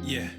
Yeah.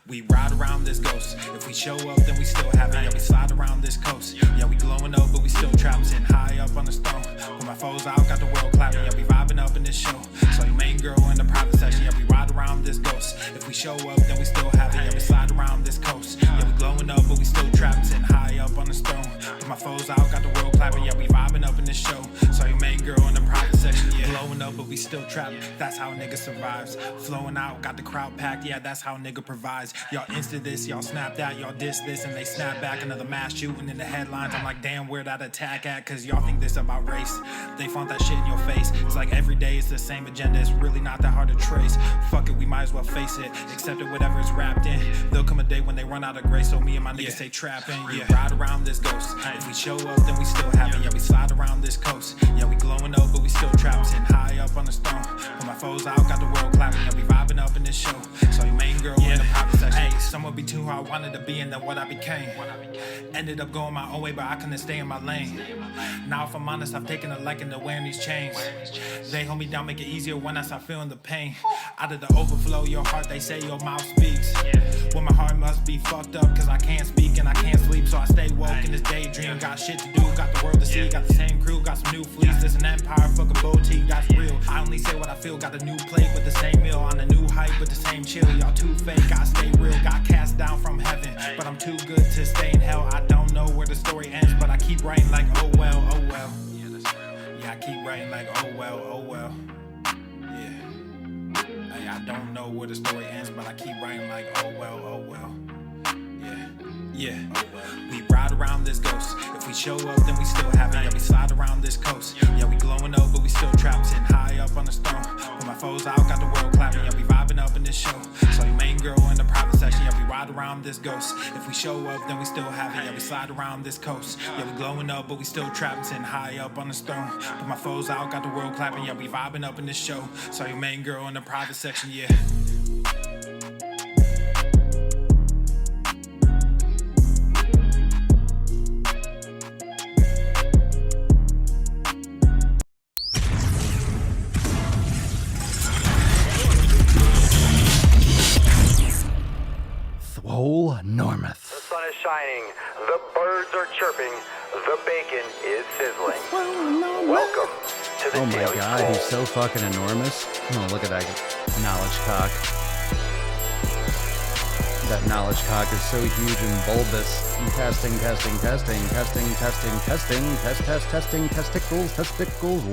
We ride around this ghost. If we show up, then we still have it. Yeah, we slide around this coast. Yeah, we glowing up, but we still trapped. Sitting high up on the stone. When my foes out, got the world clapping. Yeah, we vibing up in this show. So your main girl in the private section. Yeah, we ride around this ghost. If we show up, then we still have it. Yeah, we slide around this coast. Yeah, we glowing up, but we still trapped. Sitting high up on the stone. When my foes out, got the world clapping. Yeah, we vibing up in this show. So your main girl in the private section. Yeah, glowing up, but we still trapped. That's how a nigga survives. Flowing out, got the crowd packed. Yeah, that's how a nigga provides. Y'all insta this, y'all snap that, y'all diss this, and they snap back. Another mass shooting in the headlines. I'm like, damn, where that attack at? Cause y'all think this about race. They flaunt that shit in your face. It's like every day it's the same agenda. It's really not that hard to trace. Fuck it, we might as well face it. Accept it, whatever it's wrapped in. There'll come a day when they run out of grace. So me and my niggas stay trapping. Yeah, ride around this ghost. If we show up, then we still have it. Yeah, we slide around this coast. Yeah, we glowing up, but we still trapped. Sitting high up on the stone. When my foes out, got the world clapping. Yeah, we vibing up in this show. So your main girl in the private section. Hey, someone be too who I wanted to be and then what I became. Ended up going my own way, but I couldn't stay in my lane. Now if I'm honest, I've taken a liking to wearing these chains. They hold me down, make it easier when I start feeling the pain. Out of the overflow, your heart, they say your mouth speaks. Well, my heart must be fucked up, cause I can't speak and I can't sleep. So I stay woke in this daydream. Got shit to do, got the world to see. Got the same crew, got some new fleets. This an empire, fuck a boutique, that's real. I only say what I feel, got a new plate with the same meal. On a new hype with the same chill. Y'all too fake, I stay real. Got cast down from heaven, but I'm too good to stay in hell. I don't know where the story ends, but I keep writing like, oh well, oh well. Yeah, I keep writing like, oh well, oh well. Yeah. Hey, I don't know where the story ends, but I keep writing like, oh well, oh well. Yeah, oh well. We ride around this ghost. If we show up, then we still have it. Yeah, we slide around this coast. Yeah, we glowing up, but we still trapped. Sitting high up on the stone. When my foes out, got the world clapping. Yeah, we vibing up in this show. So your main girl in the private section. Yeah, we ride around this ghost. If we show up, then we still have it. Yeah, we slide around this coast. Yeah, we glowing up, but we still trapped. Sitting high up on the stone. But my foes out, got the world clapping. Yeah, we vibing up in this show. So your main girl in the private section. Yeah. Swole Normuth. The sun is shining, the birds are chirping, the bacon is sizzling. Welcome to the Oh my Daily god, Swole. he's so fucking enormous. Oh, look at that knowledge cock. That knowledge cock is so huge and bulbous. Testing, testing, testing, testing, testing, testing, testicles.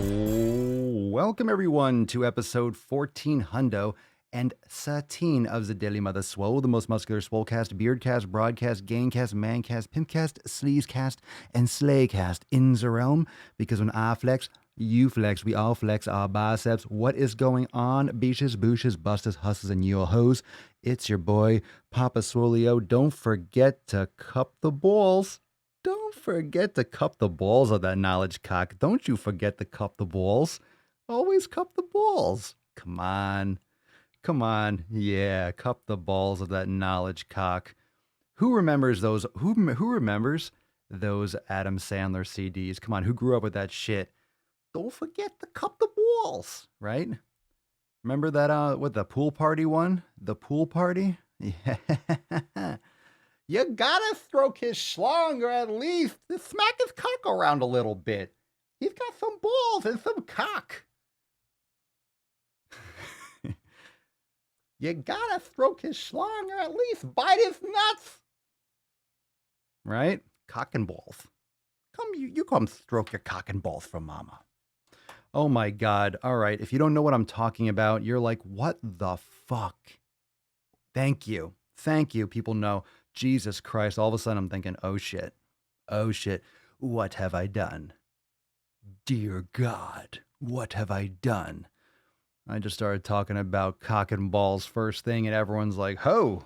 Welcome everyone to episode 1400 and 13 of the Daily Mother Swole, the most muscular swolecast, beardcast, broadcast, gangcast, mancast, pimpcast, sleazecast, and slaycast in the realm. Because when I flex, you flex, we all flex our biceps. What is going on, beaches, booshes, busters, hustlers, and your hoes? It's your boy, Papa Swolio. Don't forget to cup the balls. Don't forget to cup the balls of that knowledge cock. Don't you forget to cup the balls. Always cup the balls. Come on. Come on. Yeah, cup the balls of that knowledge cock. Who remembers those? Who remembers those Adam Sandler CDs? Come on, who grew up with that shit? Don't forget to cup the balls, right? Remember that with the pool party one? The pool party? Yeah. You gotta stroke his schlong or at least smack his cock around a little bit. He's got some balls and some cock. You gotta stroke his schlong or at least bite his nuts. Right? Cock and balls. You come stroke your cock and balls for mama. Oh my God. All right. If you don't know what I'm talking about, you're like, what the fuck? Thank you. Thank you. People know. Jesus Christ. All of a sudden I'm thinking, oh shit. Oh shit. What have I done? Dear God, what have I done? I just started talking about cock and balls first thing, and everyone's like, ho.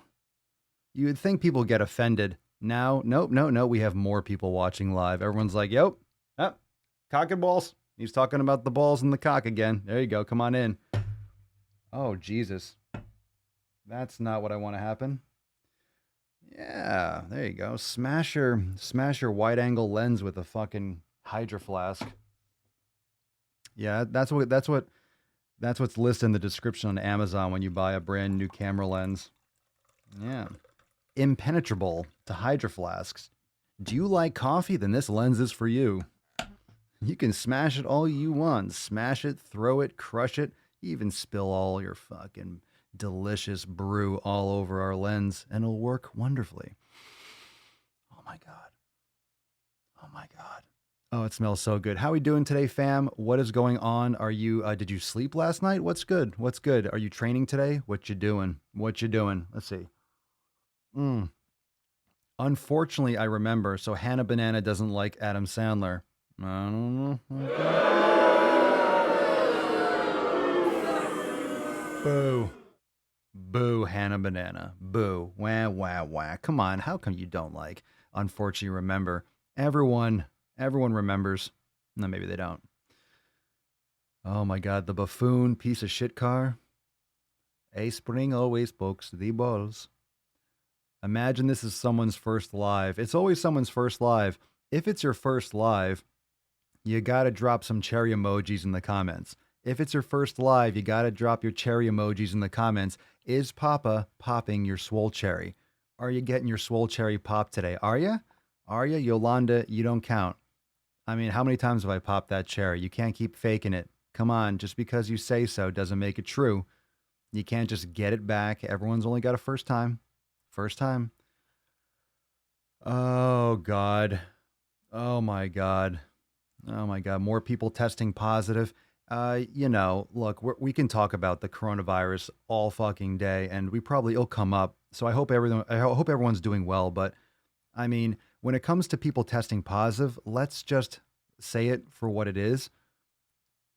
You would think people get offended. Now, nope, no. We have more people watching live. Everyone's like, yep, cock and balls. He's talking about the balls and the cock again. There you go. Come on in. Oh, Jesus. That's not what I want to happen. Yeah, there you go. Smash your wide angle lens with a fucking Hydro Flask. Yeah, that's what's listed in the description on Amazon when you buy a brand new camera lens. Yeah. Impenetrable to hydro flasks. Do you like coffee? Then this lens is for you. You can smash it all you want. Smash it, throw it, crush it, even spill all your fucking delicious brew all over our lens, and it'll work wonderfully. Oh my God. Oh my God. Oh, it smells so good. How are we doing today, fam? What is going on? Are you, did you sleep last night? What's good? What's good? Are you training today? What you doing? What you doing? Let's see. Unfortunately, I remember, so Hannah Banana doesn't like Adam Sandler. I don't know. Boo. Boo, Hannah Banana. Boo. Wah, wah, wah. Come on, how come you don't like? Unfortunately, remember. Everyone remembers. No, maybe they don't. Oh my God, the buffoon piece of shit car. A spring always pokes the balls. Imagine this is someone's first live. It's always someone's first live. If it's your first live, you gotta drop some cherry emojis in the comments. If it's your first live, you gotta drop your cherry emojis in the comments. Is Papa popping your swole cherry? Are you getting your swole cherry pop today? Are you? Are you? Yolanda, you don't count. I mean, how many times have I popped that cherry? You can't keep faking it. Come on, just because you say so doesn't make it true. You can't just get it back. Everyone's only got a first time. First time. Oh, God. Oh, my God. Oh, my God. More people testing positive. Look, we can talk about the coronavirus all fucking day, and it'll come up. So I hope everyone's doing well. But I mean, when it comes to people testing positive, let's just say it for what it is.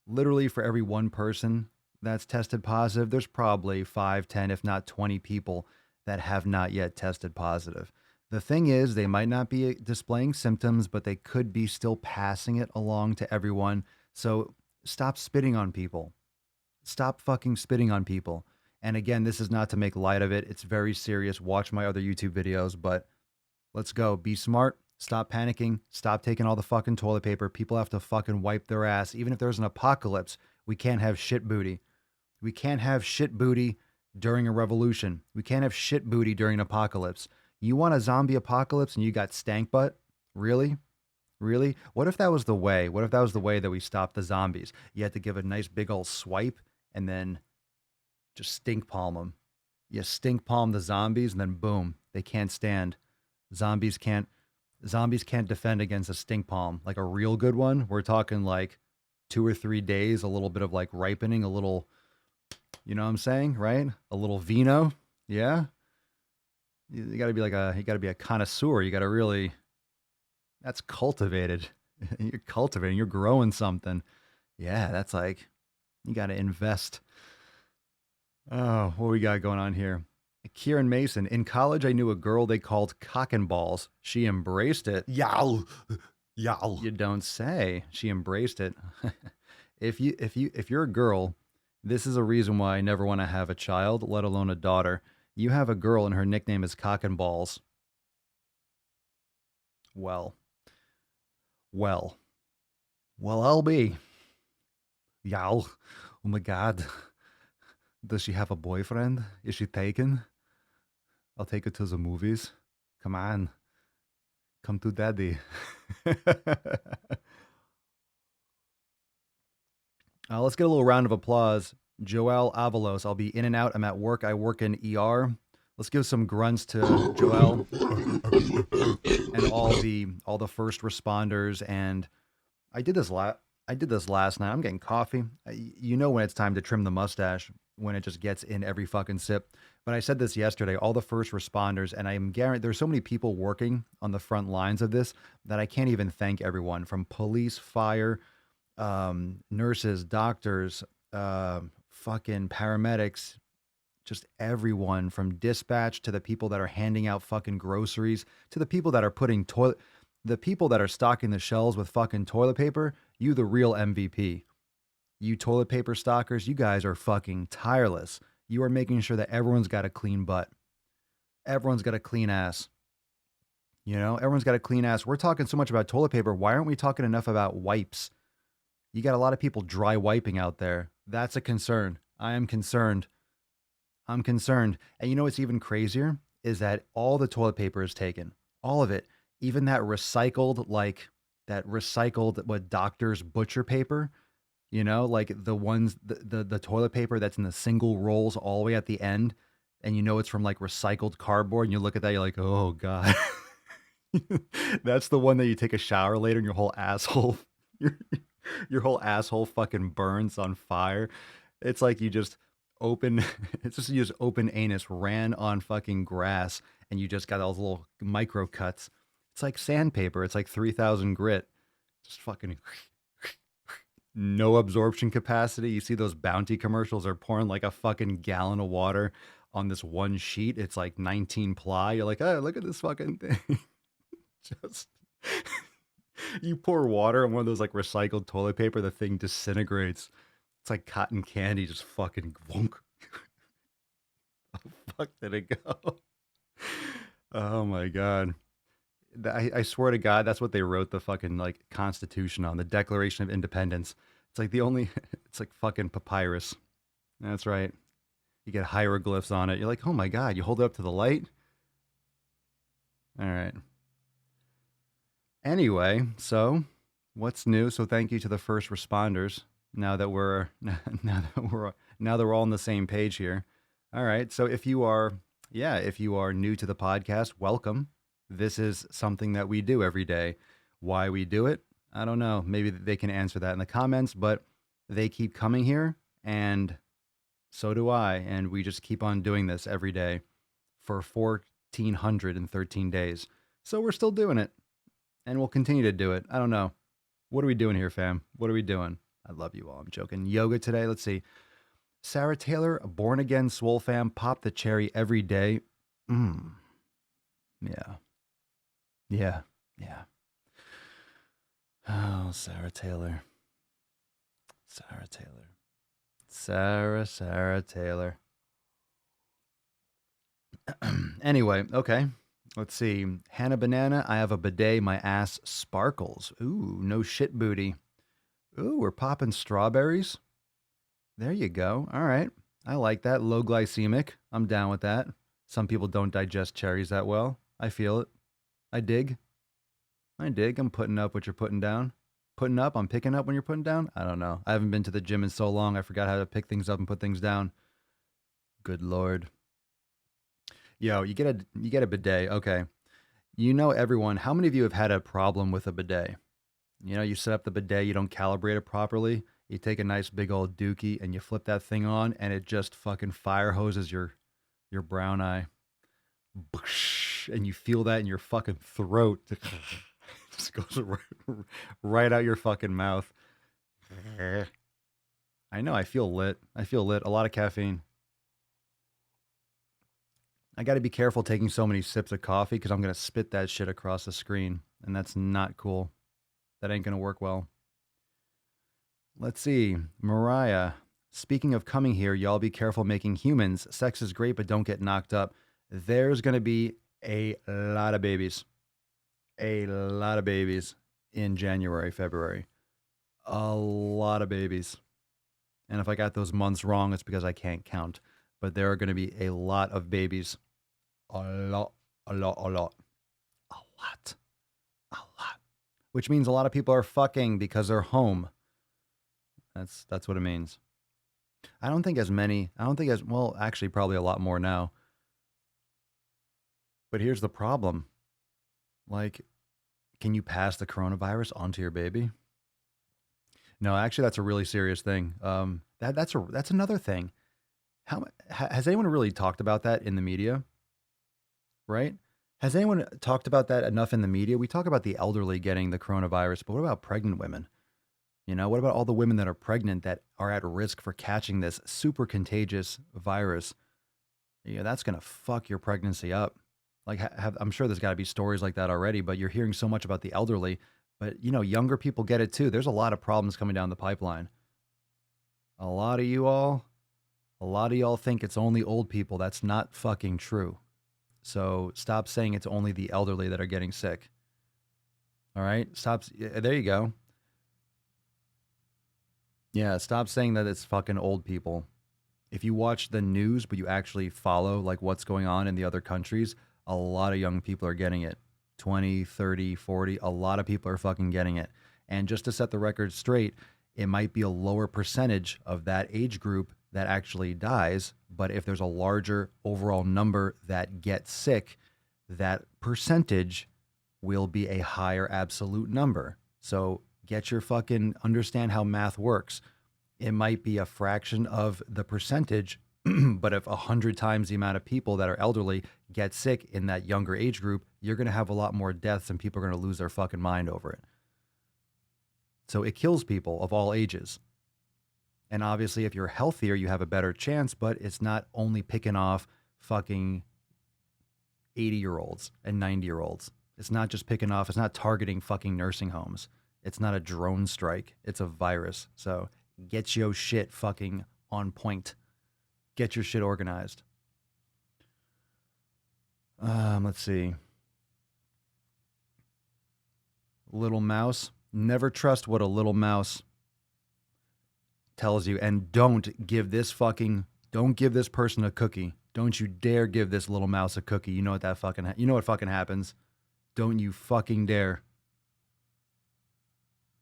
Literally, for every one person that's tested positive, there's probably 5, 10, if not 20 people that have not yet tested positive. The thing is, they might not be displaying symptoms, but they could be still passing it along to everyone. So stop spitting on people. Stop fucking spitting on people. And again, this is not to make light of it. It's very serious. Watch my other YouTube videos, but let's go. Be smart. Stop panicking. Stop taking all the fucking toilet paper. People have to fucking wipe their ass. Even if there's an apocalypse, we can't have shit booty. We can't have shit booty during a revolution. We can't have shit booty during an apocalypse. You want a zombie apocalypse and you got stank butt? Really? Really? What if that was the way? What if that was the way that we stopped the zombies? You had to give a nice big old swipe and then just stink palm them. You stink palm the zombies and then boom, they can't stand. Zombies can't defend against a stink palm. Like a real good one, we're talking like 2 or 3 days, a little bit of like ripening, a little, you know what I'm saying, right? A little vino. Yeah. You gotta be a connoisseur. You gotta really, that's cultivated. You're cultivating, you're growing something. Yeah, that's like, you gotta invest. Oh, what we got going on here? Kieran Mason. In college, I knew a girl they called cock and balls. She embraced it. Yow. Yow. You don't say. She embraced it. If you're a girl, this is a reason why I never want to have a child, let alone a daughter. You have a girl and her nickname is cock and balls. Well, I'll be. Yow. Oh my God. Does she have a boyfriend? Is she taken? I'll take her to the movies. Come on. Come to daddy. Let's get a little round of applause. Joel Avalos. I'll be in and out. I'm at work. I work in ER. Let's give some grunts to Joel and all the first responders. And I did this last night. I'm getting coffee. You know when it's time to trim the mustache, when it just gets in every fucking sip. But I said this yesterday, all the first responders, and I'm guaranteed there's so many people working on the front lines of this that I can't even thank everyone, from police, fire, nurses, doctors, fucking paramedics, just everyone, from dispatch to the people that are handing out fucking groceries to the people that are the people that are stocking the shelves with fucking toilet paper. You the real MVP. You toilet paper stockers, you guys are fucking tireless. You are making sure that everyone's got a clean butt. Everyone's got a clean ass. You know, everyone's got a clean ass. We're talking so much about toilet paper. Why aren't we talking enough about wipes? You got a lot of people dry wiping out there. That's a concern. I am concerned. I'm concerned. And you know what's even crazier is that all the toilet paper is taken. All of it. Even that recycled, what doctor's butcher paper, like the ones, the toilet paper that's in the single rolls all the way at the end. And it's from like recycled cardboard. And you look at that, you're like, oh God. That's the one that you take a shower later and your whole asshole, your, your whole asshole fucking burns on fire. It's like open, you just open anus, ran on fucking grass, and you just got all those little micro cuts. It's like sandpaper. It's like 3,000 grit. Just fucking no absorption capacity. You see those Bounty commercials are pouring like a fucking gallon of water on this one sheet. It's like 19 ply. You're like, oh, look at this fucking thing. Just you pour water on one of those like recycled toilet paper, the thing disintegrates. It's like cotton candy, just fucking gwunk. How fuck did it go? Oh my God. I swear to God, that's what they wrote the fucking like Constitution on, the Declaration of Independence. It's like it's like fucking papyrus. That's right. You get hieroglyphs on it. You're like, oh my God, you hold it up to the light? All right. Anyway, so what's new? So thank you to the first responders. Now that we're all on the same page here. All right. So if you are new to the podcast, welcome. This is something that we do every day. Why we do it, I don't know. Maybe they can answer that in the comments, but they keep coming here and so do I. And we just keep on doing this every day for 1,413 days. So we're still doing it. And we'll continue to do it. I don't know. What are we doing here, fam? What are we doing? I love you all. I'm joking. Yoga today. Let's see. Sarah Taylor, a born again Swole fam, pop the cherry every day. Yeah. Yeah. Yeah. Oh, Sarah Taylor. Sarah Taylor. Sarah Taylor. Anyway, okay. Let's see. Hannah Banana, I have a bidet. My ass sparkles. Ooh, no shit booty. Ooh, we're popping strawberries. There you go. All right. I like that. Low glycemic. I'm down with that. Some people don't digest cherries that well. I feel it. I dig. I'm putting up what you're putting down. Putting up? I'm picking up when you're putting down? I don't know. I haven't been to the gym in so long. I forgot how to pick things up and put things down. Good Lord. Yo, you get a bidet. Okay. Everyone, how many of you have had a problem with a bidet? You set up the bidet, you don't calibrate it properly. You take a nice big old dookie and you flip that thing on and it just fucking fire hoses your brown eye. And you feel that in your fucking throat. It just goes right out your fucking mouth. I know, I feel lit. A lot of caffeine. I got to be careful taking so many sips of coffee because I'm going to spit that shit across the screen. And that's not cool. That ain't going to work well. Let's see. Mariah, speaking of coming here, y'all be careful making humans. Sex is great, but don't get knocked up. There's going to be a lot of babies. A lot of babies in January, February. A lot of babies. And if I got those months wrong, it's because I can't count. But there are going to be a lot of babies. A lot. Which means a lot of people are fucking because they're home. That's what it means. Well, actually probably a lot more now. But here's the problem. Like, can you pass the coronavirus onto your baby? No, actually that's a really serious thing. That's another thing. Has anyone really talked about that in the media? Right? Has anyone talked about that enough in the media? We talk about the elderly getting the coronavirus, but what about pregnant women? What about all the women that are pregnant that are at risk for catching this super contagious virus? That's going to fuck your pregnancy up. Like, I'm sure there's got to be stories like that already, but you're hearing so much about the elderly. But, younger people get it too. There's a lot of problems coming down the pipeline. A lot of y'all think it's only old people. That's not fucking true. So stop saying it's only the elderly that are getting sick. All right? There you go. Yeah, stop saying that it's fucking old people. If you watch the news, but you actually follow like what's going on in the other countries, a lot of young people are getting it. 20, 30, 40, a lot of people are fucking getting it. And just to set the record straight, it might be a lower percentage of that age group that actually dies. But if there's a larger overall number that get sick, that percentage will be a higher absolute number. So get your fucking understand how math works. It might be a fraction of the percentage, but if 100 times the amount of people that are elderly get sick in that younger age group, you're going to have a lot more deaths and people are going to lose their fucking mind over it. So it kills people of all ages. And obviously, if you're healthier, you have a better chance, but it's not only picking off fucking 80-year-olds and 90-year-olds. It's not just picking off, it's not targeting fucking nursing homes. It's not a drone strike. It's a virus. So get your shit fucking on point. Get your shit organized. Let's see. Little mouse. Never trust what a little mouse tells you. And don't give this person a cookie. Don't you dare give this little mouse a cookie. You know what what fucking happens. Don't you fucking dare.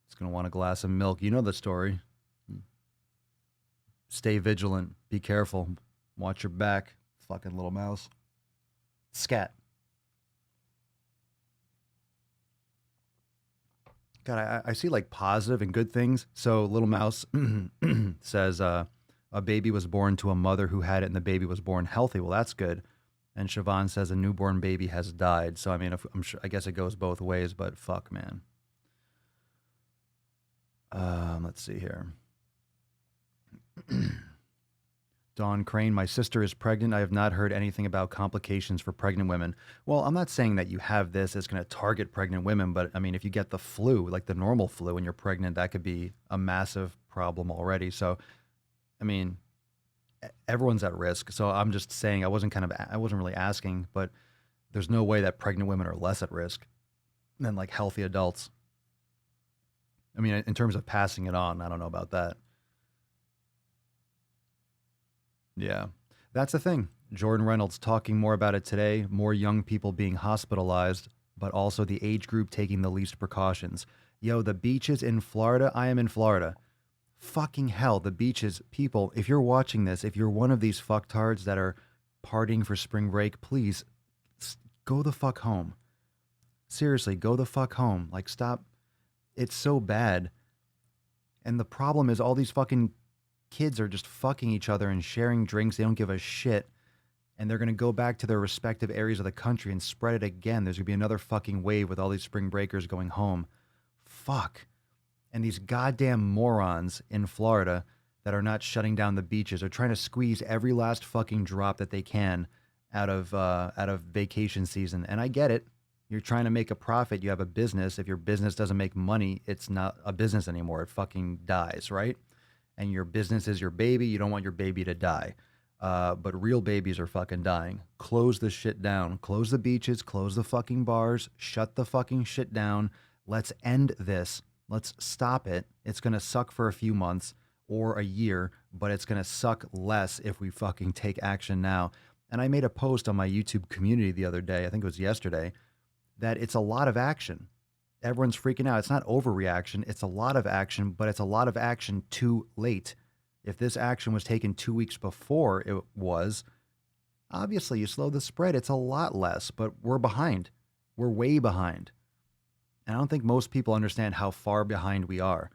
It's going to want a glass of milk. You know the story. Stay vigilant. Be careful. Watch your back. Fucking little mouse. Scat. God, I see like positive and good things. So little mouse says a baby was born to a mother who had it and the baby was born healthy. Well, that's good. And Siobhan says a newborn baby has died. So, I mean, I guess it goes both ways, but fuck, man. Let's see here. Dawn Crane, my sister is pregnant. I have not heard anything about complications for pregnant women. Well, I'm not saying that you have this as going to target pregnant women, but I mean, if you get the flu, like the normal flu, and you're pregnant, that could be a massive problem already. So, I mean, everyone's at risk. So I'm just saying I wasn't really asking, but there's no way that pregnant women are less at risk than like healthy adults. I mean, in terms of passing it on, I don't know about that. Yeah, that's the thing. Jordan Reynolds talking more about it today. More young people being hospitalized, but also the age group taking the least precautions. Yo, the beaches in Florida. I am in Florida. Fucking hell, the beaches. People, if you're watching this, if you're one of these fucktards that are partying for spring break, please go the fuck home. Seriously, go the fuck home. Like, stop. It's so bad. And the problem is all these fucking kids are just fucking each other and sharing drinks. They don't give a shit. And they're going to go back to their respective areas of the country and spread it again. There's going to be another fucking wave with all these spring breakers going home. Fuck. And these goddamn morons in Florida that are not shutting down the beaches are trying to squeeze every last fucking drop that they can out of vacation season. And I get it. You're trying to make a profit. You have a business. If your business doesn't make money, it's not a business anymore. It fucking dies, right? And your business is your baby. You don't want your baby to die. But real babies are fucking dying. Close the shit down. Close the beaches. Close the fucking bars. Shut the fucking shit down. Let's end this. Let's stop it. It's going to suck for a few months or a year, but it's going to suck less if we fucking take action now. And I made a post on my YouTube community the other day, I think it was yesterday, that it's a lot of action. Everyone's freaking out. It's not overreaction. It's a lot of action, but it's a lot of action too late. If this action was taken 2 weeks before it was, obviously you slow the spread. It's a lot less, but we're behind. We're way behind. And I don't think most people understand how far behind we are.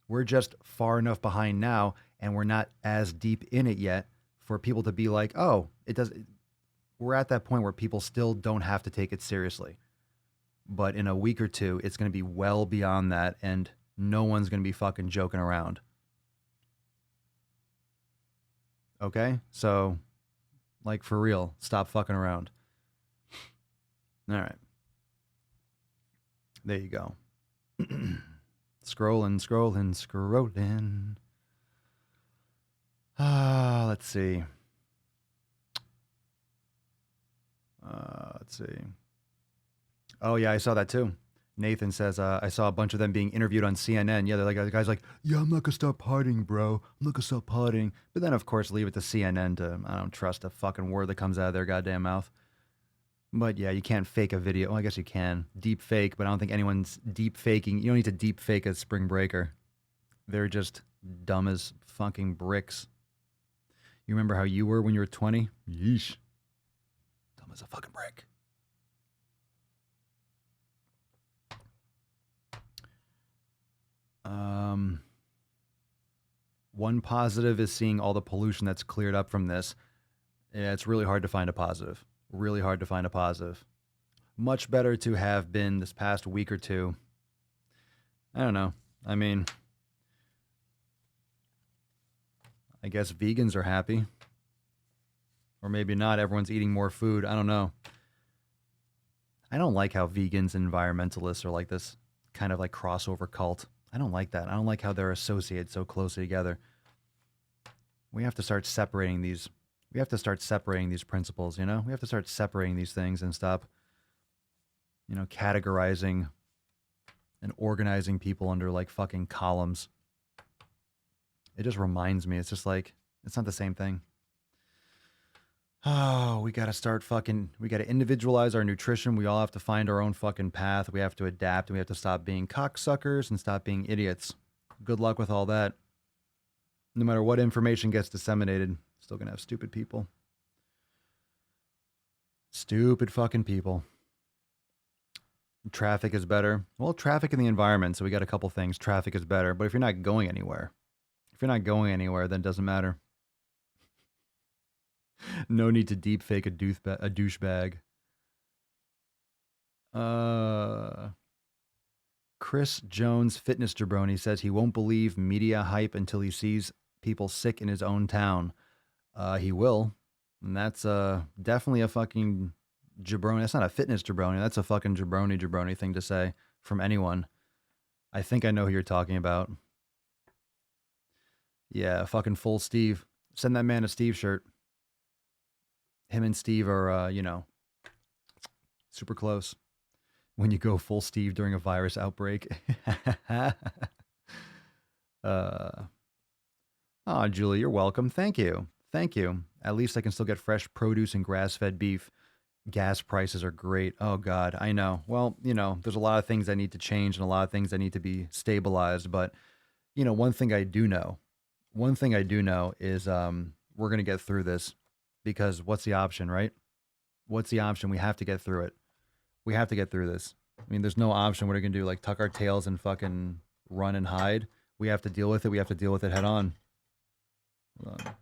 We're just far enough behind now, and we're not as deep in it yet for people to be like, oh, it does. We're at that point where people still don't have to take it seriously. But in a week or two, it's going to be well beyond that, and no one's going to be fucking joking around. Okay? So, like, for real, stop fucking around. All right. There you go. Scrolling. Let's see. Oh, yeah, I saw that too. Nathan says, I saw a bunch of them being interviewed on CNN. Yeah, they're like, the guy's like, yeah, I'm not going to stop partying, bro. I'm not going to stop partying. But then, of course, leave it to CNN to, I don't trust a fucking word that comes out of their goddamn mouth. But yeah, you can't fake a video. Well, I guess you can. Deep fake, but I don't think anyone's deep faking. You don't need to deep fake a spring breaker. They're just dumb as fucking bricks. You remember how you were when you were 20? Yeesh. Dumb as a fucking brick. One positive is seeing all the pollution that's cleared up from this. Yeah, it's really hard to find a positive. Really hard to find a positive. Much better to have been this past week or two. I don't know. I mean, I guess vegans are happy. Or maybe not. Everyone's eating more food. I don't know. I don't like how vegans and environmentalists are like this kind of like crossover cult. I don't like that. I don't like how they're associated so closely together. We have to start separating these. We have to start separating these principles, you know? We have to start separating these things and stop, you know, categorizing and organizing people under like fucking columns. It just reminds me. It's just like, it's not the same thing. Oh, we got to start fucking, we got to individualize our nutrition. We all have to find our own fucking path. We have to adapt and we have to stop being cocksuckers and stop being idiots. Good luck with all that. No matter what information gets disseminated, still going to have stupid people. Stupid fucking people. Traffic is better. Well, traffic in the environment. So we got a couple things. Traffic is better. But if you're not going anywhere, then it doesn't matter. No need to deep fake a douchebag. Chris Jones, fitness jabroni, says he won't believe media hype until he sees people sick in his own town. He will. And that's definitely a fucking jabroni. That's not a fitness jabroni. That's a fucking jabroni thing to say from anyone. I think I know who you're talking about. Yeah, fucking full Steve. Send that man a Steve shirt. Him and Steve are, you know, super close. When you go full Steve during a virus outbreak. Oh, Julie, you're welcome. Thank you. Thank you. At least I can still get fresh produce and grass-fed beef. Gas prices are great. Oh, God, I know. Well, you know, there's a lot of things that need to change and a lot of things that need to be stabilized. But, you know, one thing I do know is we're going to get through this. Because what's the option, right? What's the option? We have to get through it. We have to get through this. I mean, there's no option. What are we going to do? Like tuck our tails and fucking run and hide? We have to deal with it. We have to deal with it head on. Hold on.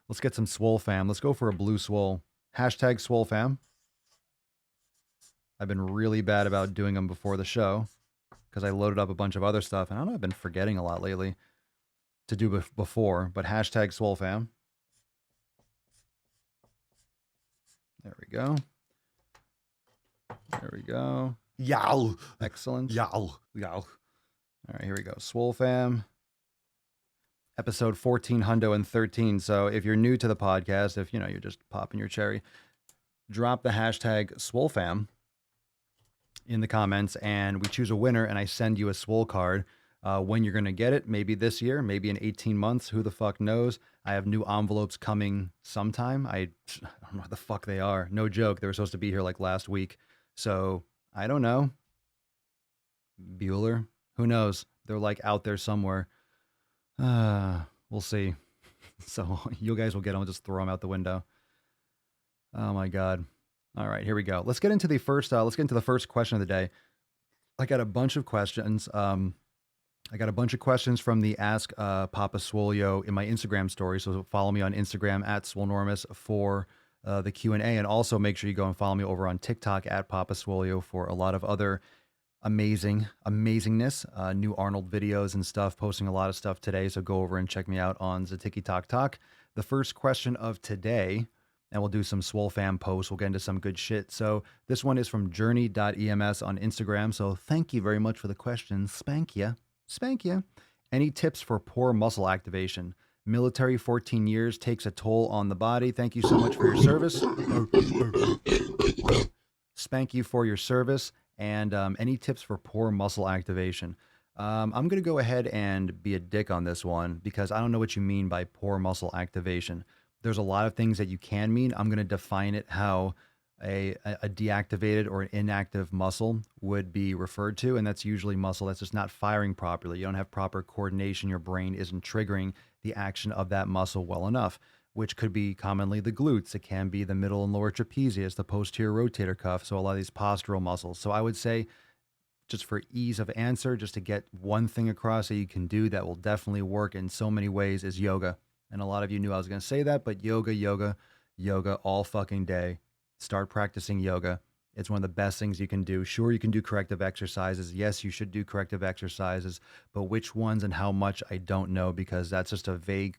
Let's get some Swole fam. Let's go for a blue Swole. Hashtag Swole fam. I've been really bad about doing them before the show because I loaded up a bunch of other stuff. And I don't know, I've been forgetting a lot lately to do before, but hashtag Swole fam. There we go. There we go. Yow. Excellent. Yow. All right, here we go. Swole fam. Episode 1413. So if you're new to the podcast, if you know you're just popping your cherry, drop the hashtag Swole fam in the comments and we choose a winner and I send you a Swole card. When you're going to get it, maybe this year, maybe in 18 months, who the fuck knows? I have new envelopes coming sometime. I don't know what the fuck they are. No joke. They were supposed to be here like last week. So I don't know. Bueller, who knows? They're like out there somewhere. We'll see. So you guys will get them. I'll just throw them out the window. Oh my God. All right, here we go. Let's get into the first question of the day. I got a bunch of questions. I got a bunch of questions from the Ask Papa Swolio in my Instagram story. So follow me on Instagram at Swolenormous for the Q&A. And also make sure you go and follow me over on TikTok at Papa Swolio for a lot of other amazingness, new Arnold videos and stuff, posting a lot of stuff today. So go over and check me out on Zatiki Talk Talk. The first question of today, and we'll do some Swole fam posts. We'll get into some good shit. So this one is from journey.ems on Instagram. So thank you very much for the question. Spank ya. Any tips for poor muscle activation? Military 14 years takes a toll on the body. Thank you so much for your service. spank you for your service. And any tips for poor muscle activation? I'm going to go ahead and be a dick on this one because I don't know what you mean by poor muscle activation. There's a lot of things that you can mean. I'm going to define it how a deactivated or an inactive muscle would be referred to. And that's usually muscle that's just not firing properly. You don't have proper coordination. Your brain isn't triggering the action of that muscle well enough, which could be commonly the glutes. It can be the middle and lower trapezius, the posterior rotator cuff. So a lot of these postural muscles. So I would say, just for ease of answer, just to get one thing across that you can do that will definitely work in so many ways is yoga. And a lot of you knew I was going to say that, but yoga all fucking day. Start practicing yoga. It's one of the best things you can do. Sure, you can do corrective exercises. Yes, you should do corrective exercises, but which ones and how much, I don't know, because that's just a vague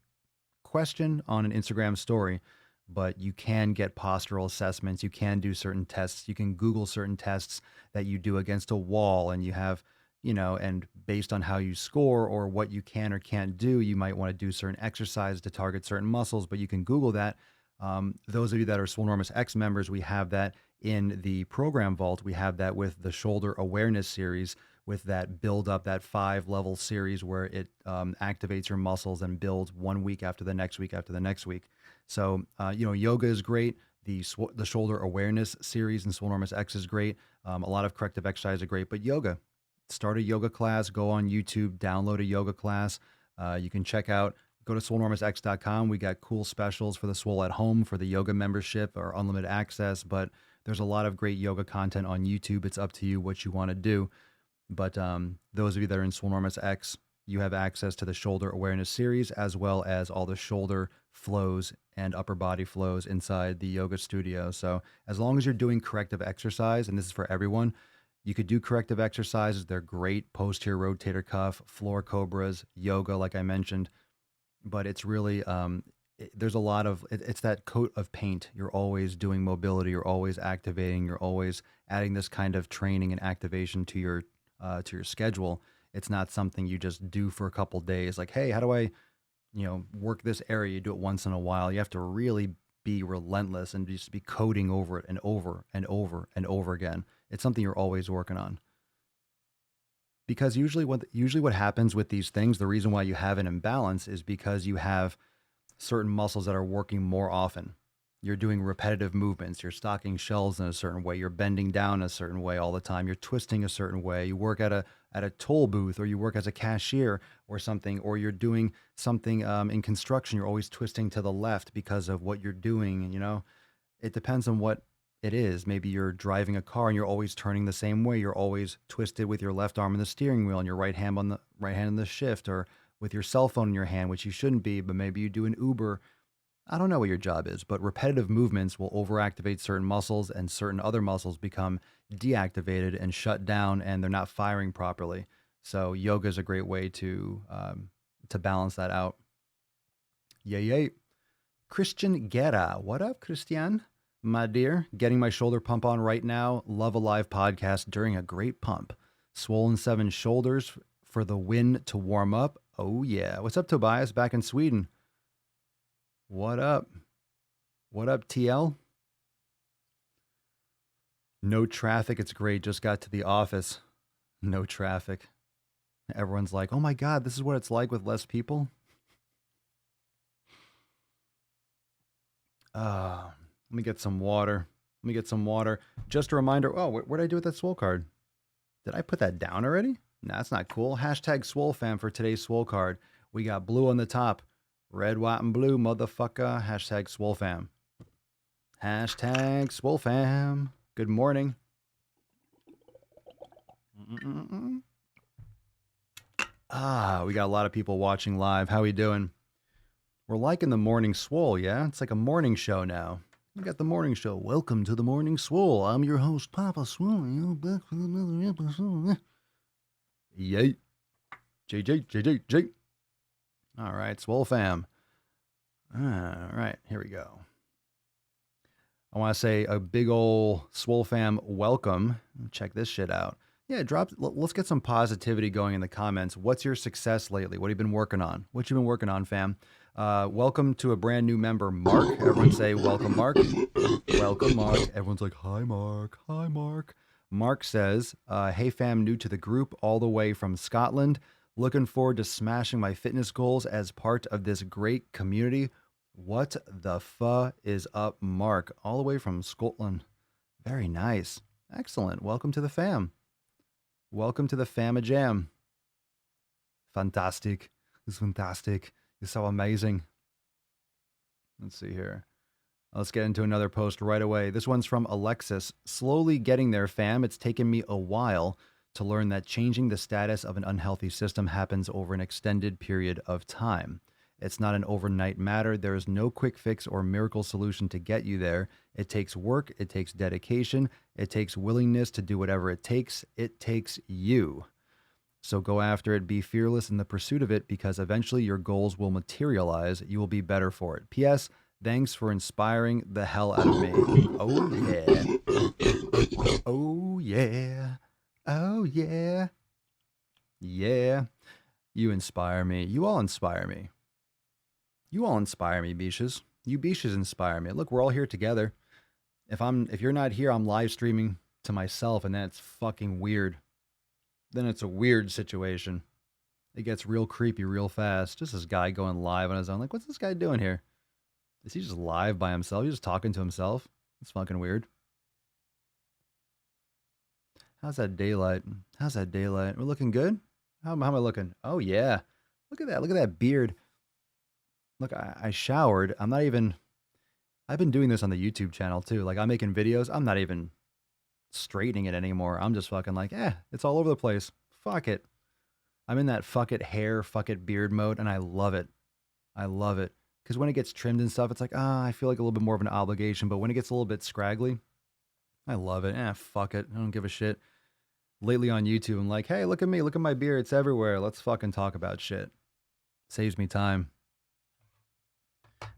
question on an Instagram story. But you can get postural assessments. You can do certain tests. You can Google certain tests that you do against a wall, and you have, and based on how you score or what you can or can't do, you might want to do certain exercises to target certain muscles, but you can Google that. Those of you that are Swolenormous X members, we have that in the program vault. We have that with the shoulder awareness series, with that build up, that 5-level series where it activates your muscles and builds 1 week after the next week after the next week. So, yoga is great. The shoulder awareness series in Swolenormous X is great. A lot of corrective exercise are great, but yoga, start a yoga class, go on YouTube, download a yoga class. You can go to swolenormousx.com. We got cool specials for the Swole at Home for the yoga membership or unlimited access, but there's a lot of great yoga content on YouTube. It's up to you what you want to do. But those of you that are in Swolenormous X, you have access to the shoulder awareness series as well as all the shoulder flows and upper body flows inside the yoga studio. So as long as you're doing corrective exercise, and this is for everyone, you could do corrective exercises. They're great. Posterior rotator cuff, floor cobras, yoga, like I mentioned. But it's really, there's a lot of, it's that coat of paint. You're always doing mobility. You're always activating. You're always adding this kind of training and activation to your schedule. It's not something you just do for a couple days. Like, hey, how do I, work this area? You do it once in a while. You have to really be relentless and just be coding over it and over and over and over again. It's something you're always working on. Because usually what happens with these things, the reason why you have an imbalance is because you have certain muscles that are working more often. You're doing repetitive movements. You're stocking shelves in a certain way. You're bending down a certain way all the time. You're twisting a certain way. You work at a toll booth, or you work as a cashier or something, or you're doing something in construction. You're always twisting to the left because of what you're doing. It depends on what it is. Maybe you're driving a car and you're always turning the same way. You're always twisted with your left arm on the steering wheel and your right hand on the shift, or with your cell phone in your hand, which you shouldn't be, but maybe you do an Uber. I don't know what your job is, but repetitive movements will overactivate certain muscles, and certain other muscles become deactivated and shut down, and they're not firing properly. So yoga is a great way to balance that out. Yay. Christian Guerra. What up, Christian? My dear, getting my shoulder pump on right now. Love Alive podcast during a great pump. Swollen 7 shoulders for the win to warm up. Oh yeah. What's up, Tobias? Back in Sweden. What up? What up, TL? No traffic. It's great. Just got to the office. No traffic. Everyone's like, oh my God, this is what it's like with less people. Let me get some water. Just a reminder. Oh, what did I do with that Swole card? Did I put that down already? Nah, that's not cool. Hashtag Swole fam for today's Swole card. We got blue on the top. Red, white, and blue, motherfucker. Hashtag Swole fam. Hashtag Swole fam. Good morning. We got a lot of people watching live. How we doing? We're liking the morning Swole, yeah? It's like a morning show now. We got the morning show. Welcome to the morning Swole. I'm your host, Papa Swole. Back with another episode. Yay. JJ. All right, Swole fam. All right, here we go. I want to say a big ol' Swole fam welcome. Check this shit out. Yeah, let's get some positivity going in the comments. What's your success lately? What have you been working on? What you been working on, fam? Welcome to a brand new member, Mark. Everyone say welcome, Mark. Welcome, Mark. Everyone's like, hi, Mark. Hi, Mark. Mark says, hey, fam, new to the group, all the way from Scotland. Looking forward to smashing my fitness goals as part of this great community. What the is up, Mark? All the way from Scotland. Very nice. Excellent. Welcome to the fam. Welcome to the Fama Jam. Fantastic. It's fantastic. It's so amazing. Let's see here. Let's get into another post right away. This one's from Alexis. Slowly getting there, fam. It's taken me a while to learn that changing the status of an unhealthy system happens over an extended period of time. It's not an overnight matter. There is no quick fix or miracle solution to get you there. It takes work. It takes dedication. It takes willingness to do whatever it takes. It takes you. So go after it. Be fearless in the pursuit of it because eventually your goals will materialize. You will be better for it. P.S. Thanks for inspiring the hell out of me. Oh, yeah. Oh, yeah. Oh, yeah. Yeah. You inspire me. You all inspire me. You all inspire me, Beaches. You Beaches inspire me. Look, we're all here together. If you're not here, I'm live streaming to myself, and that's fucking weird. Then it's a weird situation. It gets real creepy real fast. Just this guy going live on his own. Like, what's this guy doing here? Is he just live by himself? He's just talking to himself? It's fucking weird. How's that daylight? How's that daylight? We're looking good? How am I looking? Oh, yeah. Look at that. Look at that beard. Look, I showered. I've been doing this on the YouTube channel too. Like, I'm making videos. I'm not even straightening it anymore. I'm just fucking like, it's all over the place. Fuck it. I'm in that fuck it hair, fuck it beard mode, and I love it. I love it. Because when it gets trimmed and stuff, it's like, I feel like a little bit more of an obligation. But when it gets a little bit scraggly, I love it. Fuck it. I don't give a shit. Lately on YouTube, I'm like, hey, look at me. Look at my beard. It's everywhere. Let's fucking talk about shit. Saves me time.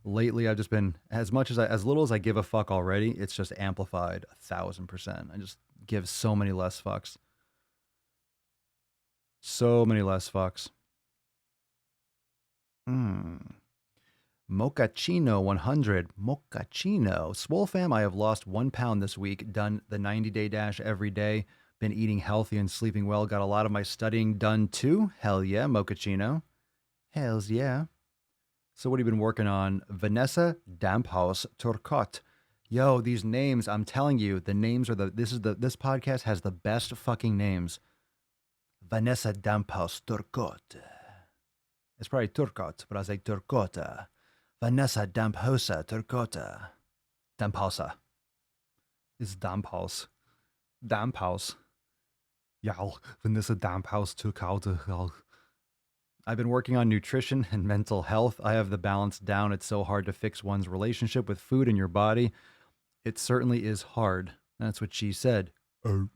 Lately, I've just been, as little as I give a fuck already, it's just amplified 1,000%. I just give so many less fucks. So many less fucks. Mochaccino 100. Mochaccino. Swole fam, I have lost 1 pound this week. Done the 90-day dash every day. Been eating healthy and sleeping well. Got a lot of my studying done too. Hell yeah, Mochaccino. Hells yeah. So what have you been working on? Vanessa Damphaus Turcotte. Yo, these names, I'm telling you, the names are this podcast has the best fucking names. Vanessa Damphaus Turcotte. It's probably Turcotte, but I say Turcotte. Vanessa Damphausa Turcotte. Damphausa. It's Damphaus. Damphaus. Ja, Vanessa Damphaus Turcotte. I've been working on nutrition and mental health. I have the balance down. It's so hard to fix one's relationship with food and your body. It certainly is hard. That's what she said. Oh.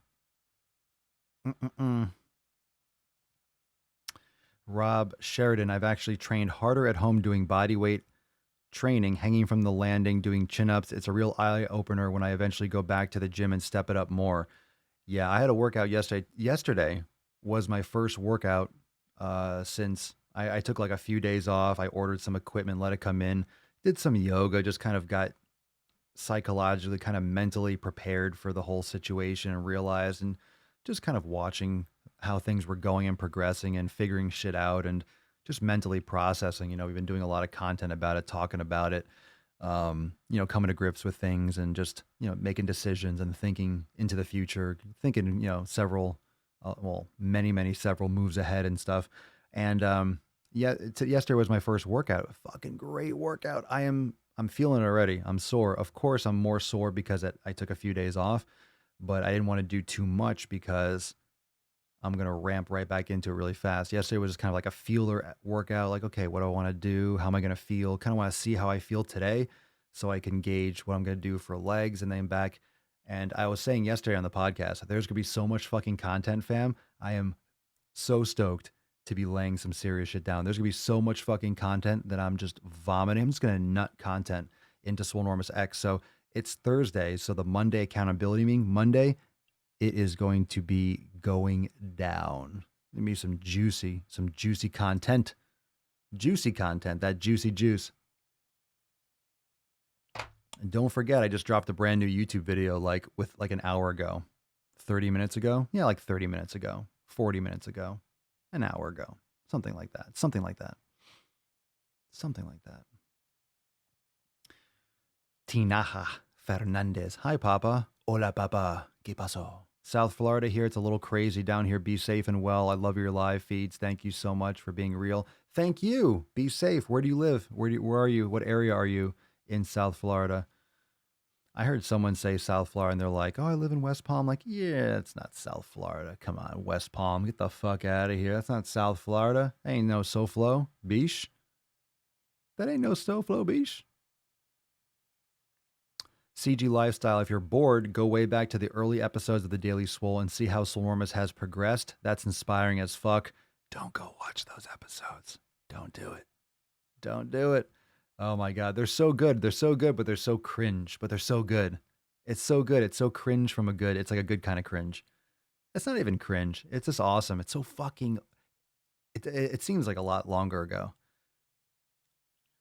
Rob Sheridan, I've actually trained harder at home doing body weight training, hanging from the landing, doing chin-ups. It's a real eye-opener when I eventually go back to the gym and step it up more. Yeah, I had a workout yesterday. Yesterday was my first workout since I took like a few days off. I ordered some equipment, let it come in, did some yoga, just kind of got psychologically, kind of mentally prepared for the whole situation and realized, and just kind of watching how things were going and progressing and figuring shit out and just mentally processing. We've been doing a lot of content about it, talking about it, coming to grips with things and just, making decisions and thinking into the future, thinking, many several moves ahead and stuff. And yesterday was my first workout. Fucking great workout. I'm feeling it already. I'm sore. Of course, I'm more sore because I took a few days off, but I didn't want to do too much because I'm going to ramp right back into it really fast. Yesterday was just kind of like a feeler workout. Like, okay, what do I want to do? How am I going to feel? Kind of want to see how I feel today so I can gauge what I'm going to do for legs and then back. And I was saying yesterday on the podcast, there's going to be so much fucking content, fam. I am so stoked to be laying some serious shit down. There's going to be so much fucking content that I'm just vomiting. I'm just going to nut content into Swolenormous X. So it's Thursday. So the Monday accountability meeting, Monday it is going to be going down. Give me some juicy content. Juicy content, that juicy juice. And don't forget, I just dropped a brand new YouTube video like an hour ago. 30 minutes ago? Yeah, like 30 minutes ago. 40 minutes ago. An hour ago. Something like that. Something like that. Tinaja Fernandez. Hi, Papa. Hola, Papa. ¿Qué pasó? South Florida here. It's a little crazy down here. Be safe and well. I love your live feeds. Thank you so much for being real. Thank you. Be safe. Where do you live? Where are you? What area are you in South Florida? I heard someone say South Florida and they're like, oh, I live in West Palm. Like, yeah, it's not South Florida. Come on, West Palm. Get the fuck out of here. That's not South Florida. That ain't no SoFlo, Beach. That ain't no SoFlo, Beach. CG Lifestyle, if you're bored, go way back to the early episodes of the Daily Swole and see how Swolenormous has progressed. That's inspiring as fuck. Don't go watch those episodes. Don't do it. Don't do it. Oh my God. They're so good. They're so good, but they're so cringe, but they're so good. It's so good. It's so cringe from a good. It's like a good kind of cringe. It's not even cringe. It's just awesome. It's so fucking, it seems like a lot longer ago.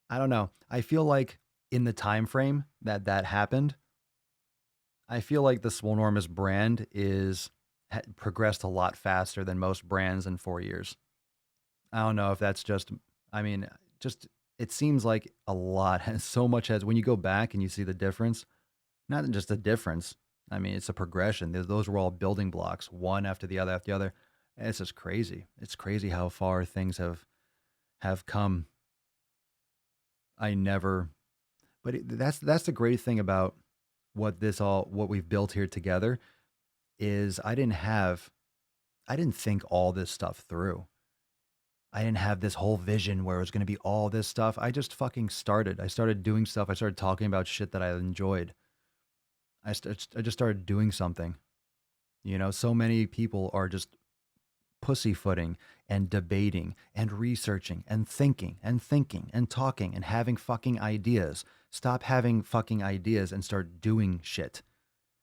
I don't know. I feel like in the time frame that happened, I feel like the Swolenormous brand progressed a lot faster than most brands in 4 years. I don't know if that's just, it seems like a lot has so much has, when you go back and you see the difference, not just a difference. I mean, it's a progression. Those were all building blocks, one after the other after the other. And it's just crazy. It's crazy how far things have come. That's the great thing about what we've built here together is I didn't think all this stuff through. I didn't have this whole vision where it was going to be all this stuff. I just fucking started. I started doing stuff. I started talking about shit that I enjoyed. I just started doing something. You know, so many people are just pussyfooting and debating and researching and thinking and talking and having fucking ideas. Stop having fucking ideas and start doing shit.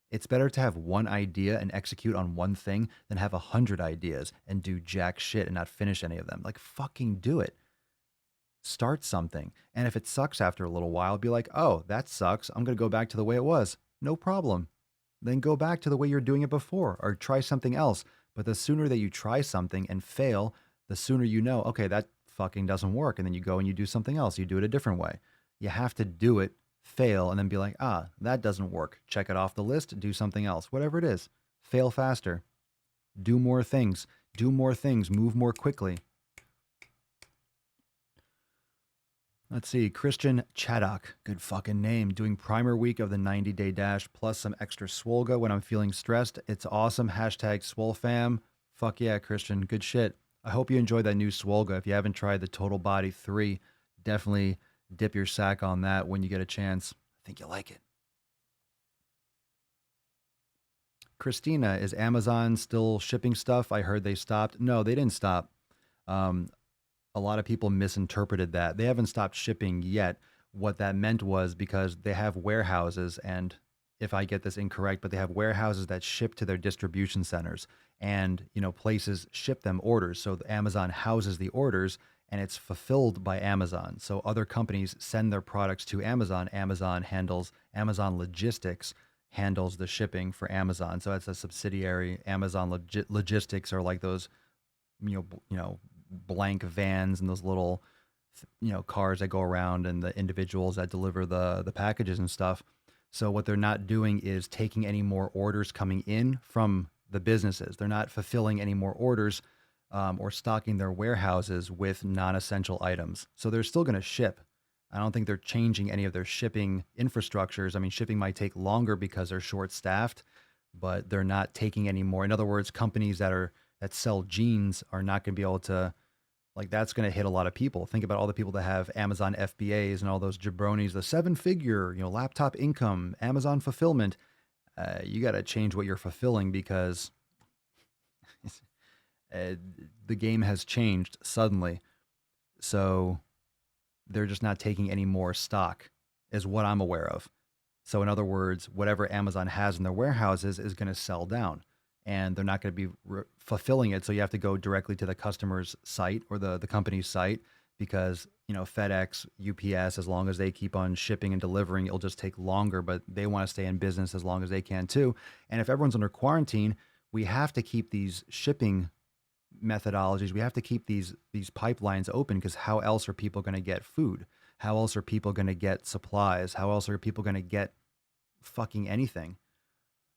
It's better to have one idea and execute on one thing than have 100 ideas and do jack shit and not finish any of them. Like, fucking do it. Start something. And if it sucks after a little while, be like, oh, that sucks. I'm going to go back to the way it was. No problem. Then go back to the way you're doing it before or try something else. But the sooner that you try something and fail, the sooner you know, okay, that fucking doesn't work. And then you go and you do something else. You do it a different way. You have to do it, fail, and then be like, that doesn't work. Check it off the list, do something else. Whatever it is. Fail faster. Do more things. Move more quickly. Let's see. Christian Chaddock. Good fucking name. Doing primer week of the 90-day dash plus some extra Swolga when I'm feeling stressed. It's awesome. Hashtag SwoleFam. Fuck yeah, Christian. Good shit. I hope you enjoyed that new Swolga. If you haven't tried the Total Body 3, definitely dip your sack on that when you get a chance. I think you'll like it. Christina, is Amazon still shipping stuff? I heard they stopped. No, they didn't stop. A lot of people misinterpreted that. They haven't stopped shipping yet. What that meant was because they have warehouses, and if I get this incorrect, but they have warehouses that ship to their distribution centers, and places ship them orders. So Amazon houses the orders, and it's fulfilled by Amazon. So other companies send their products to Amazon. Amazon Logistics handles the shipping for Amazon. So it's a subsidiary. Amazon Logistics are like those, blank vans and those little, cars that go around and the individuals that deliver the packages and stuff. So what they're not doing is taking any more orders coming in from the businesses. They're not fulfilling any more orders or stocking their warehouses with non-essential items. So they're still going to ship. I don't think they're changing any of their shipping infrastructures. I mean, shipping might take longer because they're short-staffed, but they're not taking any more. In other words, companies that sell jeans are not going to be able to, that's going to hit a lot of people. Think about all the people that have Amazon FBAs and all those jabronis, the 7-figure, laptop income, Amazon fulfillment. You got to change what you're fulfilling because the game has changed suddenly. So they're just not taking any more stock is what I'm aware of. So in other words, whatever Amazon has in their warehouses is going to sell down. and they're not going to be fulfilling it. So you have to go directly to the customer's site or the company's site because, FedEx, UPS, as long as they keep on shipping and delivering, it'll just take longer, but they want to stay in business as long as they can too. And if everyone's under quarantine, we have to keep these shipping methodologies. We have to keep these pipelines open because how else are people going to get food? How else are people going to get supplies? How else are people going to get fucking anything?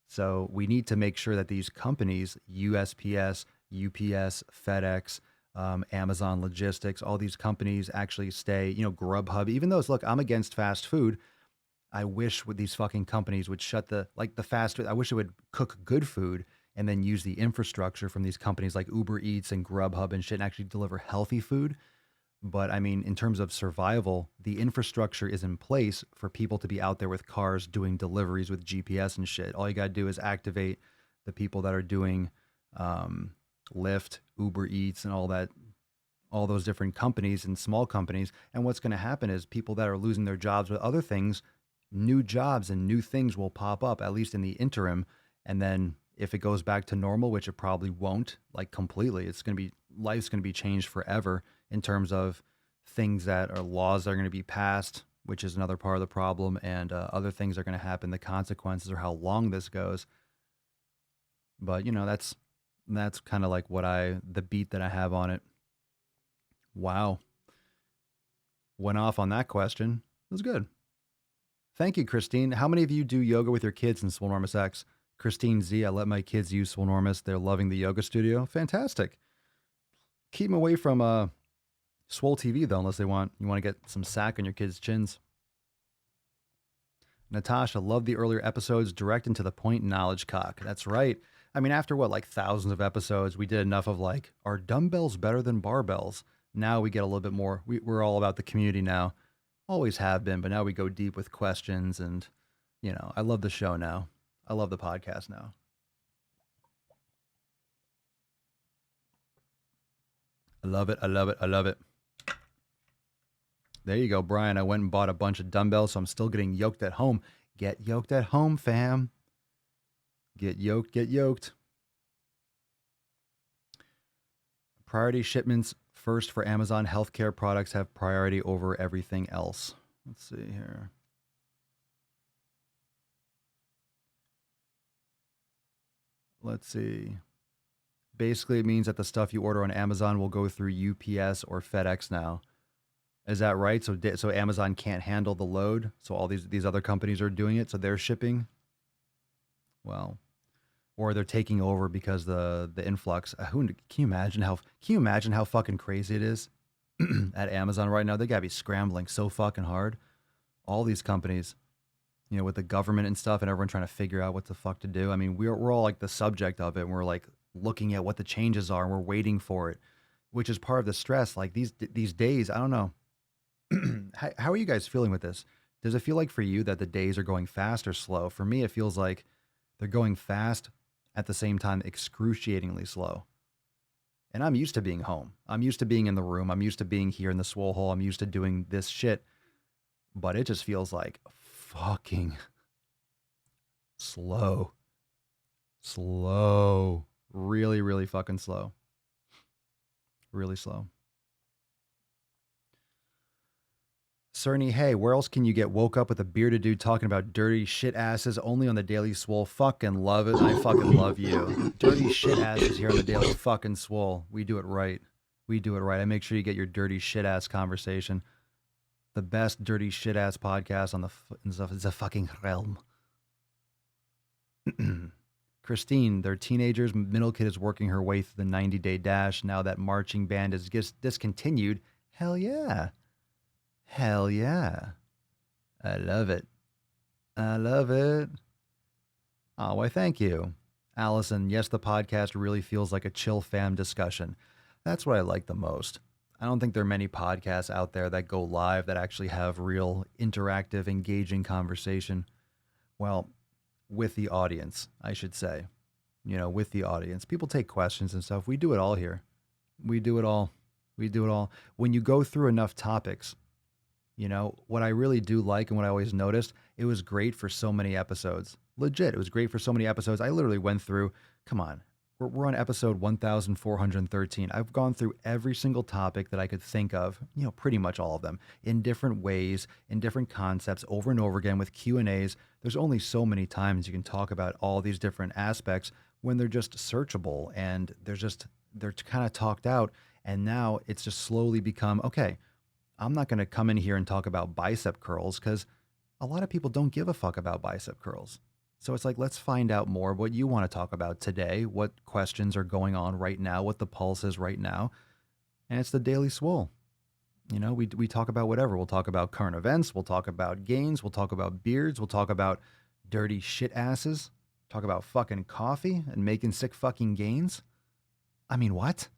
So we need to make sure that these companies, USPS, UPS, FedEx, Amazon Logistics, all these companies actually stay, Grubhub, even though look, I'm against fast food. I wish with these fucking companies would shut the fast food. I wish it would cook good food and then use the infrastructure from these companies like Uber Eats and Grubhub and shit and actually deliver healthy food. But I mean, in terms of survival, the infrastructure is in place for people to be out there with cars doing deliveries with GPS and shit. All you got to do is activate the people that are doing Lyft, Uber Eats, and all those different companies and small companies. And what's going to happen is people that are losing their jobs with other things, new jobs and new things will pop up, at least in the interim. And then if it goes back to normal, which it probably won't, like completely, life's going to be changed forever in terms of things that are laws that are going to be passed, which is another part of the problem, and other things are going to happen. The consequences or how long this goes. But that's kind of like the beat that I have on it. Wow. Went off on that question. It was good. Thank you, Christine. How many of you do yoga with your kids in Swolenormous X? Christine Z, I let my kids use Swolenormous. They're loving the yoga studio. Fantastic. Keep them away from Swole TV, though, unless you want to get some sack on your kids' chins. Natasha, love the earlier episodes, direct and to the point knowledge cock. That's right. I mean, after thousands of episodes, we did enough of are dumbbells better than barbells? Now we get a little bit more. We're all about the community now. Always have been, but now we go deep with questions and, I love the show now. I love the podcast now. I love it. I love it. I love it. There you go, Brian. I went and bought a bunch of dumbbells, so I'm still getting yoked at home. Get yoked at home, fam. Get yoked, get yoked. Priority shipments first for Amazon. Healthcare products have priority over everything else. Let's see here. Let's see. Basically, it means that the stuff you order on Amazon will go through UPS or FedEx now. Is that right? So Amazon can't handle the load. So all these other companies are doing it. So they're shipping. Well, or they're taking over because the influx. Can you imagine how fucking crazy it is at Amazon right now? They gotta be scrambling so fucking hard. All these companies, with the government and stuff, and everyone trying to figure out what the fuck to do. I mean, we're all like the subject of it. And we're like looking at what the changes are, and we're waiting for it, which is part of the stress. Like these days, I don't know. How are you guys feeling with this? Does it feel like for you that the days are going fast or slow? For me, it feels like they're going fast at the same time, excruciatingly slow. And I'm used to being home. I'm used to being in the room. I'm used to being here in the Swole hole. I'm used to doing this shit. But it just feels like fucking slow. Slow. Really, really fucking slow. Really slow. Cerny, hey, where else can you get woke up with a bearded dude talking about dirty shit asses? Only on the Daily Swole. Fucking love it. I fucking love you. Dirty shit asses here on the Daily fucking Swole. We do it right. We do it right. I make sure you get your dirty shit ass conversation. The best dirty shit ass podcast on the fucking realm. Christine, they're teenagers. Middle kid is working her way through the 90-day dash. Now that marching band is discontinued. Hell yeah. Hell yeah. I love it. I love it. Oh, why, thank you. Allison, yes, the podcast really feels like a chill fam discussion. That's what I like the most. I don't think there are many podcasts out there that go live that actually have real interactive, engaging conversation. Well, with the audience, I should say. With the audience. People take questions and stuff. We do it all here. We do it all. We do it all. When you go through enough topics, You know, what I really do like and what I always noticed, it was great for so many episodes. Legit, it was great for so many episodes. I literally went through, come on, we're on episode 1413. I've gone through every single topic that I could think of, you know, pretty much all of them in different ways, in different concepts over and over again with Q&As. There's only so many times you can talk about all these different aspects when they're just searchable and they're kind of talked out. And now it's just slowly become, okay, I'm not going to come in here and talk about bicep curls because a lot of people don't give a fuck about bicep curls. So it's like, let's find out more what you want to talk about today, what questions are going on right now, what the pulse is right now. And it's the Daily Swole. You know, we talk about whatever. We'll talk about current events. We'll talk about gains. We'll talk about beards. We'll talk about dirty shit asses. Talk about fucking coffee and making sick fucking gains. I mean, what?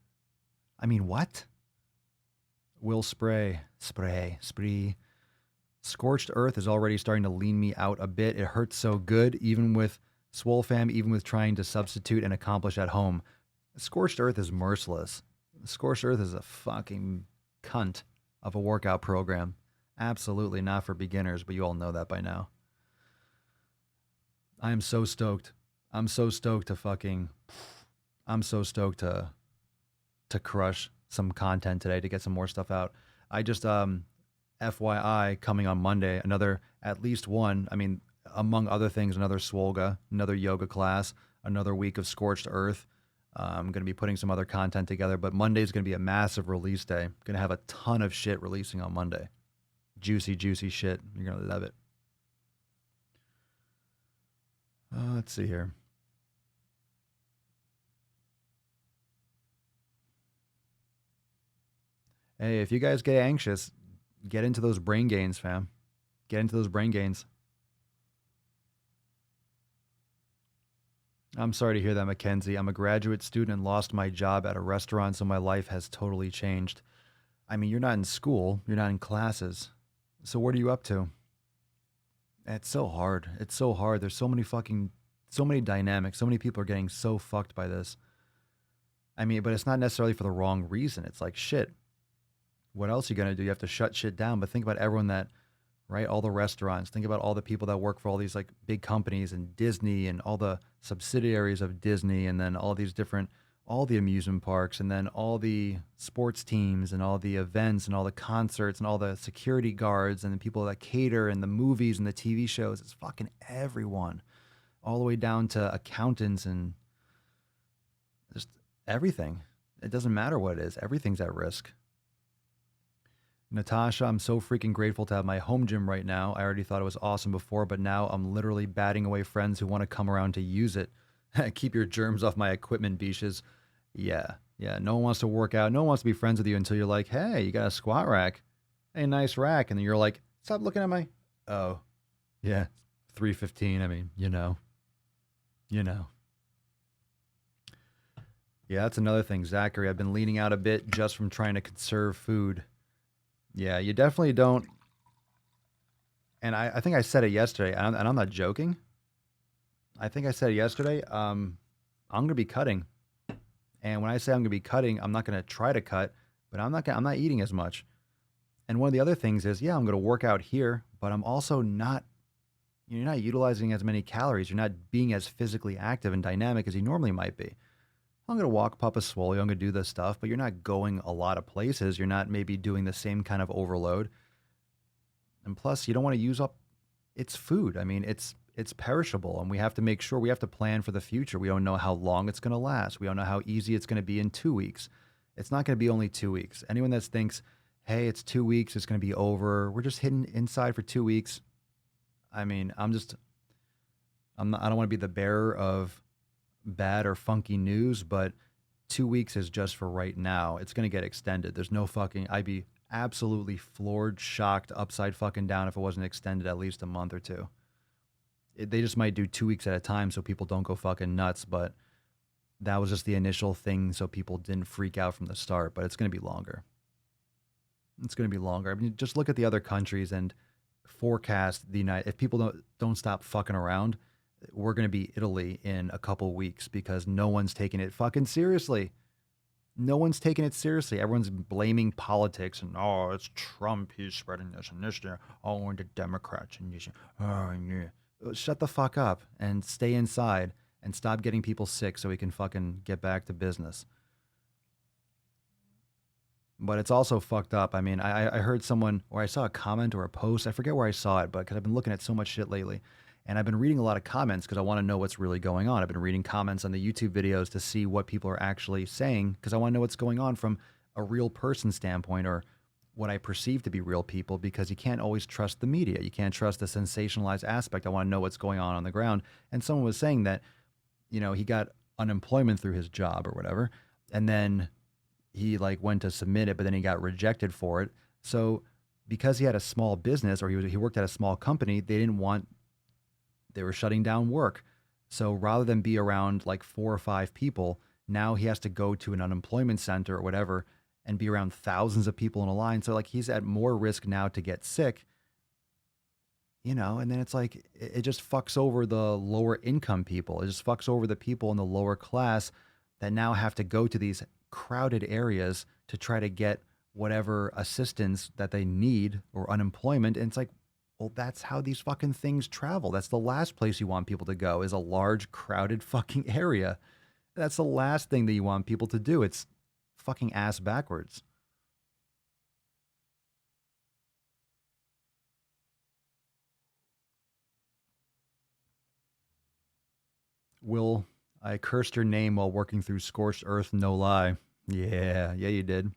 Will spree. Scorched Earth is already starting to lean me out a bit. It hurts so good, even with Swole Fam, even with trying to substitute and accomplish at home. Scorched Earth is merciless. Scorched Earth is a fucking cunt of a workout program. Absolutely not for beginners, but you all know that by now. I am so stoked. I'm so stoked to crush some content today to get some more stuff out. I just FYI, coming on Monday, at least one, I mean, among other things, another Swolga, another yoga class, another week of Scorched Earth. I'm going to be putting some other content together, but Monday is going to be a massive release day. Going to have a ton of shit releasing on Monday. Juicy, juicy shit. You're going to love it. Let's see here. Hey, if you guys get anxious, get into those brain gains, fam. Get into those brain gains. I'm sorry to hear that, Mackenzie. I'm a graduate student and lost my job at a restaurant, so my life has totally changed. I mean, you're not in school. You're not in classes. So what are you up to? It's so hard. It's so hard. There's so many dynamics. So many people are getting so fucked by this. I mean, but it's not necessarily for the wrong reason. It's like, shit. What else are you going to do? You have to shut shit down. But think about everyone that, right? All the restaurants. Think about all the people that work for all these like big companies and Disney and all the subsidiaries of Disney and then all the amusement parks and then all the sports teams and all the events and all the concerts and all the security guards and the people that cater and the movies and the TV shows. It's fucking everyone. All the way down to accountants and just everything. It doesn't matter what it is. Everything's at risk. Natasha, I'm so freaking grateful to have my home gym right now. I already thought it was awesome before, but now I'm literally batting away friends who want to come around to use it. Keep your germs off my equipment, beaches. Yeah. No one wants to work out. No one wants to be friends with you until you're like, hey, you got a squat rack. Hey, nice rack. And then you're like, stop looking at my, oh, yeah, 315. I mean, you know. Yeah, that's another thing, Zachary. I've been leaning out a bit just from trying to conserve food. Yeah, you definitely don't. And I think I said it yesterday, and I'm not joking. I think I said it yesterday. I'm going to be cutting. And when I say I'm going to be cutting, I'm not going to try to cut, but I'm not eating as much. And one of the other things is, yeah, I'm going to work out here, but I'm also not, you're not utilizing as many calories. You're not being as physically active and dynamic as you normally might be. I'm going to walk Papa Swole. I'm going to do this stuff, but you're not going a lot of places. You're not maybe doing the same kind of overload. And plus, you don't want to use up its food. I mean, it's perishable, and we have to make sure we have to plan for the future. We don't know how long it's going to last. We don't know how easy it's going to be in 2 weeks. It's not going to be only 2 weeks. Anyone that thinks, hey, it's 2 weeks, it's going to be over, we're just hidden inside for 2 weeks. I mean, I don't want to be the bearer of bad or funky news, but 2 weeks is just for right now. It's going to get extended. There's no fucking, I'd be absolutely floored, shocked, upside fucking down if it wasn't extended at least a month or two. They just might do 2 weeks at a time so people don't go fucking nuts, but that was just the initial thing so people didn't freak out from the start, but it's going to be longer. It's going to be longer. I mean, just look at the other countries and forecast if people don't stop fucking around, we're going to be Italy in a couple weeks because no one's taking it fucking seriously. No one's taking it seriously. Everyone's blaming politics and, oh, it's Trump. He's spreading this and this. Oh, and the Democrats and this. Oh, yeah. Shut the fuck up and stay inside and stop getting people sick so we can fucking get back to business. But it's also fucked up. I mean, I heard someone, or I saw a comment or a post. I forget where I saw it, but because I've been looking at so much shit lately. And I've been reading a lot of comments because I want to know what's really going on. I've been reading comments on the YouTube videos to see what people are actually saying because I want to know what's going on from a real person standpoint, or what I perceive to be real people, because you can't always trust the media. You can't trust the sensationalized aspect. I want to know what's going on the ground. And someone was saying that, he got unemployment through his job or whatever. And then he like went to submit it, but then he got rejected for it. So because he had a small business, or he worked at a small company, they were shutting down work. So rather than be around like 4 or 5 people, now he has to go to an unemployment center or whatever and be around thousands of people in a line. So like he's at more risk now to get sick, and then it's like, it just fucks over the lower income people. It just fucks over the people in the lower class that now have to go to these crowded areas to try to get whatever assistance that they need, or unemployment. And it's like, well, that's how these fucking things travel. That's the last place you want people to go, is a large, crowded fucking area. That's the last thing that you want people to do. It's fucking ass backwards. Will, I cursed your name while working through scorched earth, no lie. Yeah, you did.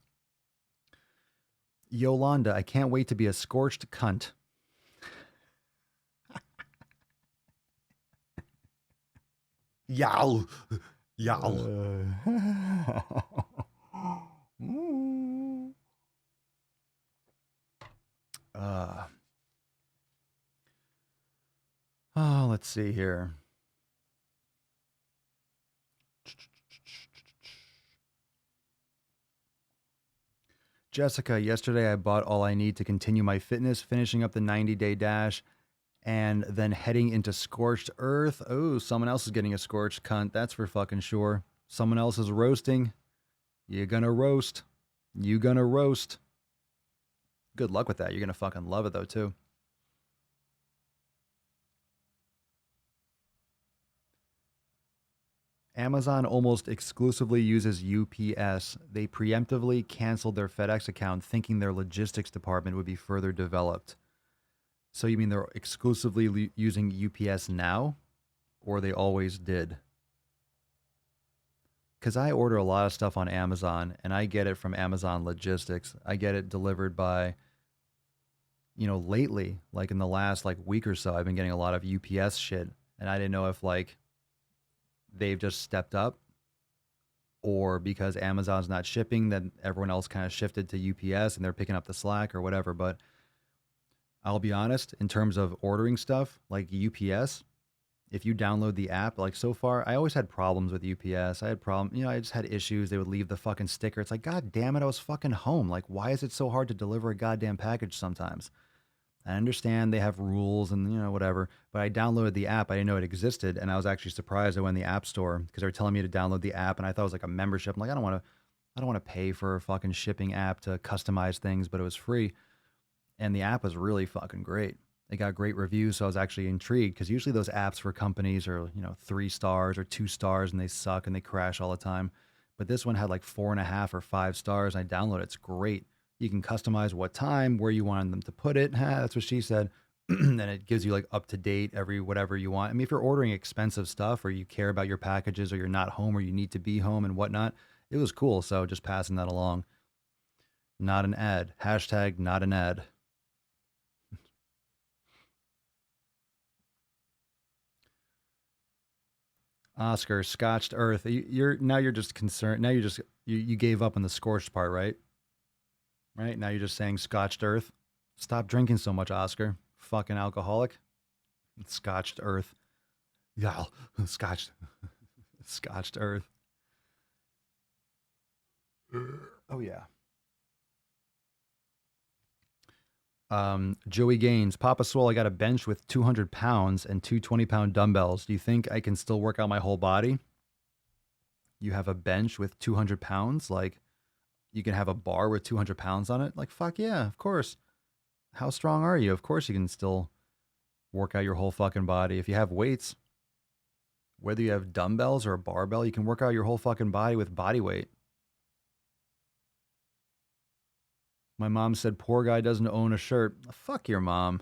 Yolanda, I can't wait to be a scorched cunt. Yow. Yow. Let's see here. Jessica, yesterday I bought all I need to continue my fitness, finishing up the 90-day dash, and then heading into scorched earth. Oh, someone else is getting a scorched cunt. That's for fucking sure. Someone else is roasting. You're gonna roast. You gonna roast. Good luck with that. You're gonna fucking love it though, too. Amazon almost exclusively uses UPS. They preemptively canceled their FedEx account thinking their logistics department would be further developed. So you mean they're exclusively using UPS now? Or they always did? Because I order a lot of stuff on Amazon, and I get it from Amazon Logistics. I get it delivered by, lately, like in the last week or so, I've been getting a lot of UPS shit. And I didn't know if they've just stepped up, or because Amazon's not shipping, then everyone else kind of shifted to UPS and they're picking up the slack or whatever. But I'll be honest, in terms of ordering stuff like UPS, if you download the app, so far, I always had problems with UPS. I just had issues. They would leave the fucking sticker. It's like, God damn it, I was fucking home. Why is it so hard to deliver a goddamn package sometimes? I understand they have rules and, whatever, but I downloaded the app. I didn't know it existed. And I was actually surprised. I went in the app store because they were telling me to download the app. And I thought it was like a membership. I'm like, I don't want to pay for a fucking shipping app to customize things, but it was free. And the app was really fucking great. It got great reviews. So I was actually intrigued, because usually those apps for companies are, 3 stars or 2 stars and they suck and they crash all the time. But this one had 4.5 or 5 stars. And I downloaded it. It's great. You can customize what time, where you want them to put it. That's what she said. And it gives you up to date every whatever you want. I mean, if you're ordering expensive stuff, or you care about your packages, or you're not home, or you need to be home and whatnot, it was cool. So just passing that along. Not an ad. Hashtag not an ad. Oscar, Scotched Earth. You're just concerned. Now you gave up on the scorched part, right? Right? Now you're just saying Scotched Earth. Stop drinking so much, Oscar. Fucking alcoholic. Scotched Earth. Yeah. Scotched. Scotched Earth. Oh, yeah. Joey Gaines. Papa Swole, I got a bench with 200 pounds and 2 20-pound dumbbells. Do you think I can still work out my whole body? You have a bench with 200 pounds. Like, you can have a bar with 200 pounds on it. Like, fuck yeah, of course. How strong are you? Of course you can still work out your whole fucking body. If you have weights, whether you have dumbbells or a barbell, you can work out your whole fucking body with body weight. My mom said, poor guy doesn't own a shirt. Fuck your mom.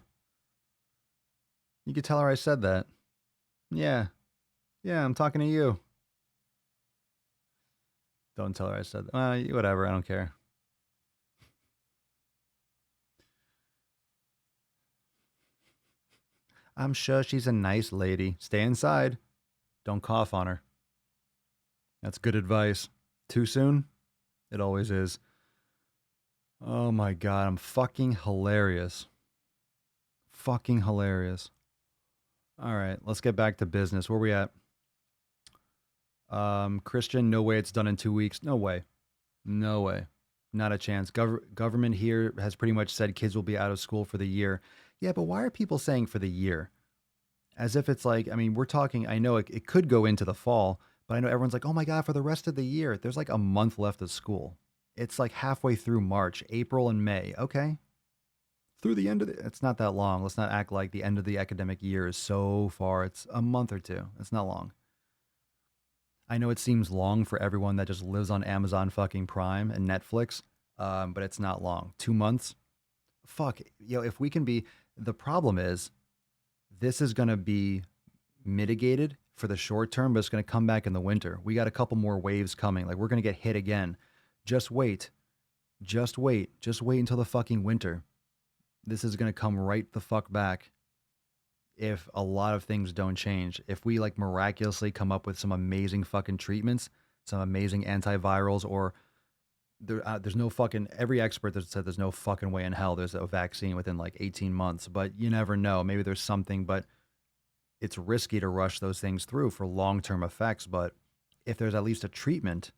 You could tell her I said that. Yeah. Yeah, I'm talking to you. Don't tell her I said that. Whatever, I don't care. I'm sure she's a nice lady. Stay inside. Don't cough on her. That's good advice. Too soon? It always is. Oh my God, I'm fucking hilarious. Fucking hilarious. All right, let's get back to business. Where we at? Christian, no way it's done in 2 weeks. No way. No way. Not a chance. Government here has pretty much said kids will be out of school for the year. Yeah, but why are people saying for the year? As if it's like, I mean, we're talking, I know it could go into the fall, but I know everyone's like, oh my God, for the rest of the year. There's like a month left of school. It's like halfway through March, April and May. Okay. Through the end of it's not that long. Let's not act like the end of the academic year is so far. It's a month or two. It's not long. I know it seems long for everyone that just lives on Amazon fucking Prime and Netflix, but it's not long. 2 months? Fuck. If we can be, the problem is this is going to be mitigated for the short term, but it's going to come back in the winter. We got a couple more waves coming. Like, we're going to get hit again. Just wait. Just wait. Just wait until the fucking winter. This is going to come right the fuck back if a lot of things don't change. If we like miraculously come up with some amazing fucking treatments, some amazing antivirals, or there's no fucking, every expert that said there's no fucking way in hell there's a vaccine within like 18 months, but you never know. Maybe there's something, but it's risky to rush those things through for long-term effects. But if there's at least a treatment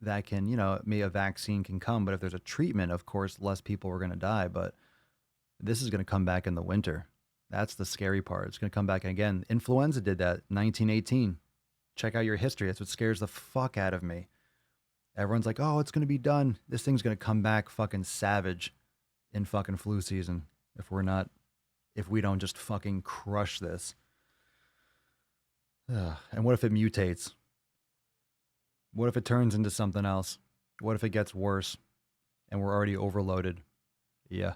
that can, maybe a vaccine can come, but if there's a treatment, of course, less people are going to die. But this is going to come back in the winter. That's the scary part. It's going to come back again. Influenza did that, 1918. Check out your history. That's what scares the fuck out of me. Everyone's like, oh, it's going to be done. This thing's going to come back fucking savage in fucking flu season if we don't just fucking crush this. And what if it mutates? What if it turns into something else? What if it gets worse and we're already overloaded? Yeah.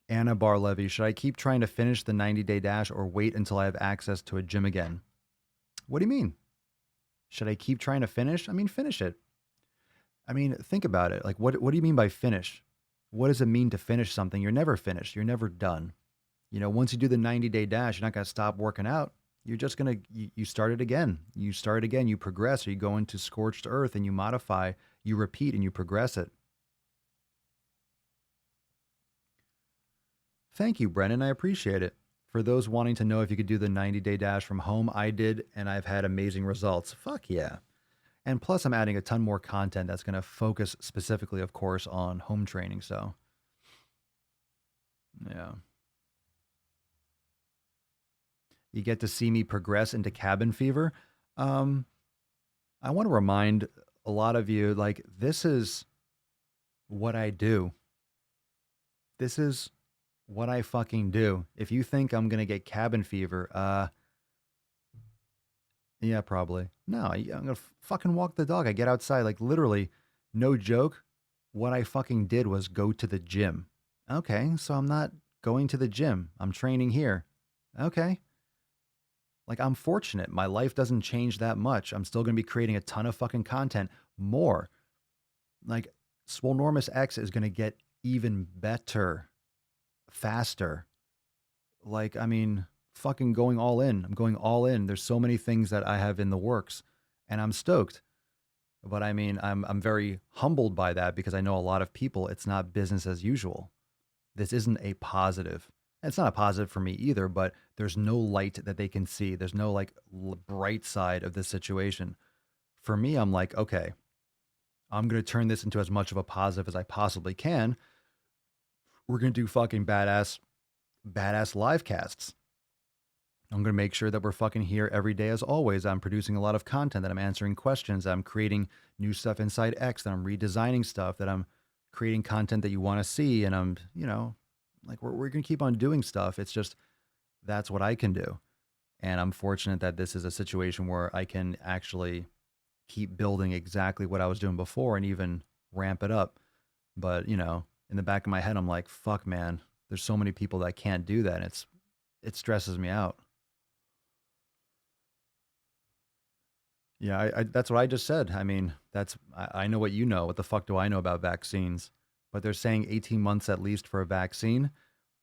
Anna Barlevy, should I keep trying to finish the 90-day dash or wait until I have access to a gym again? What do you mean? Should I keep trying to finish? I mean, finish it. I mean, think about it. Like, what do you mean by finish? What does it mean to finish something? You're never finished. You're never done. Once you do the 90-day dash, you're not going to stop working out. You're just going to, you start it again. You start again. You progress, or you go into scorched earth and you modify, you repeat and you progress it. Thank you, Brennan. I appreciate it. For those wanting to know if you could do the 90-day dash from home, I did, and I've had amazing results. Fuck yeah. And plus, I'm adding a ton more content that's going to focus specifically, of course, on home training. So, yeah. You get to see me progress into cabin fever. I want to remind a lot of you, like, this is what I do. This is what I fucking do. If you think I'm going to get cabin fever, yeah, probably. No, I'm going to fucking walk the dog. I get outside, like, literally, no joke. What I fucking did was go to the gym. Okay, so I'm not going to the gym. I'm training here. Okay. Like, I'm fortunate. My life doesn't change that much. I'm still going to be creating a ton of fucking content. More. Like, Swolenormous X is going to get even better. Faster. Like, I mean, fucking going all in. I'm going all in. There's so many things that I have in the works, and I'm stoked. But I mean, I'm very humbled by that because I know a lot of people, it's not business as usual. This isn't a positive. It's not a positive for me either, but there's no light that they can see. There's no like bright side of this situation. For me, I'm like, okay, I'm going to turn this into as much of a positive as I possibly can. We're going to do fucking badass live casts. I'm going to make sure that we're fucking here every day as always. I'm producing a lot of content, that I'm answering questions, that I'm creating new stuff inside X, that I'm redesigning stuff, that I'm creating content that you want to see. And I'm, like we're going to keep on doing stuff. It's just, that's what I can do. And I'm fortunate that this is a situation where I can actually keep building exactly what I was doing before and even ramp it up. But, in the back of my head, I'm like, fuck, man, there's so many people that can't do that. And it stresses me out. Yeah, that's what I just said. I mean, I know what you know. What the fuck do I know about vaccines? But they're saying 18 months at least for a vaccine.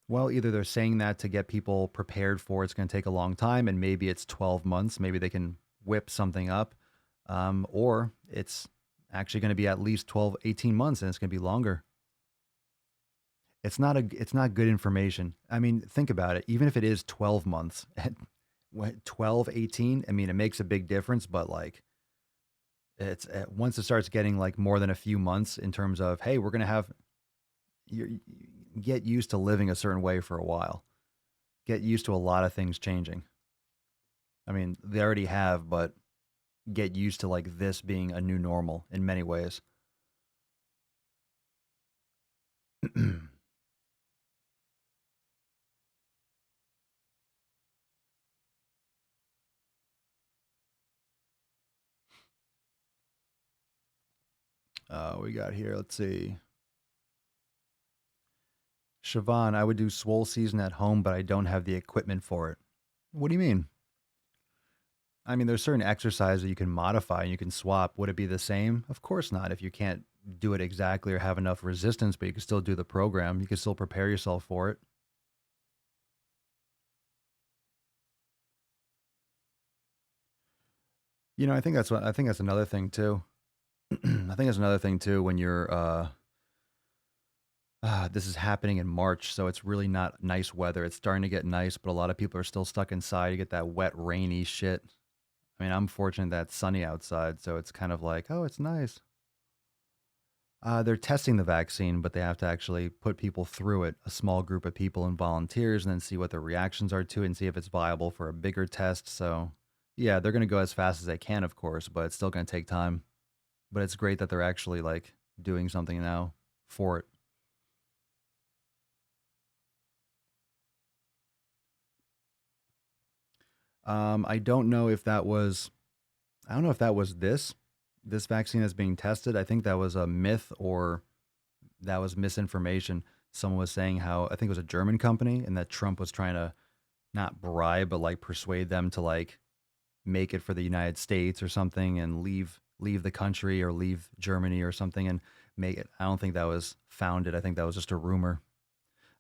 Well, either they're saying that to get people prepared for it's going to take a long time, and maybe it's 12 months. Maybe they can whip something up. Or it's actually going to be at least 12, 18 months, and it's going to be longer. It's not good information. I mean, think about it. Even if it is 12 months, 12, 18, I mean, it makes a big difference, but like it's once it starts getting like more than a few months in terms of, hey, we're going to have you get used to living a certain way for a while. Get used to a lot of things changing. I mean, they already have, but get used to like this being a new normal in many ways. We got here, let's see. Siobhan, I would do Swole season at home, but I don't have the equipment for it. What do you mean? I mean, there's certain exercises you can modify and you can swap. Would it be the same? Of course not. If you can't do it exactly or have enough resistance, but you can still do the program, you can still prepare yourself for it. I think that's another thing too. I think that's another thing too when you're this is happening in March, so it's really not nice weather. It's starting to get nice, but a lot of people are still stuck inside. You get that wet, rainy shit. I mean, I'm fortunate that it's sunny outside, so it's kind of like, oh, it's nice. They're testing the vaccine, but they have to actually put people through it, a small group of people and volunteers, and then see what their reactions are to it and see if it's viable for a bigger test. So, yeah, they're going to go as fast as they can, of course, but it's still going to take time. But it's great that they're actually like doing something now for it. I don't know if that was, I don't know if that was this vaccine that's being tested. I think that was a myth or that was misinformation. Someone was saying how, I think it was a German company, and that Trump was trying to not bribe, but like persuade them to like make it for the United States or something and leave the country or leave Germany or something and make it. I don't think that was founded. I think that was just a rumor.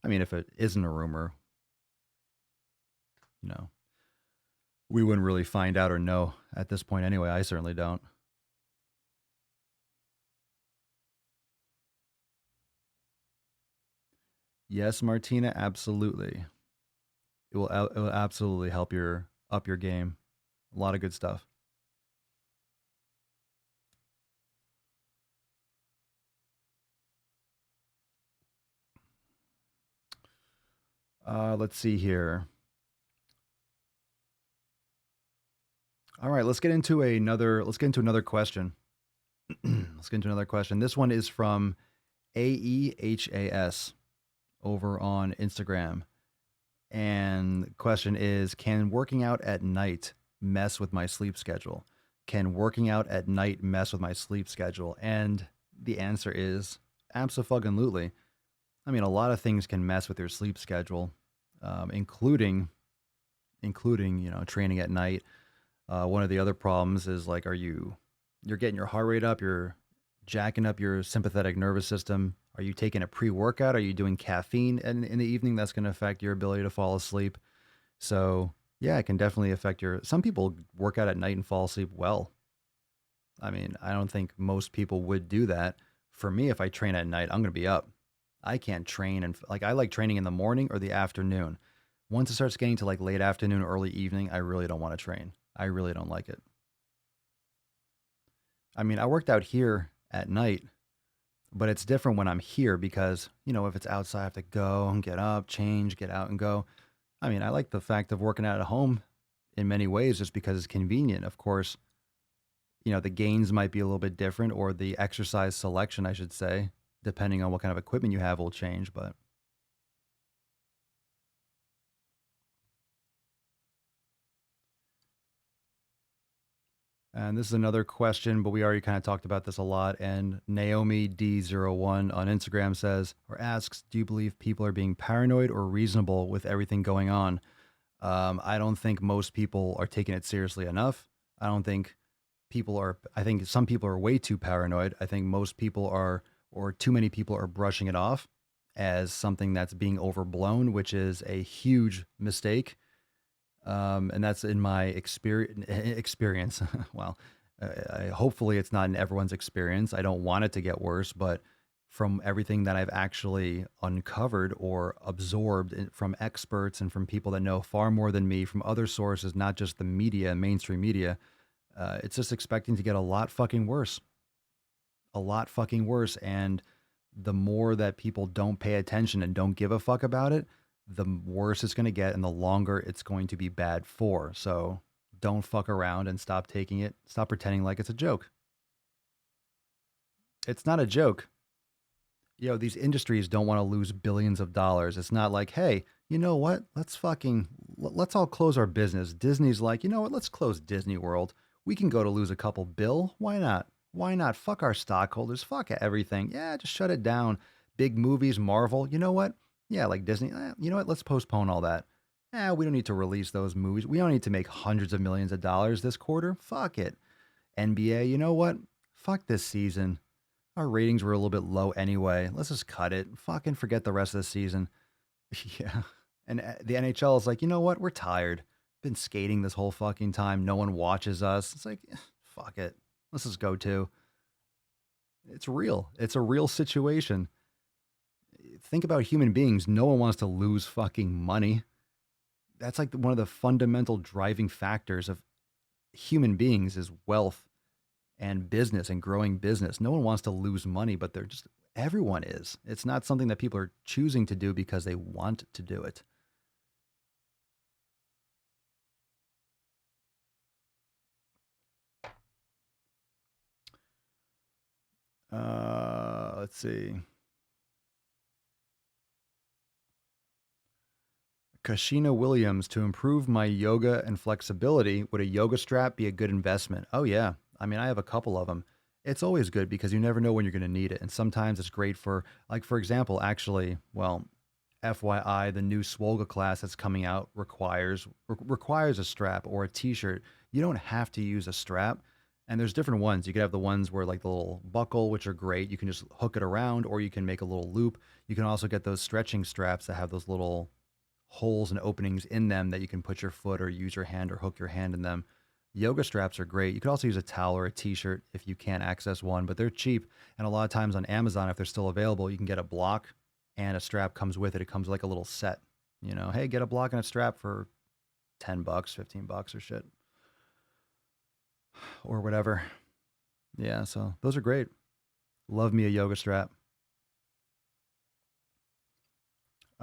I mean, if it isn't a rumor, you know, we wouldn't really find out or know at this point anyway. I certainly don't. Yes, Martina, absolutely. It will absolutely help your up your game. A lot of good stuff. Let's see here. All right, let's get into another question. Let's get into another question. This one is from AEHAS over on Instagram. And the question is, can working out at night mess with my sleep schedule? Can working out at night mess with my sleep schedule? And the answer is abso-fucking-lutely. I mean, a lot of things can mess with your sleep schedule, including training at night. One of the other problems is like, you're getting your heart rate up, you're jacking up your sympathetic nervous system. Are you taking a pre-workout? Are you doing caffeine in the evening? That's going to affect your ability to fall asleep. So yeah, it can definitely affect some people work out at night and fall asleep well. I mean, I don't think most people would do that. For me, if I train at night, I'm going to be up. I can't train. And like, I like training in the morning or the afternoon. Once it starts getting to like late afternoon, early evening, I really don't want to train. I really don't like it. I mean, I worked out here at night, but it's different when I'm here because, if it's outside, I have to go and get up, change, get out and go. I mean, I like the fact of working out at home in many ways just because it's convenient. Of course, the gains might be a little bit different, or the exercise selection, I should say, depending on what kind of equipment you have will change. But and this is another question, but we already kind of talked about this a lot. And Naomi D01 on Instagram says or asks, do you believe people are being paranoid or reasonable with everything going on? I don't think most people are taking it seriously enough. I don't think I think some people are way too paranoid. I think most people are, or too many people are brushing it off as something that's being overblown, which is a huge mistake. And that's in my experience. Well, hopefully it's not in everyone's experience. I don't want it to get worse, but from everything that I've actually uncovered or absorbed from experts and from people that know far more than me, from other sources, not just the media, mainstream media, it's just expecting to get a lot fucking worse. A lot fucking worse. And the more that people don't pay attention and don't give a fuck about it, the worse it's going to get and the longer it's going to be bad for. So don't fuck around and stop taking it. Stop pretending like it's a joke. It's not a joke. These industries don't want to lose billions of dollars. It's not like, hey, you know what? Let's all close our business. Disney's like, you know what? Let's close Disney World. We can go to lose a couple bill. Why not? Why not? Fuck our stockholders. Fuck everything. Yeah, just shut it down. Big movies, Marvel. You know what? Yeah, like Disney. You know what? Let's postpone all that. We don't need to release those movies. We don't need to make hundreds of millions of dollars this quarter. Fuck it. NBA, you know what? Fuck this season. Our ratings were a little bit low anyway. Let's just cut it. Fucking forget the rest of the season. Yeah. And the NHL is like, you know what? We're tired. Been skating this whole fucking time. No one watches us. It's like, fuck it. Let's just go to. It's real. It's a real situation. Think about human beings. No one wants to lose fucking money. That's like one of the fundamental driving factors of human beings is wealth and business and growing business. No one wants to lose money, but everyone is. It's not something that people are choosing to do because they want to do it. Let's see. Kashina Williams, to improve my yoga and flexibility, would a yoga strap be a good investment? Oh, yeah. I mean, I have a couple of them. It's always good because you never know when you're going to need it. And sometimes it's great for, like, for example, actually, well, FYI, the new Swole class that's coming out requires a strap or a t-shirt. You don't have to use a strap. And there's different ones. You could have the ones where like the little buckle, which are great. You can just hook it around, or you can make a little loop. You can also get those stretching straps that have those little holes and openings in them that you can put your foot or use your hand or hook your hand in them. Yoga straps are great. You could also use a towel or a t-shirt if you can't access one, but they're cheap. And a lot of times on Amazon, if they're still available, you can get a block and a strap comes with it. It comes like a little set, hey, get a block and a strap for $10, $15 or shit or whatever. Yeah. So those are great. Love me a yoga strap.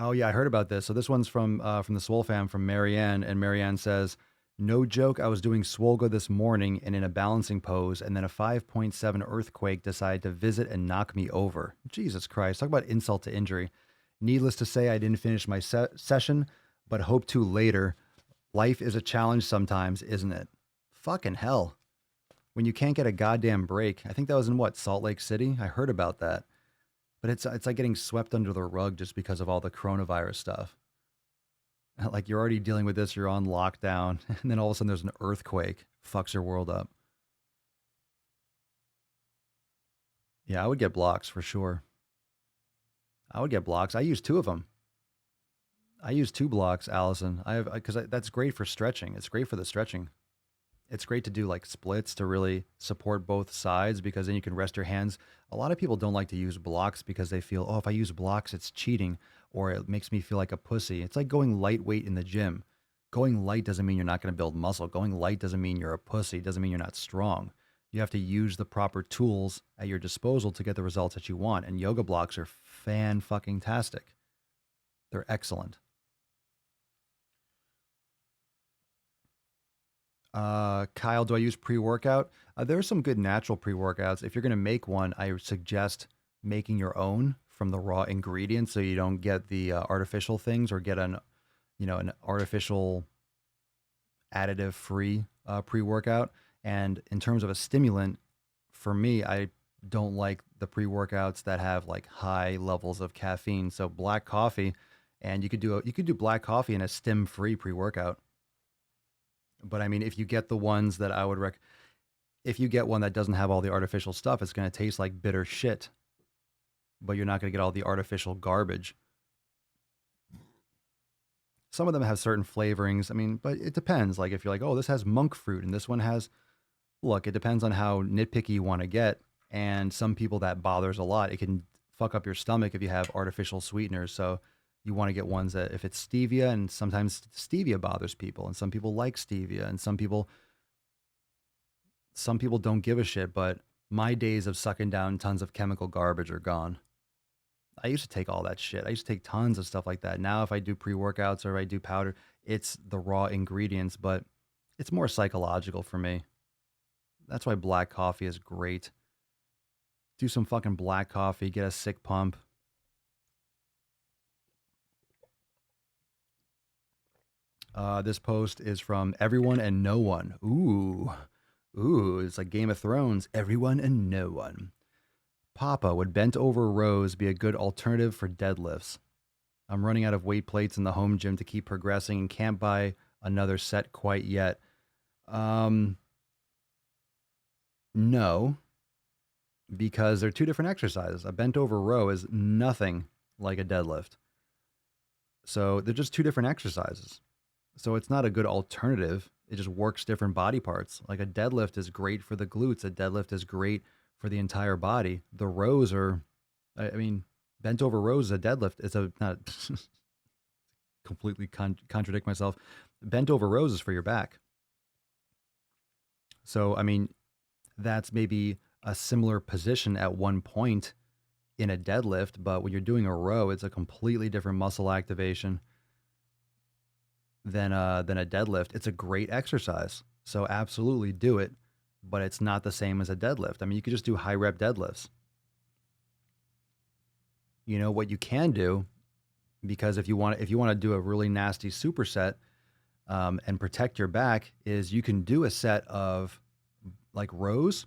Oh yeah, I heard about this. So this one's from the Swole fam, from Marianne, and Marianne says, "No joke, I was doing Swolga this morning and in a balancing pose, and then a 5.7 earthquake decided to visit and knock me over. Jesus Christ, talk about insult to injury. Needless to say, I didn't finish my session, but hope to later. Life is a challenge sometimes, isn't it? Fucking hell. When you can't get a goddamn break. I think that was in what, Salt Lake City? I heard about that. But it's like getting swept under the rug just because of all the coronavirus stuff. Like you're already dealing with this, you're on lockdown, and then all of a sudden there's an earthquake. Fucks your world up. Yeah, I would get blocks for sure. I would get blocks. I use 2 of them. I use 2 blocks, Allison. Because that's great for stretching. It's great for the stretching. It's great to do like splits to really support both sides, because then you can rest your hands. A lot of people don't like to use blocks because they feel, oh, if I use blocks, it's cheating, or it makes me feel like a pussy. It's like going lightweight in the gym. Going light doesn't mean you're not going to build muscle. Going light doesn't mean you're a pussy. It doesn't mean you're not strong. You have to use the proper tools at your disposal to get the results that you want. And yoga blocks are fan-fucking-tastic. They're excellent. Kyle, do I use pre-workout? There are some good natural pre-workouts. If you're going to make one, I suggest making your own from the raw ingredients so you don't get the artificial things or get an artificial additive free pre-workout. And in terms of a stimulant, for me, I don't like the pre-workouts that have like high levels of caffeine. So black coffee, and you could do black coffee in a stim-free pre-workout. But I mean, if you get the ones that I would if you get one that doesn't have all the artificial stuff, it's going to taste like bitter shit. But you're not going to get all the artificial garbage. Some of them have certain flavorings. I mean, but it depends. Like if you're like, oh, this has monk fruit and this one has, look, it depends on how nitpicky you want to get. And some people that bothers a lot. It can fuck up your stomach if you have artificial sweeteners. So you want to get ones that if it's stevia, and sometimes stevia bothers people, and some people like stevia, and some people don't give a shit. But my days of sucking down tons of chemical garbage are gone. I used to take all that shit. I used to take tons of stuff like that. Now, if I do pre-workouts or I do powder, it's the raw ingredients, but it's more psychological for me. That's why black coffee is great. Do some fucking black coffee, get a sick pump. This post is from Everyone and No One. Ooh, it's like Game of Thrones. Everyone and No One. Papa, would bent over rows be a good alternative for deadlifts? I'm running out of weight plates in the home gym to keep progressing and can't buy another set quite yet. No, because they're two different exercises. A bent over row is nothing like a deadlift. So they're just two different exercises. So it's not a good alternative. It just works different body parts. Like a deadlift is great for the glutes. A deadlift is great for the entire body. The rows are, I mean, bent over rows is a deadlift. It's a, not completely contradict myself. Bent over rows is for your back. So, I mean, that's maybe a similar position at one point in a deadlift, but when you're doing a row, it's a completely different muscle activation than a deadlift. It's a great exercise. So absolutely do it, but it's not the same as a deadlift. I mean, you could just do high rep deadlifts. You know what you can do, because if you want to do a really nasty superset and protect your back, is you can do a set of like rows.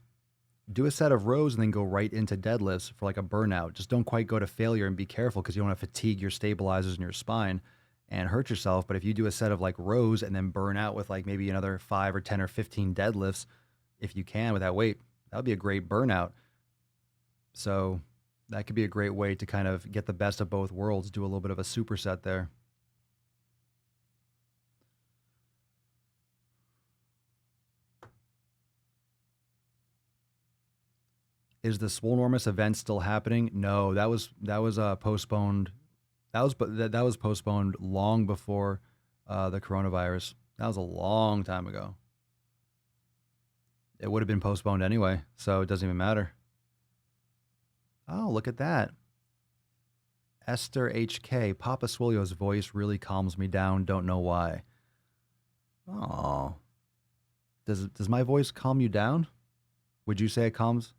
Do a set of rows and then go right into deadlifts for like a burnout. Just don't quite go to failure, and be careful because you don't want to fatigue your stabilizers in your spine and hurt yourself. But if you do a set of like rows and then burn out with like maybe another 5 or 10 or 15 deadlifts, if you can, with that weight, that would be a great burnout. So that could be a great way to kind of get the best of both worlds, do a little bit of a superset there. Is the Swolenormous event still happening? No, that was postponed. That was postponed long before the coronavirus. That was a long time ago. It would have been postponed anyway, so it doesn't even matter. Oh, look at that. Esther HK, Papa Swolio's voice really calms me down. Don't know why. Oh, does my voice calm you down? Would you say it calms?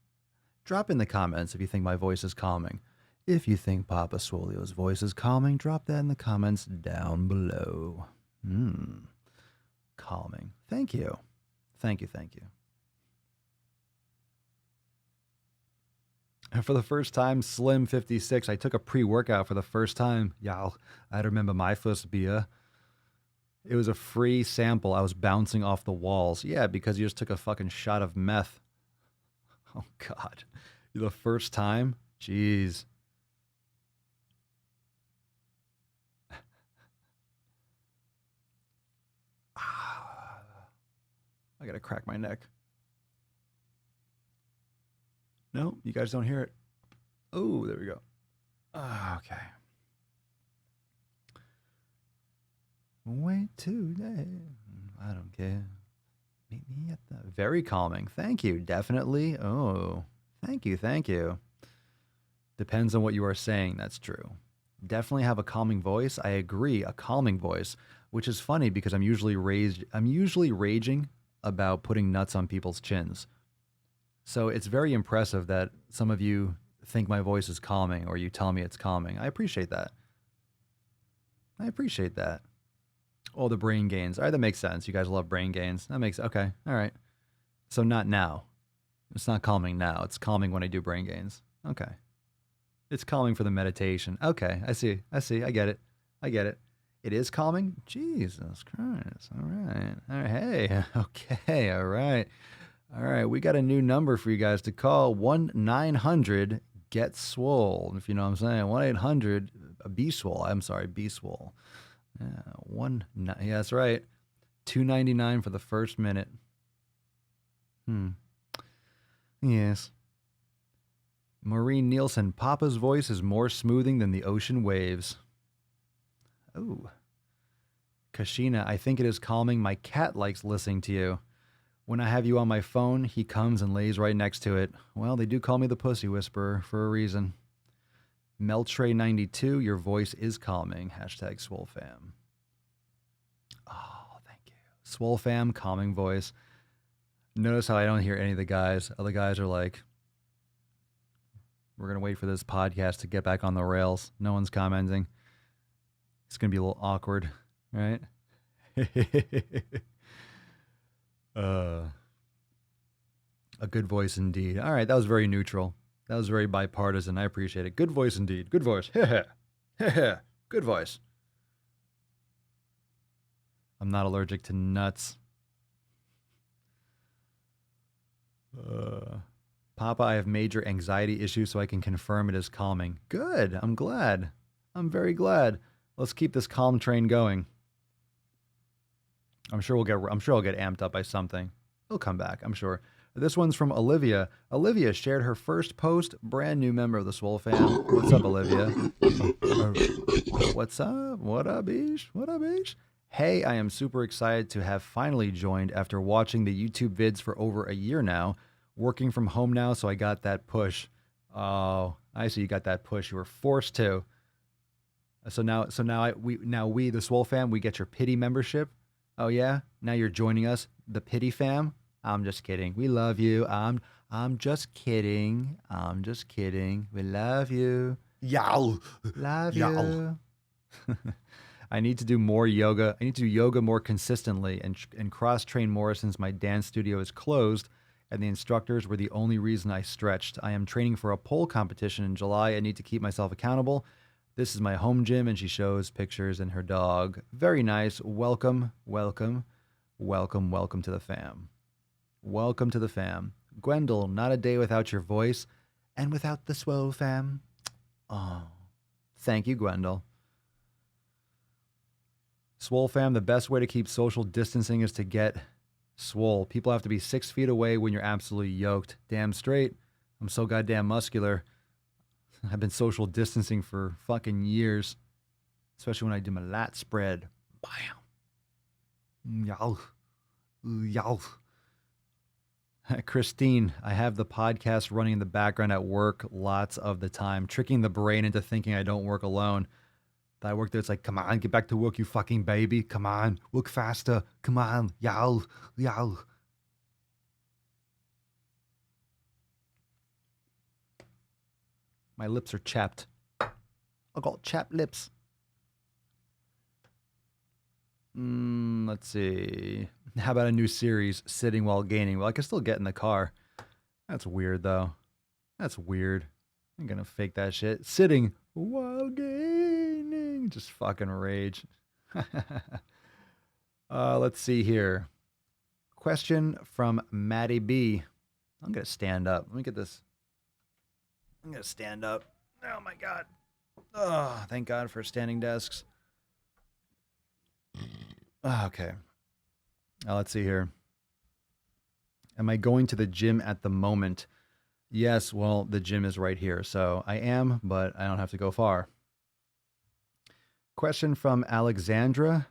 Drop in the comments if you think my voice is calming. If you think Papa Swolio's voice is calming, drop that in the comments down below. Calming. Thank you. Thank you. And for the first time, Slim56, I took a pre-workout for the first time. Y'all, I remember my first beer. It was a free sample. I was bouncing off the walls. Yeah, because you just took a fucking shot of meth. Oh, God. The first time? Jeez. I gotta crack my neck. No, you guys don't hear it. Oh, there we go. Okay. Wait today. I don't care. Meet me at the... Very calming. Thank you. Definitely. Oh, thank you. Depends on what you are saying. That's true. Definitely have a calming voice. I agree. A calming voice, which is funny because I'm usually raging about putting nuts on people's chins. So it's very impressive that some of you think my voice is calming or you tell me it's calming. I appreciate that. I appreciate that. Oh, the brain gains. All right, that makes sense. You guys love brain gains. That makes, okay, all right. So not now. It's not calming now. It's calming when I do brain gains. Okay. It's calming for the meditation. Okay, I see. I get it. It is calming? Jesus Christ. All right. Hey, okay, all right. All right, we got a new number for you guys to call. 1-900-GET-SWOLE, if you know what I'm saying. 1-800-BE-SWOLE. I'm sorry, BE-SWOLE. Yeah, yeah, that's right. $2.99 for the first minute. Yes. Maureen Nielsen, Papa's voice is more smoothing than the ocean waves. Oh. Kashina, I think it is calming. My cat likes listening to you. When I have you on my phone, he comes and lays right next to it. Well, they do call me the Pussy Whisperer for a reason. Meltray92, your voice is calming. Hashtag SwoleFam. Oh, thank you. SwoleFam, calming voice. Notice how I don't hear any of the guys. Other guys are like, we're going to wait for this podcast to get back on the rails. No one's commenting. It's going to be a little awkward, right? A good voice indeed. All right, that was very neutral. That was very bipartisan. I appreciate it. Good voice indeed. Good voice. Good voice. I'm not allergic to nuts. Papa, I have major anxiety issues, so I can confirm it is calming. Good. I'm glad. I'm very glad. Let's keep this calm train going. I'm sure I'll get amped up by something. He'll come back, I'm sure. This one's from Olivia. Olivia shared her first post. Brand new member of the Swole fam. What's up, Olivia? What's up? What up, Ish? What up, Ish? Hey, I am super excited to have finally joined after watching the YouTube vids for over a year now. Working from home now, so I got that push. Oh, I see you got that push. You were forced to. So now we, the Swole fam, we get your pity membership. Oh yeah? Now you're joining us, the pity fam? I'm just kidding. We love you. I'm just kidding. I'm just kidding. We love you. Yow. Love Yow. you. I need to do more yoga. I need to do yoga more consistently and cross-train more since my dance studio is closed and the instructors were the only reason I stretched. I am training for a pole competition in July. I need to keep myself accountable. This is my home gym, and she shows pictures and her dog. Very nice. Welcome, welcome, welcome, welcome to the fam. Welcome to the fam. Gwendol, not a day without your voice and without the Swole fam. Oh, thank you, Gwendol. Swole fam, the best way to keep social distancing is to get swole. People have to be 6 feet away when you're absolutely yoked. Damn straight. I'm so goddamn muscular. I've been social distancing for fucking years. Especially when I do my lat spread. Bam. Yow. Yow. Christine, I have the podcast running in the background at work lots of the time, tricking the brain into thinking I don't work alone. That I work there, it's like, come on, get back to work, you fucking baby. Come on, work faster. Come on, yow, yow. My lips are chapped. I got chapped lips. Let's see. How about a new series, Sitting While Gaining? Well, I can still get in the car. That's weird, though. That's weird. I'm going to fake that shit. Sitting while gaining. Just fucking rage. Let's see here. Question from Maddie B. I'm going to stand up. Let me get this. I'm going to stand up. Oh, my God. Oh, thank God for standing desks. Okay. Let's see here. Am I going to the gym at the moment? Yes, well, the gym is right here. So I am, but I don't have to go far. Question from Alexandra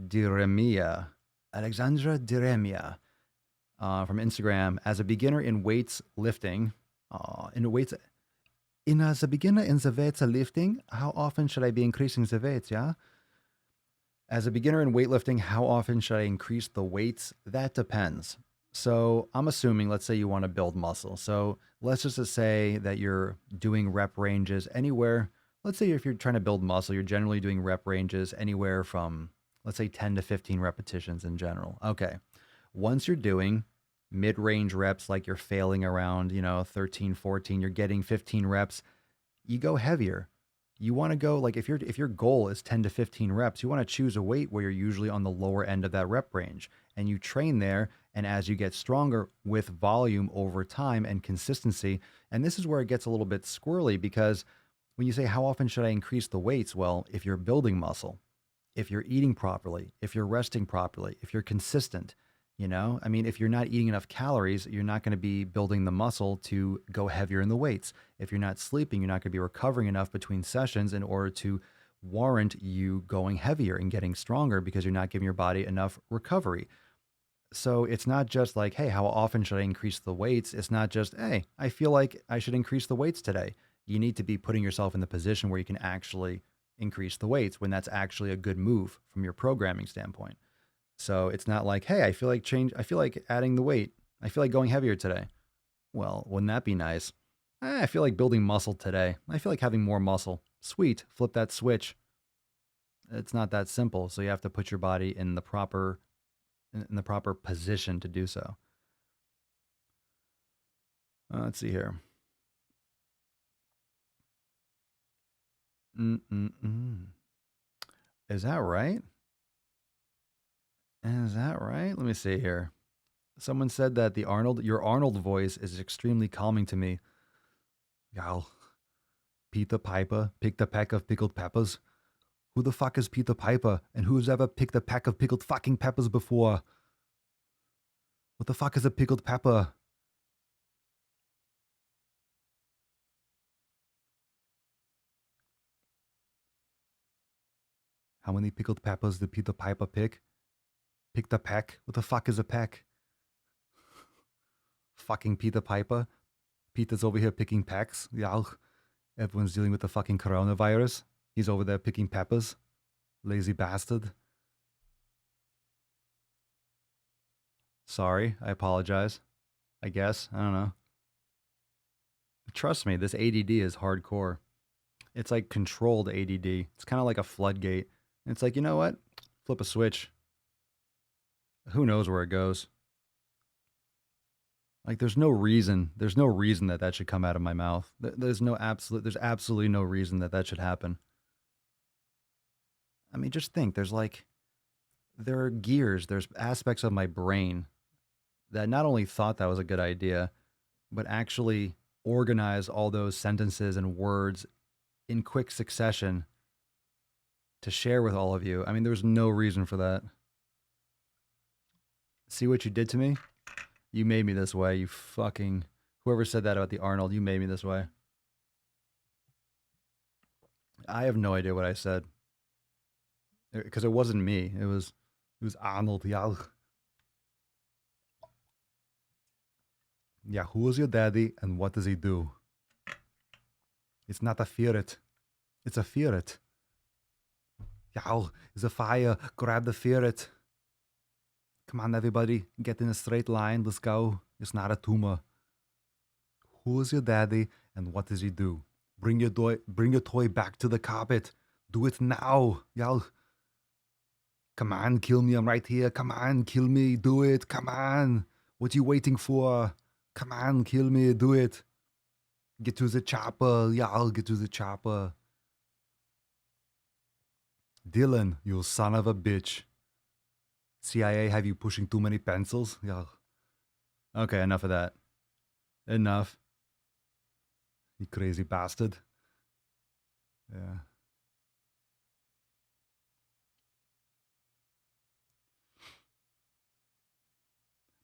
Diremia. Alexandra Diremia from Instagram. As a beginner in weights lifting, as a beginner in the weights lifting, how often should I be increasing the weights, yeah? As a beginner in weightlifting, how often should I increase the weights? That depends. So I'm assuming, let's say you want to build muscle. So let's just say that you're doing rep ranges anywhere. Let's say if you're trying to build muscle, you're generally doing rep ranges anywhere from, let's say, 10 to 15 repetitions in general. Okay. Once you're doing mid range reps, like you're failing around, 13, 14, you're getting 15 reps, you go heavier. You want to go like if your goal is 10 to 15 reps, you want to choose a weight where you're usually on the lower end of that rep range and you train there, and as you get stronger with volume over time and consistency, and this is where it gets a little bit squirrely because when you say how often should I increase the weights? Well, if you're building muscle, if you're eating properly, if you're resting properly, if you're consistent, I mean, if you're not eating enough calories, you're not going to be building the muscle to go heavier in the weights. If you're not sleeping, you're not going to be recovering enough between sessions in order to warrant you going heavier and getting stronger because you're not giving your body enough recovery. So it's not just like, hey, how often should I increase the weights? It's not just, hey, I feel like I should increase the weights today. You need to be putting yourself in the position where you can actually increase the weights when that's actually a good move from your programming standpoint. So it's not like, hey, I feel like adding the weight. I feel like going heavier today. Well, wouldn't that be nice? I feel like building muscle today. I feel like having more muscle. Sweet, flip that switch. It's not that simple. So you have to put your body in the proper position to do so. Let's see here. Is that right? Is that right? Let me see here. Someone said that your Arnold voice is extremely calming to me. Y'all, Peter Piper picked a pack of pickled peppers. Who the fuck is Peter Piper? And who's ever picked a pack of pickled fucking peppers before? What the fuck is a pickled pepper? How many pickled peppers did Peter Piper pick? Picked a pack? What the fuck is a pack? Fucking Peter Piper. Peter's over here picking packs. Yeah, everyone's dealing with the fucking coronavirus. He's over there picking peppers. Lazy bastard. Sorry, I apologize. I guess. I don't know. Trust me, this ADD is hardcore. It's like controlled ADD. It's kind of like a floodgate. It's like, you know what? Flip a switch. Who knows where it goes? Like there's no reason that should come out of my mouth. There's absolutely no reason that should happen. I mean, just think, there are gears, there's aspects of my brain that not only thought that was a good idea, but actually organize all those sentences and words in quick succession to share with all of you. I mean, there's no reason for that. See what you did to me? You made me this way, whoever said that about the Arnold, you made me this way. I have no idea what I said. Because it wasn't me. It was Arnold. Yeah. Yeah, who is your daddy and what does he do? It's not a ferret. It's a ferret. Yeah, it's a fire. Grab the ferret. Come on, everybody. Get in a straight line. Let's go. It's not a tumor. Who is your daddy and what does he do? Bring your toy back to the carpet. Do it now. Yeah. Come on, kill me. I'm right here. Come on, kill me. Do it. Come on. What are you waiting for? Come on, kill me. Do it. Get to the chopper. Yeah, I'll get to the chopper. Dylan, you son of a bitch. CIA have you pushing too many pencils? Yeah. Okay, enough of that. Enough. You crazy bastard. Yeah.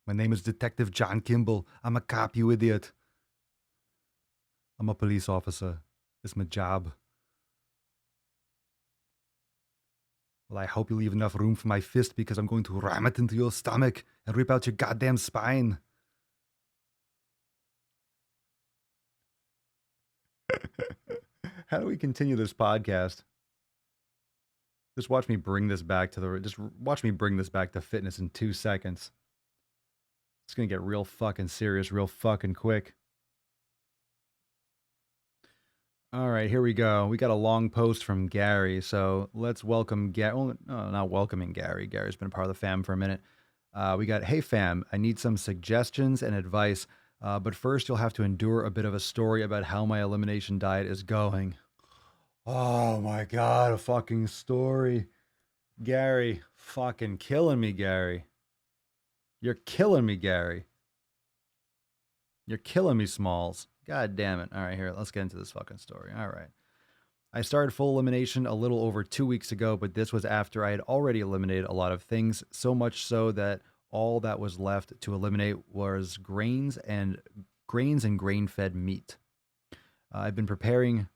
My name is Detective John Kimball. I'm a cop, you idiot. I'm a police officer. It's my job. Well, I hope you leave enough room for my fist because I'm going to ram it into your stomach and rip out your goddamn spine. How do we continue this podcast? Just watch me bring this back to the. Just watch me bring this back to fitness in 2 seconds. It's gonna get real fucking serious, real fucking quick. All right, here we go. We got a long post from Gary, so let's welcome Gary. Oh, no, not welcoming Gary. Gary's been part of the fam for a minute. We got, hey fam, I need some suggestions and advice, but first you'll have to endure a bit of a story about how my elimination diet is going. Oh my god, a fucking story. Gary, fucking killing me, Gary. You're killing me, Gary. You're killing me, Smalls. God damn it. All right, here, let's get into this fucking story. All right. I started full elimination a little over 2 weeks ago, but this was after I had already eliminated a lot of things, so much so that all that was left to eliminate was grains and grain-fed meat. I've been preparing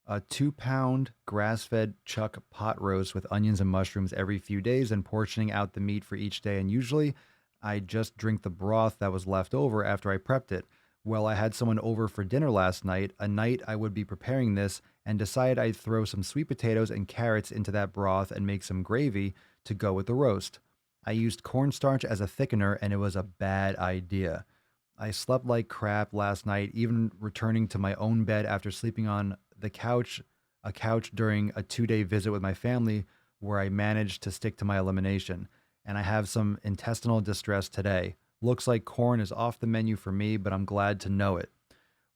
a 2-pound grass-fed chuck pot roast with onions and mushrooms every few days and portioning out the meat for each day. And usually I just drink the broth that was left over after I prepped it. Well, I had someone over for dinner last night, a night I would be preparing this, and decided I'd throw some sweet potatoes and carrots into that broth and make some gravy to go with the roast. I used cornstarch as a thickener, and it was a bad idea. I slept like crap last night, even returning to my own bed after sleeping on a couch during a 2-day visit with my family where I managed to stick to my elimination. And I have some intestinal distress today. Looks like corn is off the menu for me, but I'm glad to know it.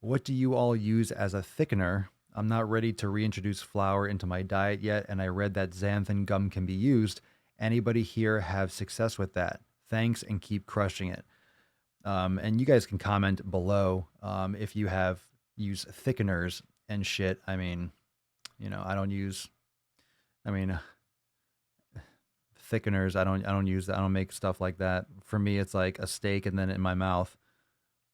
What do you all use as a thickener? I'm not ready to reintroduce flour into my diet yet, and I read that xanthan gum can be used. Anybody here have success with that? Thanks, and keep crushing it. And you guys can comment below if you have used thickeners and shit. I mean, I don't use. I mean, thickeners. I don't use that. I don't make stuff like that. For me, it's like a steak and then in my mouth.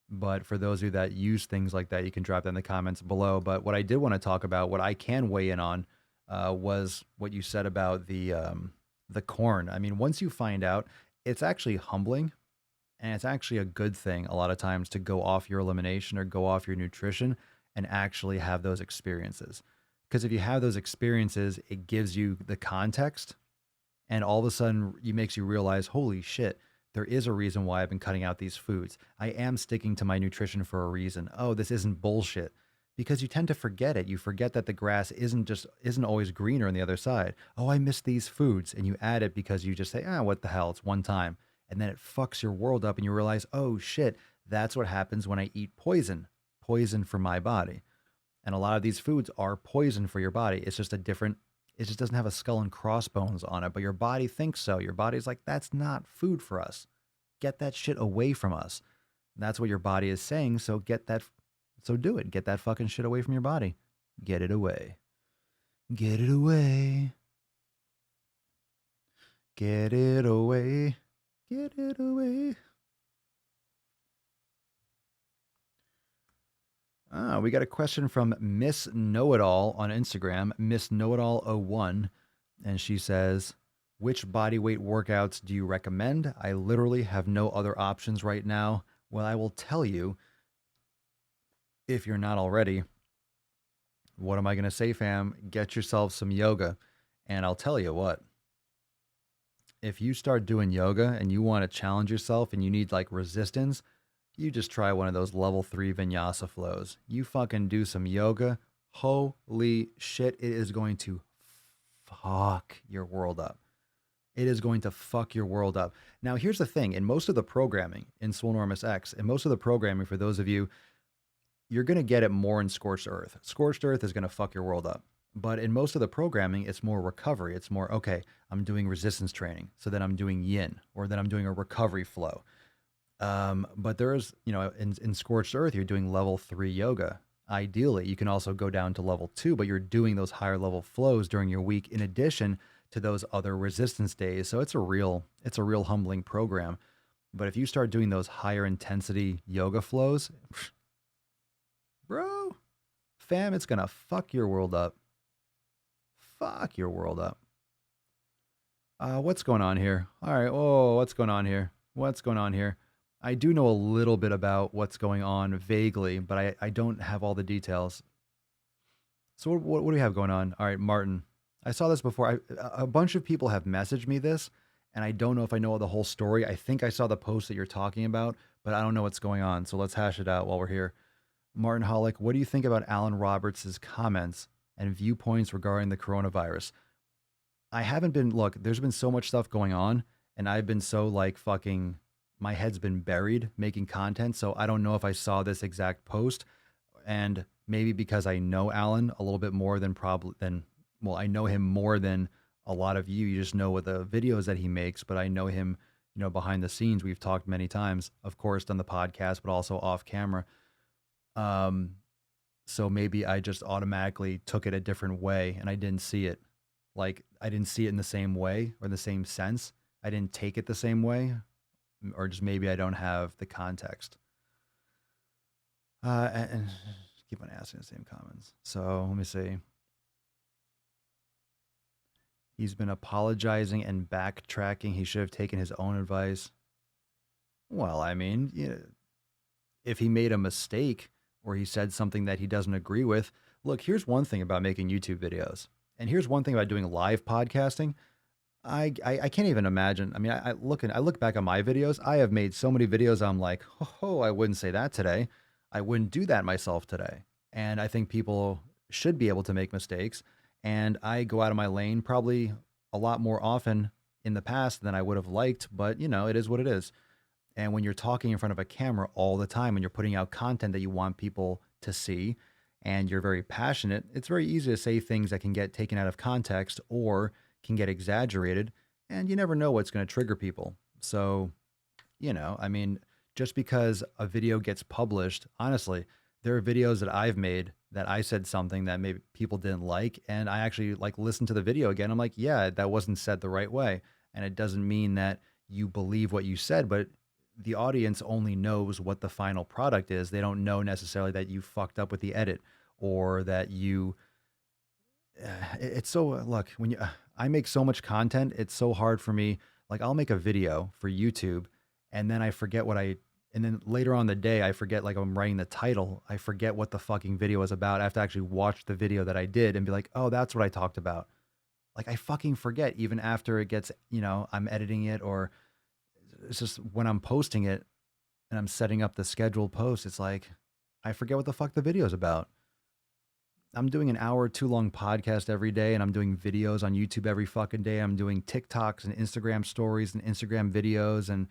But for those of you that use things like that, you can drop that in the comments below. But what I did want to talk about, what I can weigh in on, was what you said about the corn. I mean, once you find out, it's actually humbling, and it's actually a good thing a lot of times to go off your elimination or go off your nutrition and actually have those experiences. Because if you have those experiences, it gives you the context, and all of a sudden it makes you realize, holy shit, there is a reason why I've been cutting out these foods. I am sticking to my nutrition for a reason. Oh, this isn't bullshit. Because you tend to forget it. You forget that the grass isn't always greener on the other side. Oh, I miss these foods. And you add it because you just say, what the hell? It's one time. And then it fucks your world up and you realize, oh shit, that's what happens when I eat poison for my body. And a lot of these foods are poison for your body. It's just it just doesn't have a skull and crossbones on it, but your body thinks so. Your body's like, that's not food for us. Get that shit away from us. And that's what your body is saying. So do it. Get that fucking shit away from your body. Get it away. Get it away. Get it away. Get it away. We got a question from Miss Know-It-All on Instagram, Miss Know-It-All01, and she says, which bodyweight workouts do you recommend? I literally have no other options right now. Well, I will tell you, if you're not already, what am I going to say, fam? Get yourself some yoga. And I'll tell you what, if you start doing yoga and you want to challenge yourself and you need like resistance, you just try one of those level 3 vinyasa flows. You fucking do some yoga. Holy shit, it is going to fuck your world up. It is going to fuck your world up. Now, here's the thing. In most of the programming in Swolenormous X, and most of the programming for those of you, you're going to get it more in Scorched Earth. Scorched Earth is going to fuck your world up. But in most of the programming, it's more recovery. It's more, okay, I'm doing resistance training. So then I'm doing yin, or then I'm doing a recovery flow. But there's, in Scorched Earth, you're doing level 3 yoga. Ideally, you can also go down to level 2, but you're doing those higher level flows during your week in addition to those other resistance days. So it's a real humbling program. But if you start doing those higher intensity yoga flows, bro, fam, it's going to fuck your world up. Fuck your world up. What's going on here? All right. Oh, what's going on here? What's going on here? I do know a little bit about what's going on vaguely, but I don't have all the details. So what do we have going on? All right, Martin. I saw this before. A bunch of people have messaged me this, and I don't know if I know the whole story. I think I saw the post that you're talking about, but I don't know what's going on. So let's hash it out while we're here. Martin Hollick, what do you think about Alan Roberts' comments and viewpoints regarding the coronavirus? I haven't been, look, there's been so much stuff going on, and I've been so like fucking, my head's been buried making content. So I don't know if I saw this exact post. And maybe because I know Alan a little bit more than well, I know him more than a lot of you. You just know what the videos that he makes, but I know him, behind the scenes. We've talked many times, of course, on the podcast, but also off camera. So maybe I just automatically took it a different way and I didn't see it. Like I didn't see it in the same way or the same sense. I didn't take it the same way, or just maybe I don't have the context. And keep on asking the same comments. So let me see. He's been apologizing and backtracking. He should have taken his own advice. Well, I mean, if he made a mistake or he said something that he doesn't agree with, look, here's one thing about making YouTube videos. And here's one thing about doing live podcasting. I can't even imagine. I mean, I look back on my videos. I have made so many videos. I'm like, oh, I wouldn't say that today. I wouldn't do that myself today. And I think people should be able to make mistakes. And I go out of my lane probably a lot more often in the past than I would have liked. But, it is what it is. And when you're talking in front of a camera all the time and you're putting out content that you want people to see and you're very passionate, it's very easy to say things that can get taken out of context or can get exaggerated. And you never know what's going to trigger people. So, I mean, just because a video gets published, honestly, there are videos that I've made that I said something that maybe people didn't like. And I actually listened to the video again. I'm like, yeah, that wasn't said the right way. And it doesn't mean that you believe what you said, but the audience only knows what the final product is. They don't know necessarily that you fucked up with the edit or that you, it's so, look, when I make so much content, it's so hard for me. Like I'll make a video for YouTube and then I forget and then later on in the day, I forget, like I'm writing the title, I forget what the fucking video is about. I have to actually watch the video that I did and be like, oh, that's what I talked about. Like I fucking forget even after it gets, I'm editing it, or it's just when I'm posting it and I'm setting up the scheduled post, it's like, I forget what the fuck the video is about. I'm doing an hour too long podcast every day and I'm doing videos on YouTube every fucking day. I'm doing TikToks and Instagram stories and Instagram videos, and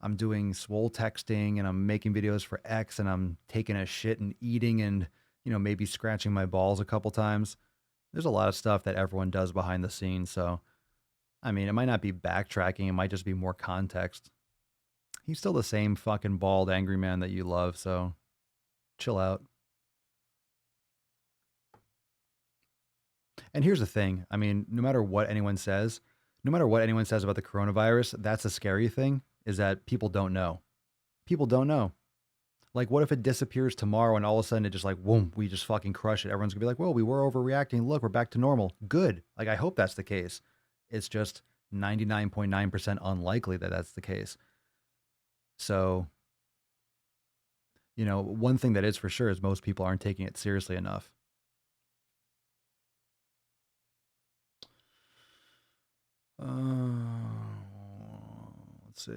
I'm doing Swole texting, and I'm making videos for X, and I'm taking a shit and eating and, maybe scratching my balls a couple times. There's a lot of stuff that everyone does behind the scenes. So, I mean, it might not be backtracking. It might just be more context. He's still the same fucking bald, angry man that you love. So chill out. And here's the thing. I mean, no matter what anyone says about the coronavirus, that's a scary thing, is that people don't know. People don't know. Like, what if it disappears tomorrow and all of a sudden it just whoom, we just fucking crush it. Everyone's gonna be like, well, we were overreacting. Look, we're back to normal. Good. Like, I hope that's the case. It's just 99.9% unlikely that that's the case. So, one thing that is for sure is most people aren't taking it seriously enough. Let's see.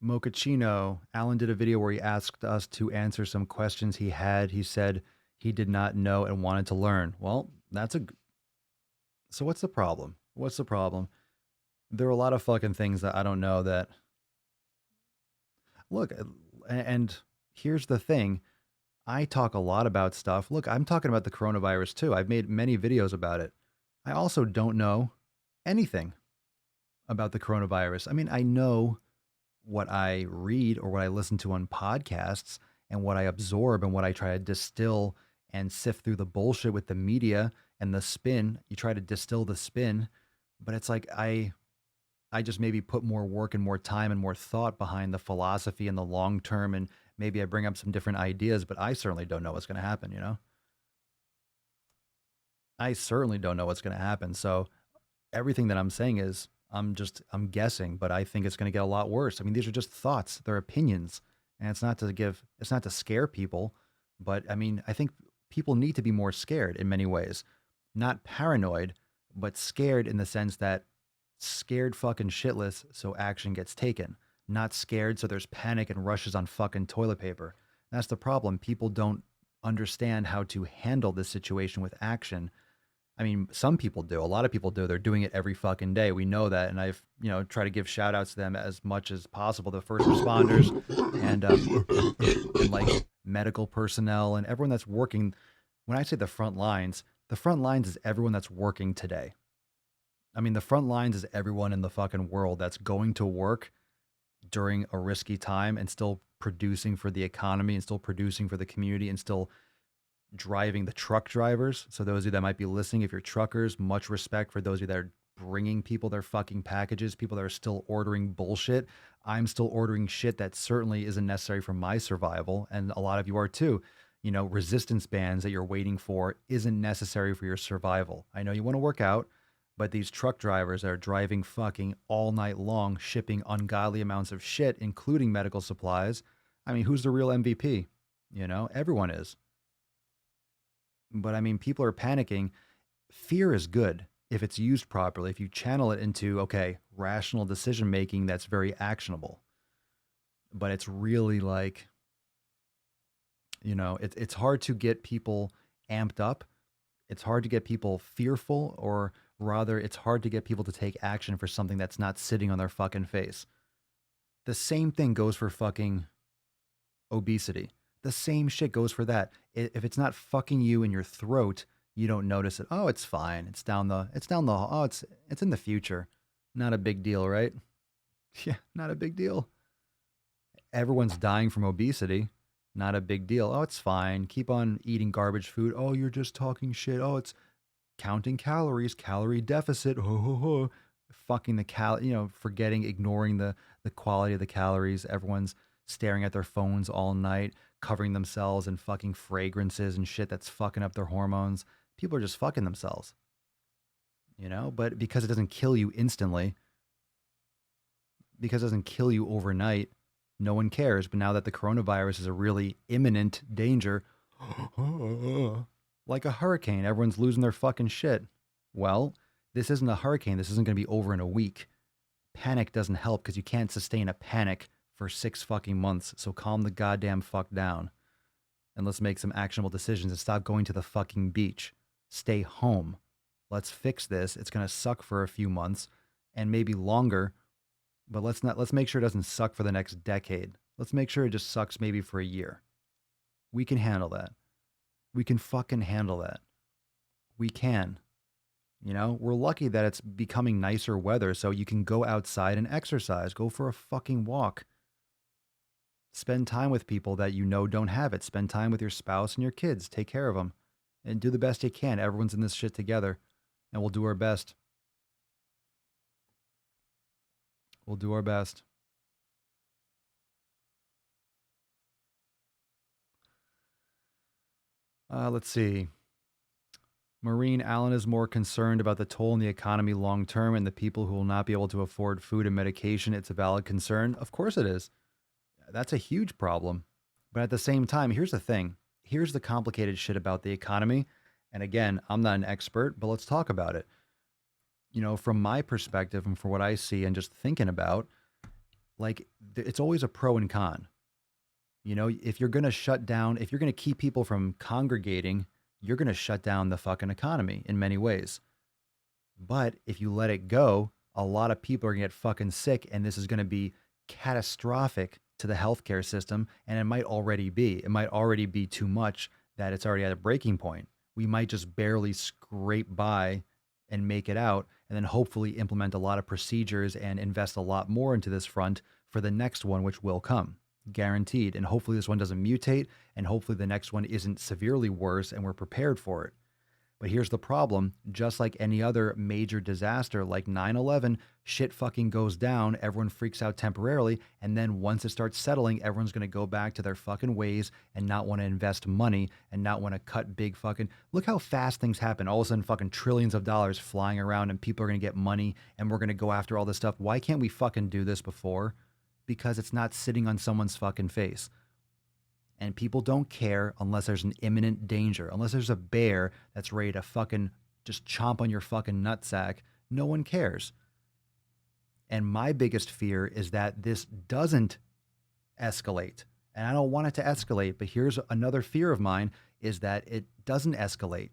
Mochaccino, Alan did a video where he asked us to answer some questions he had. He said he did not know and wanted to learn. Well, so what's the problem? What's the problem? There are a lot of fucking things that I don't know that, look, and here's the thing. I talk a lot about stuff. Look, I'm talking about the coronavirus too. I've made many videos about it. I also don't know anything about the coronavirus. I mean, I know what I read or what I listen to on podcasts and what I absorb and what I try to distill and sift through the bullshit with the media and the spin. You try to distill the spin, but it's like I just maybe put more work and more time and more thought behind the philosophy and the long term, and maybe I bring up some different ideas, but I certainly don't know what's going to happen, I certainly don't know what's going to happen. So everything that I'm saying is I'm guessing, but I think it's going to get a lot worse. I mean, these are just thoughts, they're opinions, and it's not to scare people. But I mean, I think people need to be more scared in many ways. Not paranoid, but scared in the sense that scared fucking shitless so action gets taken. Not scared so there's panic and rushes on fucking toilet paper. That's the problem. People don't understand how to handle this situation with action. I mean, some people do. A lot of people do. They're doing it every fucking day. We know that. And I've, try to give shout outs to them as much as possible. The first responders and like medical personnel and everyone that's working. When I say the front lines is everyone that's working today. I mean, the front lines is everyone in the fucking world that's going to work during a risky time and still producing for the economy and still producing for the community and still driving the truck drivers. So those of you that might be listening, if you're truckers, much respect for those of you that are bringing people their fucking packages, people that are still ordering bullshit. I'm still ordering shit that certainly isn't necessary for my survival. And a lot of you are too. Resistance bands that you're waiting for isn't necessary for your survival. I know you want to work out, but these truck drivers that are driving fucking all night long, shipping ungodly amounts of shit, including medical supplies. I mean, who's the real MVP? Everyone is. But I mean, people are panicking. Fear is good if it's used properly, if you channel it into, okay, rational decision making that's very actionable. But it's really like, it's hard to get people amped up. It's hard to get people fearful, or rather, it's hard to get people to take action for something that's not sitting on their fucking face. The same thing goes for fucking obesity. The same shit goes for that. If it's not fucking you in your throat, you don't notice it. Oh, it's fine. It's in the future. Not a big deal, right? Yeah, not a big deal. Everyone's dying from obesity. Not a big deal. Oh, it's fine. Keep on eating garbage food. Oh, you're just talking shit. Oh, it's counting calories, calorie deficit. Fucking forgetting, ignoring the quality of the calories. Everyone's staring at their phones all night, covering themselves in fucking fragrances and shit that's fucking up their hormones. People are just fucking themselves, but because it doesn't kill you instantly, because it doesn't kill you overnight, no one cares. But now that the coronavirus is a really imminent danger, like a hurricane, everyone's losing their fucking shit. Well, this isn't a hurricane. This isn't going to be over in a week. Panic doesn't help because you can't sustain a panic for 6 fucking months. So calm the goddamn fuck down. And let's make some actionable decisions and stop going to the fucking beach. Stay home. Let's fix this. It's going to suck for a few months and maybe longer, but let's make sure it doesn't suck for the next decade. Let's make sure it just sucks maybe for a year. We can handle that. We can fucking handle that. We can. We're lucky that it's becoming nicer weather so you can go outside and exercise. Go for a fucking walk. Spend time with people that don't have it. Spend time with your spouse and your kids. Take care of them. And do the best you can. Everyone's in this shit together. And we'll do our best. We'll do our best. Let's see. Maureen Allen is more concerned about the toll on the economy long term and the people who will not be able to afford food and medication. It's a valid concern. Of course it is. That's a huge problem. But at the same time, here's the thing. Here's the complicated shit about the economy. And again, I'm not an expert, but let's talk about it. From my perspective and from what I see and just thinking about, like, it's always a pro and con. If you're going to shut down, if you're going to keep people from congregating, you're going to shut down the fucking economy in many ways. But if you let it go, a lot of people are going to get fucking sick, and this is going to be catastrophic to the healthcare system. And it might already be. It might already be too much that it's already at a breaking point. We might just barely scrape by and make it out, and then hopefully implement a lot of procedures and invest a lot more into this front for the next one, which will come. Guaranteed. And hopefully this one doesn't mutate, and hopefully the next one isn't severely worse and we're prepared for it. But here's the problem. Just like any other major disaster like 9/11, shit fucking goes down, everyone freaks out temporarily, and then once it starts settling, everyone's going to go back to their fucking ways and not want to invest money and not want to cut big fucking... Look how fast things happen. All of a sudden fucking trillions of dollars flying around and people are going to get money and we're going to go after all this stuff. Why can't we fucking do this before? Because it's not sitting on someone's fucking face. And people don't care unless there's an imminent danger. Unless there's a bear that's ready to fucking just chomp on your fucking nutsack, no one cares. And my biggest fear is that this doesn't escalate. And I don't want it to escalate, but here's another fear of mine is that it doesn't escalate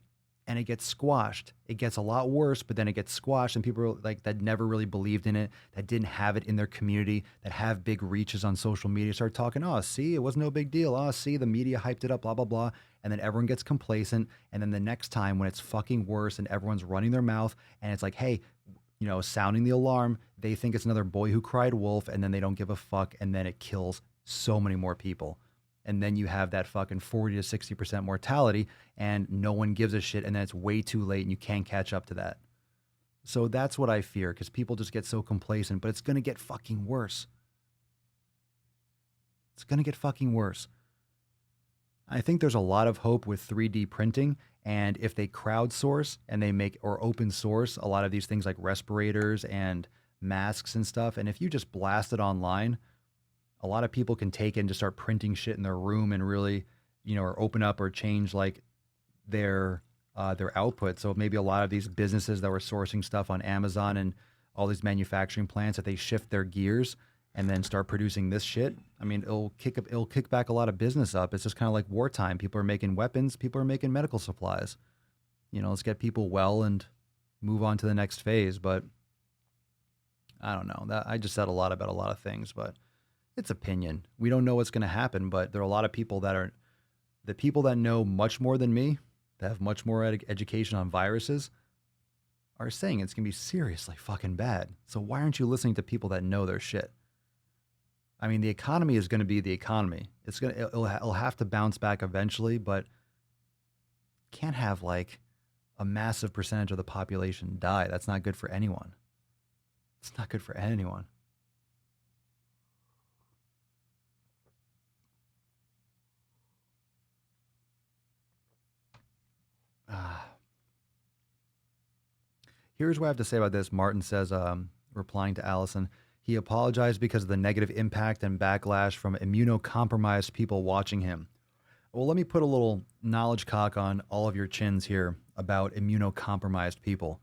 and it gets squashed. It gets a lot worse, but then it gets squashed, and people like that never really believed in it, that didn't have it in their community, that have big reaches on social media start talking, oh, see, it was no big deal. Oh, see, the media hyped it up, blah, blah, blah. And then everyone gets complacent. And then the next time when it's fucking worse and everyone's running their mouth and it's like, hey, you know, sounding the alarm, they think it's another boy who cried wolf, and then they don't give a fuck, and then it kills so many more people. And then you have that fucking 40 to 60% mortality, and no one gives a shit, and then it's way too late and you can't catch up to that. So that's what I fear, because people just get so complacent, but it's going to get fucking worse. It's going to get fucking worse. I think there's a lot of hope with 3D printing, and if they crowdsource and they make or open source a lot of these things like respirators and masks and stuff, and if you just blast it online, a lot of people can take it and just start printing shit in their room and really, you know, or open up or change like their output. So maybe a lot of these businesses that were sourcing stuff on Amazon and all these manufacturing plants, that they shift their gears and then start producing this shit. I mean, it'll kick back a lot of business up. It's just kind of like wartime. People are making weapons. People are making medical supplies. You know, let's get people well and move on to the next phase. But I don't know. That I just said a lot about a lot of things, but it's opinion. We don't know what's going to happen, but there are a lot of people that are the people that know much more than me, that have much more education on viruses, are saying it's going to be seriously fucking bad. So why aren't you listening to people that know their shit? I mean, the economy is going to be the economy. It'll have to bounce back eventually, but can't have like a massive percentage of the population die. That's not good for anyone. It's not good for anyone. Here's what I have to say about this. Martin says, replying to Allison, he apologized because of the negative impact and backlash from immunocompromised people watching him. Well, let me put a little knowledge cock on all of your chins here about immunocompromised people.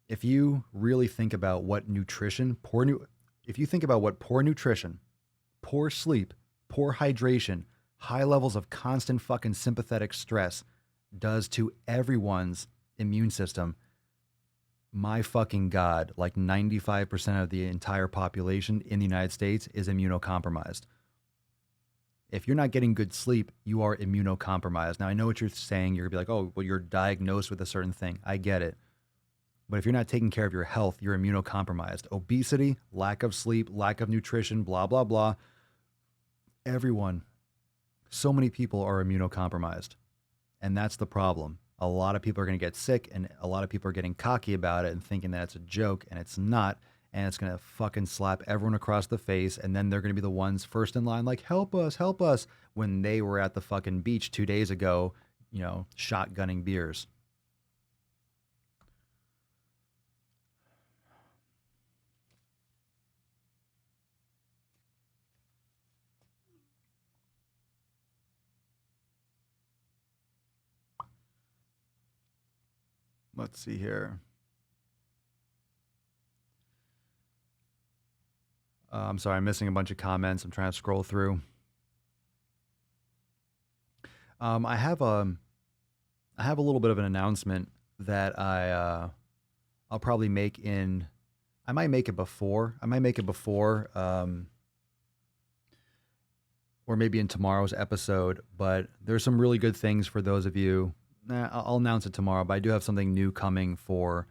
If you really think about what nutrition, if you think about what poor nutrition, poor sleep, poor hydration, high levels of constant fucking sympathetic stress does to everyone's immune system, my fucking God, like 95% of the entire population in the United States is immunocompromised. If you're not getting good sleep, you are immunocompromised. Now, I know what you're saying. You're going to be like, oh, well, you're diagnosed with a certain thing. I get it. But if you're not taking care of your health, you're immunocompromised. Obesity, lack of sleep, lack of nutrition, blah, blah, blah. Everyone, so many people are immunocompromised. And that's the problem. A lot of people are going to get sick, and a lot of people are getting cocky about it and thinking that it's a joke, and it's not. And it's going to fucking slap everyone across the face. And then they're going to be the ones first in line, like, help us, when they were at the fucking beach 2 days ago, you know, shotgunning beers. Let's see here. I'm sorry, I'm missing a bunch of comments. I'm trying to scroll through. I have a little bit of an announcement that I'll probably make in. I might make it before. Or maybe in tomorrow's episode. But there's some really good things for those of you. I'll announce it tomorrow, but I do have something new coming for,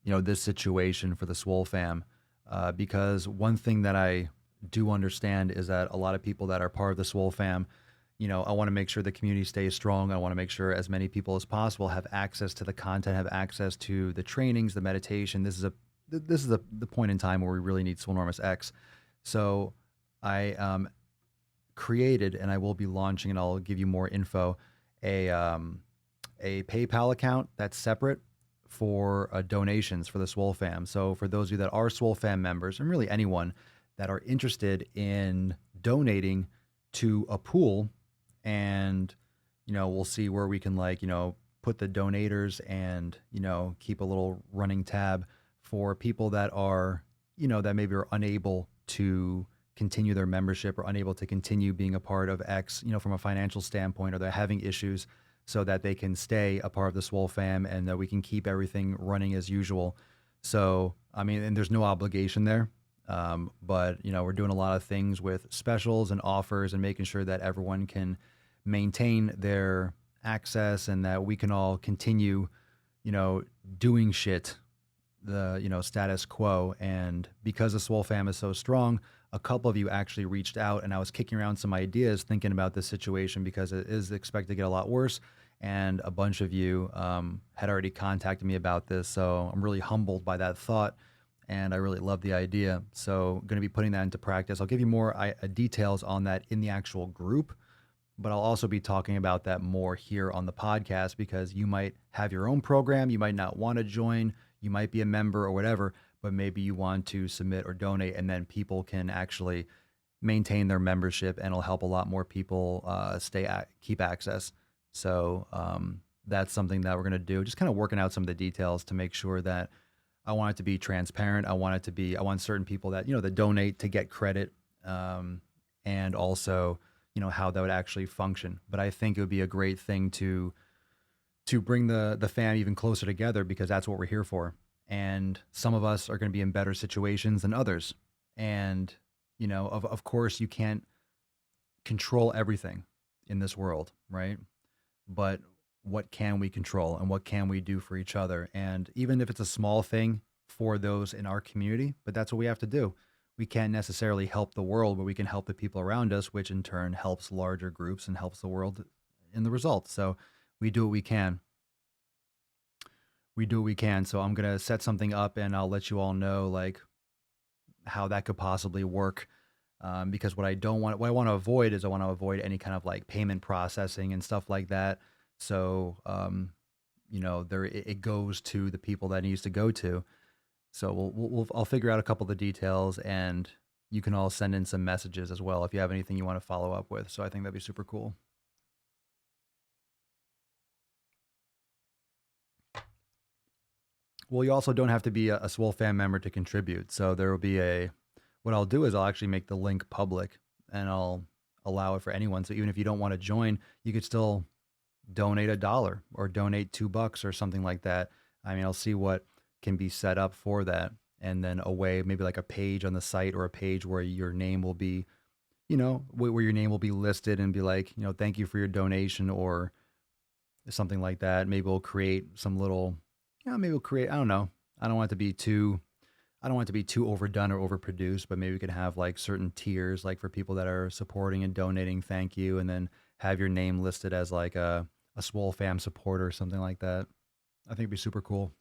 this situation for the Swole fam. Because one thing that I do understand is that a lot of people that are part of the Swole fam, you know, I want to make sure the community stays strong. I want to make sure as many people as possible have access to the content, have access to the trainings, the meditation. This is the point in time where we really need Swolenormous X. So I created, and I will be launching, and I'll give you more info, a PayPal account that's separate for donations for the Swole fam. So for those of you that are Swole fam members, and really anyone that are interested in donating to a pool, and we'll see where we can put the donators and keep a little running tab for people that are that maybe are unable to continue their membership or unable to continue being a part of X, from a financial standpoint, or they're having issues, so that they can stay a part of the Swole fam and that we can keep everything running as usual. So, I mean, and there's no obligation there. But we're doing a lot of things with specials and offers and making sure that everyone can maintain their access and that we can all continue, doing shit, the, status quo. And because the Swole fam is so strong, a couple of you actually reached out, and I was kicking around some ideas thinking about this situation because it is expected to get a lot worse. And a bunch of you had already contacted me about this. So I'm really humbled by that thought, and I really love the idea. So I'm going to be putting that into practice. I'll give you more details on that in the actual group, but I'll also be talking about that more here on the podcast, because you might have your own program. You might not want to join. You might be a member or whatever, but maybe you want to submit or donate, and then people can actually maintain their membership, and it'll help a lot more people keep access. So that's something that we're going to do. Just kind of working out some of the details to make sure that I want it to be transparent. I want certain people that, that donate to get credit, and also, how that would actually function. But I think it would be a great thing to bring the fam even closer together, because that's what we're here for. And some of us are going to be in better situations than others. And, of course, you can't control everything in this world, right? But what can we control, and what can we do for each other? And even if it's a small thing for those in our community, but that's what we have to do. We can't necessarily help the world, but we can help the people around us, which in turn helps larger groups and helps the world in the result. So we do what we can. So I'm going to set something up, and I'll let you all know how that could possibly work. Because what I want to avoid is any kind of payment processing and stuff like that. So, it goes to the people that it needs to go to. So I'll figure out a couple of the details, and you can all send in some messages as well if you have anything you want to follow up with. So I think that'd be super cool. Well, you also don't have to be a Swole fam member to contribute. So there will be what I'll do is I'll actually make the link public, and I'll allow it for anyone. So even if you don't want to join, you could still donate $1 or donate $2 or something like that. I mean, I'll see what can be set up for that. And then maybe like a page on the site, or a page where your name will be, where your name will be listed and be like, thank you for your donation, or something like that. Maybe we'll create some little, I don't know. I don't want it to be too overdone or overproduced, but maybe we could have certain tiers, for people that are supporting and donating, thank you, and then have your name listed as a Swole fam supporter or something like that. I think it'd be super cool.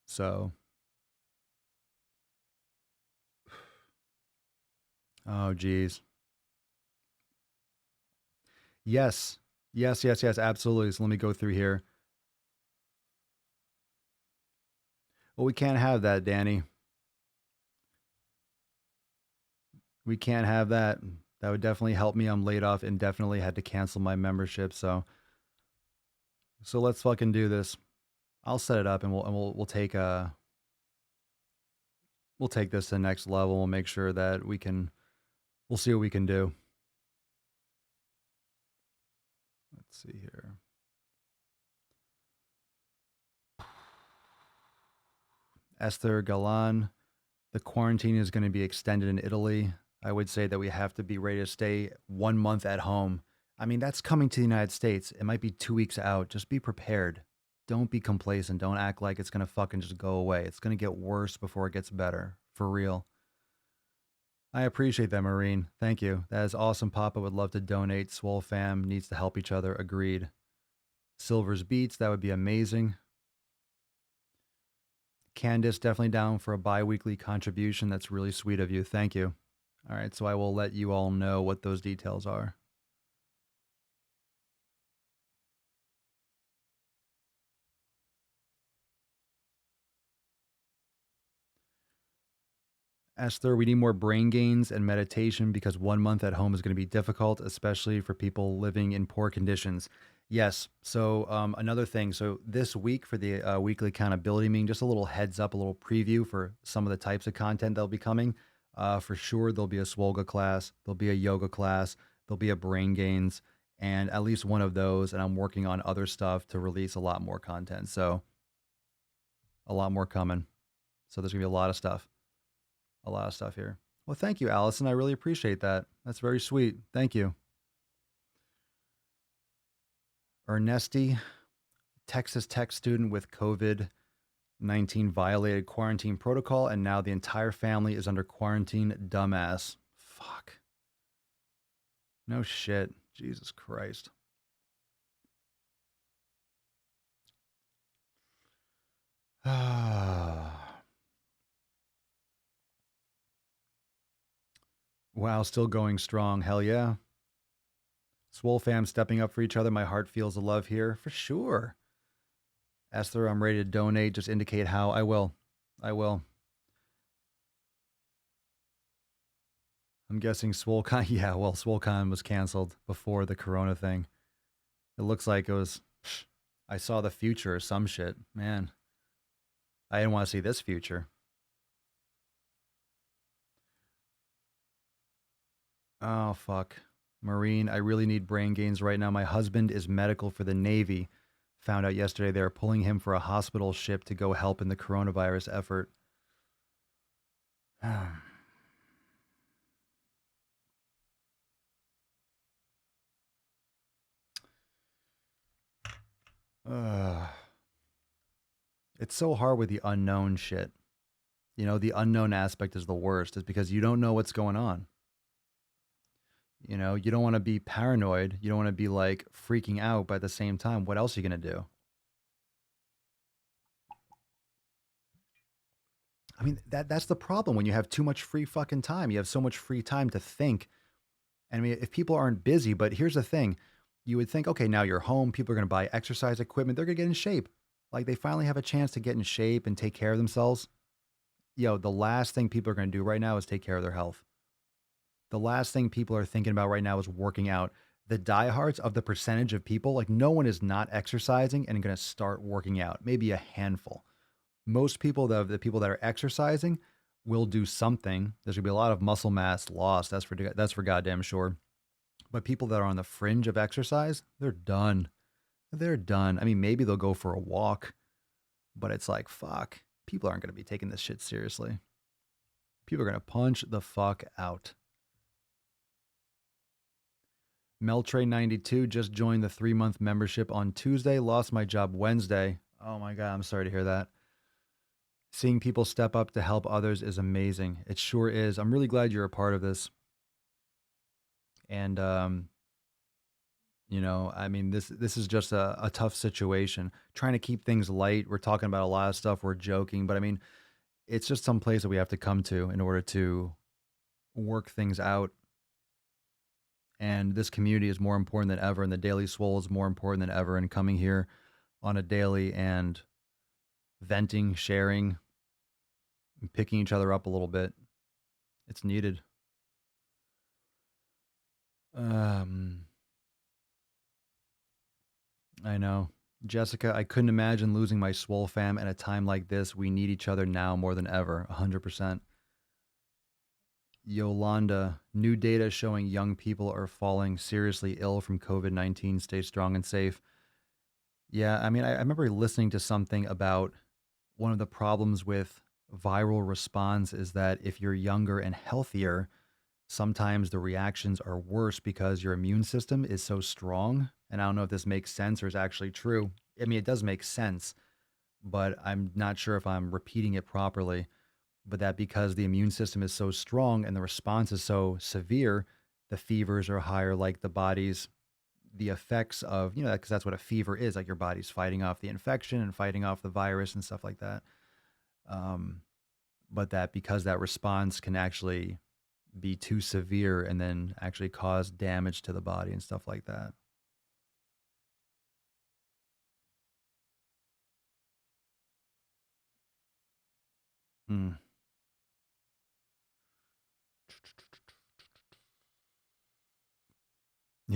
So, oh geez. Yes, absolutely. So let me go through here. Well, we can't have that, Danny. We can't have that. That would definitely help me. I'm laid off indefinitely, had to cancel my membership. So let's fucking do this. I'll set it up, and we'll take this to the next level. We'll make sure that we'll see what we can do. Let's see here. Esther Galan, the quarantine is going to be extended in Italy. I would say that we have to be ready to stay 1 month at home. I mean, that's coming to the United States. It might be 2 weeks out. Just be prepared. Don't be complacent. Don't act like it's going to fucking just go away. It's going to get worse before it gets better. For real. I appreciate that, Marine. Thank you. That is awesome, Papa. Would love to donate. Swole fam needs to help each other. Agreed. Silver's Beats, that would be amazing. Candace, definitely down for a bi-weekly contribution. That's really sweet of you. Thank you. All right, so I will let you all know what those details are. Esther, we need more brain gains and meditation because 1 month at home is going to be difficult, especially for people living in poor conditions. Yes. So, another thing. So, this week for the weekly accountability meeting, just a little heads up, a little preview for some of the types of content that'll be coming. For sure, there'll be a Swolga class, there'll be a yoga class, there'll be a brain gains, and at least one of those. And I'm working on other stuff to release a lot more content. So, a lot more coming. So, there's going to be a lot of stuff. A lot of stuff here. Well, thank you, Allison. I really appreciate that. That's very sweet. Thank you. Ernesti, Texas Tech student with COVID-19 violated quarantine protocol, and now the entire family is under quarantine. Dumbass. Fuck. No shit. Jesus Christ. Wow, still going strong. Hell yeah. Swole fam stepping up for each other. My heart feels the love here. For sure. Esther, I'm ready to donate. Just indicate how. I will. I will. I'm guessing SwoleCon. Yeah, well, SwoleCon was canceled before the Corona thing. It looks like it was. I saw the future or some shit. Man, I didn't want to see this future. Oh, fuck. Marine, I really need brain gains right now. My husband is medical for the Navy. Found out yesterday they are pulling him for a hospital ship to go help in the coronavirus effort. It's so hard with the unknown shit. You know, the unknown aspect is the worst, is because you don't know what's going on. You know, you don't want to be paranoid. You don't want to be like freaking out, but at the same time, what else are you going to do? I mean, that's the problem when you have too much free fucking time. You have so much free time to think. And I mean, if people aren't busy, but here's the thing, you would think, okay, now you're home, people are going to buy exercise equipment, they're going to get in shape. Like they finally have a chance to get in shape and take care of themselves. Yo, the last thing people are going to do right now is take care of their health. The last thing people are thinking about right now is working out. The diehards of the percentage of people, like no one is not exercising and going to start working out. Maybe a handful. Most people, the people that are exercising, will do something. There's gonna be a lot of muscle mass lost. That's for goddamn sure. But people that are on the fringe of exercise, they're done. They're done. I mean, maybe they'll go for a walk, but it's like, fuck. People aren't gonna be taking this shit seriously. People are gonna punch the fuck out. Meltray92 just joined the 3-month membership on Tuesday. Lost my job Wednesday. Oh my God, I'm sorry to hear that. Seeing people step up to help others is amazing. It sure is. I'm really glad you're a part of this. And, you know, I mean, this is just a tough situation. Trying to keep things light. We're talking about a lot of stuff. We're joking. But I mean, it's just some place that we have to come to in order to work things out. And this community is more important than ever. And the Daily Swole is more important than ever. And coming here on a daily and venting, sharing, and picking each other up a little bit. It's needed. I know. Jessica, I couldn't imagine losing my Swole fam at a time like this. We need each other now more than ever. 100%. Yolanda, new data showing young people are falling seriously ill from COVID-19. Stay strong and safe. Yeah, I mean, I remember listening to something about one of the problems with viral response is that if you're younger and healthier, sometimes the reactions are worse because your immune system is so strong. And I don't know if this makes sense or is actually true. I mean, it does make sense, but I'm not sure if I'm repeating it properly. But that because the immune system is so strong and the response is so severe, the fevers are higher, like the effects of, you know, because that's what a fever is, like your body's fighting off the infection and fighting off the virus and stuff like that. But that because that response can actually be too severe and then actually cause damage to the body and stuff like that. Hmm.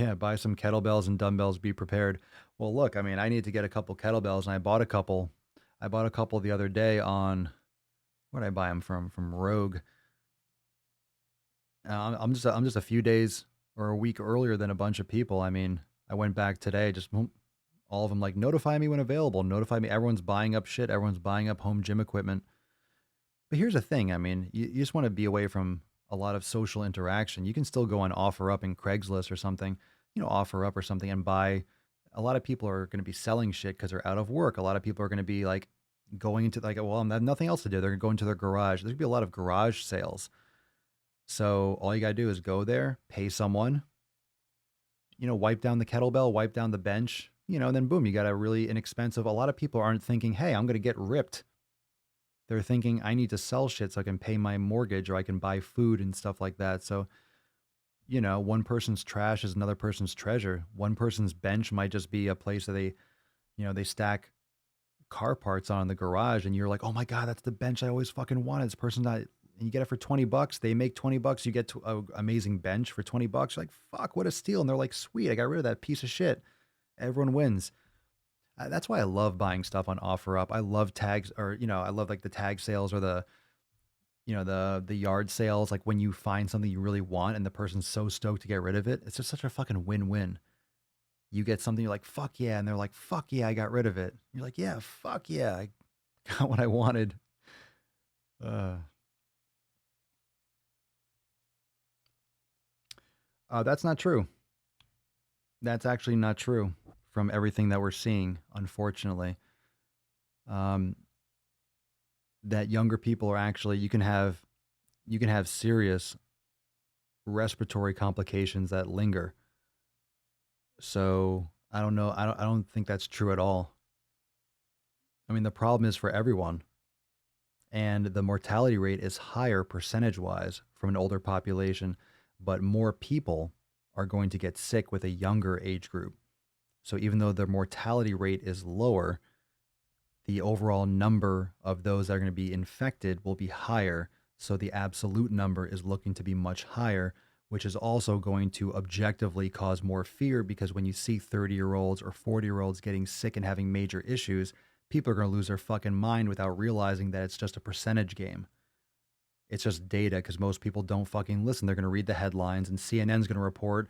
Yeah, buy some kettlebells and dumbbells. Be prepared. Well, look, I mean, I need to get a couple kettlebells, and I bought a couple. I bought a couple the other day on where did I buy them from? From Rogue. I'm just a few days or a week earlier than a bunch of people. I mean, I went back today, just all of them like notify me when available. Notify me. Everyone's buying up shit. Everyone's buying up home gym equipment. But here's the thing. I mean, you just want to be away from a lot of social interaction. You can still go on OfferUp and Craigslist or something, OfferUp or something and buy. A lot of people are going to be selling shit because they're out of work. A lot of people are going to be like going into like, well, I have nothing else to do. They're going to go into their garage. There's going to be a lot of garage sales. So all you got to do is go there, pay someone, wipe down the kettlebell, wipe down the bench, and then boom, you got a really inexpensive. A lot of people aren't thinking, hey, I'm going to get ripped. They're thinking I need to sell shit so I can pay my mortgage or I can buy food and stuff like that. So, one person's trash is another person's treasure. One person's bench might just be a place that they stack car parts on in the garage and you're like, oh my God, that's the bench I always fucking wanted. This person's not, and you get it for $20. They make $20. You get an amazing bench for $20. You're like, fuck, what a steal. And they're like, sweet, I got rid of that piece of shit. Everyone wins. That's why I love buying stuff on OfferUp. I love tags, or I love like the tag sales or the yard sales. Like when you find something you really want and the person's so stoked to get rid of it, it's just such a fucking win-win. You get something, you're like, fuck yeah, and they're like, fuck yeah, I got rid of it. You're like, yeah, fuck yeah, I got what I wanted. That's not true. That's actually not true from everything that we're seeing, unfortunately. That younger people are actually, you can have serious respiratory complications that linger. So I don't know. I don't think that's true at all. I mean, the problem is for everyone. And the mortality rate is higher percentage wise from an older population, but more people are going to get sick with a younger age group. So even though the mortality rate is lower, the overall number of those that are going to be infected will be higher. So the absolute number is looking to be much higher, which is also going to objectively cause more fear because when you see 30-year-olds or 40-year-olds getting sick and having major issues, people are going to lose their fucking mind without realizing that it's just a percentage game. It's just data because most people don't fucking listen. They're going to read the headlines and CNN's going to report,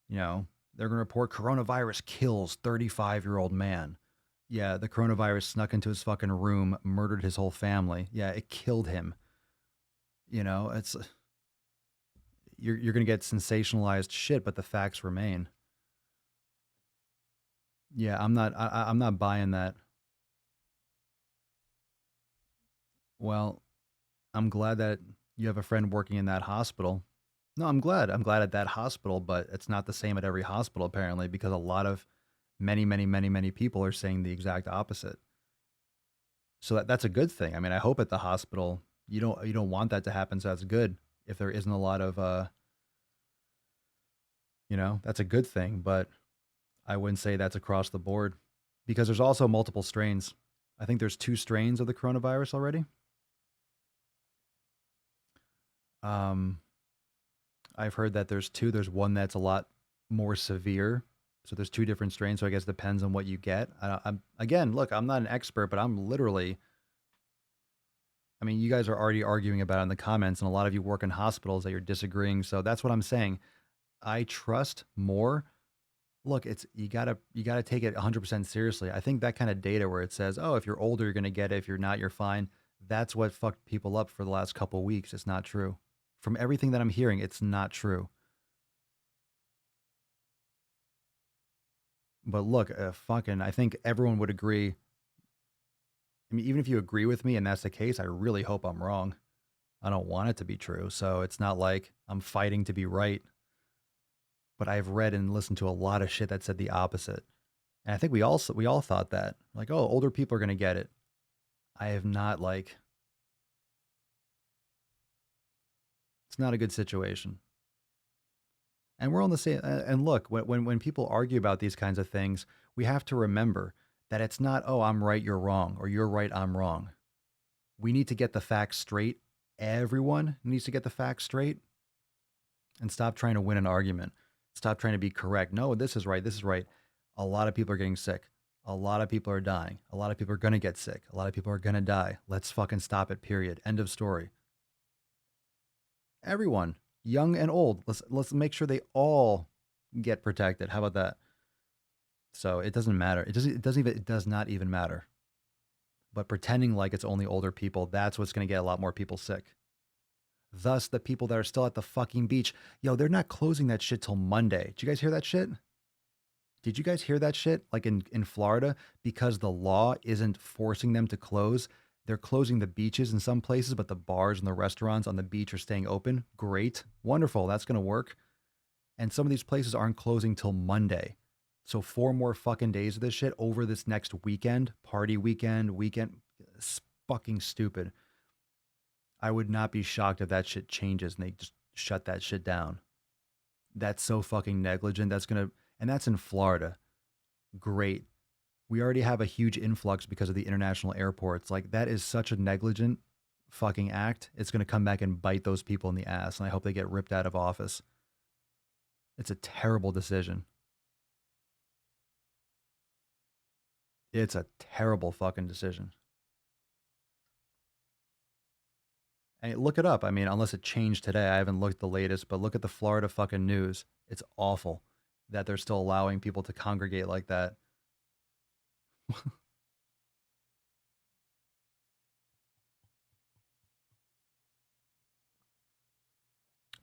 they're going to report coronavirus kills 35-year-old man. Yeah, the coronavirus snuck into his fucking room, murdered his whole family. Yeah, it killed him. It's you're going to get sensationalized shit, but the facts remain. Yeah, I'm not buying that. Well, I'm glad that you have a friend working in that hospital. No, I'm glad. I'm glad at that hospital, but it's not the same at every hospital apparently because a lot of many people are saying the exact opposite. So that's a good thing. I mean, I hope at the hospital you don't want that to happen, so that's good. If there isn't a lot of that's a good thing, but I wouldn't say that's across the board because there's also multiple strains. I think there's 2 strains of the coronavirus already. I've heard that there's 2. There's one that's a lot more severe. So there's 2 different strains. So I guess it depends on what you get. Again, look, I'm not an expert, but I'm literally, I mean, you guys are already arguing about it in the comments and a lot of you work in hospitals that you're disagreeing. So that's what I'm saying. I trust more. Look, you gotta take it 100% seriously. I think that kind of data where it says, oh, if you're older, you're going to get it. If you're not, you're fine. That's what fucked people up for the last couple of weeks. It's not true. From everything that I'm hearing, it's not true. But look, I think everyone would agree. I mean, even if you agree with me and that's the case, I really hope I'm wrong. I don't want it to be true. So it's not like I'm fighting to be right. But I've read and listened to a lot of shit that said the opposite. And I think we all thought that. Like, oh, older people are going to get it. I have not it's not a good situation. And we're on the same, and look, when people argue about these kinds of things, we have to remember that it's not, oh, I'm right, you're wrong, or you're right, I'm wrong. We need to get the facts straight. Everyone needs to get the facts straight and stop trying to win an argument. Stop trying to be correct. No, this is right. This is right. A lot of people are getting sick. A lot of people are dying. A lot of people are going to get sick. A lot of people are going to die. Let's fucking stop it, period. End of story. Everyone, young and old, let's make sure they all get protected. How about that? So it doesn't matter. It does not even matter. But pretending like it's only older people, that's what's going to get a lot more people sick. Thus, the people that are still at the fucking beach, yo, they're not closing that shit till Monday. Did you guys hear that shit? Did you guys hear that shit? Like in Florida, because the law isn't forcing them to close, they're closing the beaches in some places, but the bars and the restaurants on the beach are staying open. Great. Wonderful. That's going to work. And some of these places aren't closing till Monday. So 4 more fucking days of this shit over this next weekend, party weekend. It's fucking stupid. I would not be shocked if that shit changes and they just shut that shit down. That's so fucking negligent. And that's in Florida. Great. We already have a huge influx because of the international airports. Like, that is such a negligent fucking act. It's going to come back and bite those people in the ass. And I hope they get ripped out of office. It's a terrible decision. It's a terrible fucking decision. And look it up. I mean, unless it changed today, I haven't looked at the latest, but look at the Florida fucking news. It's awful that they're still allowing people to congregate like that. All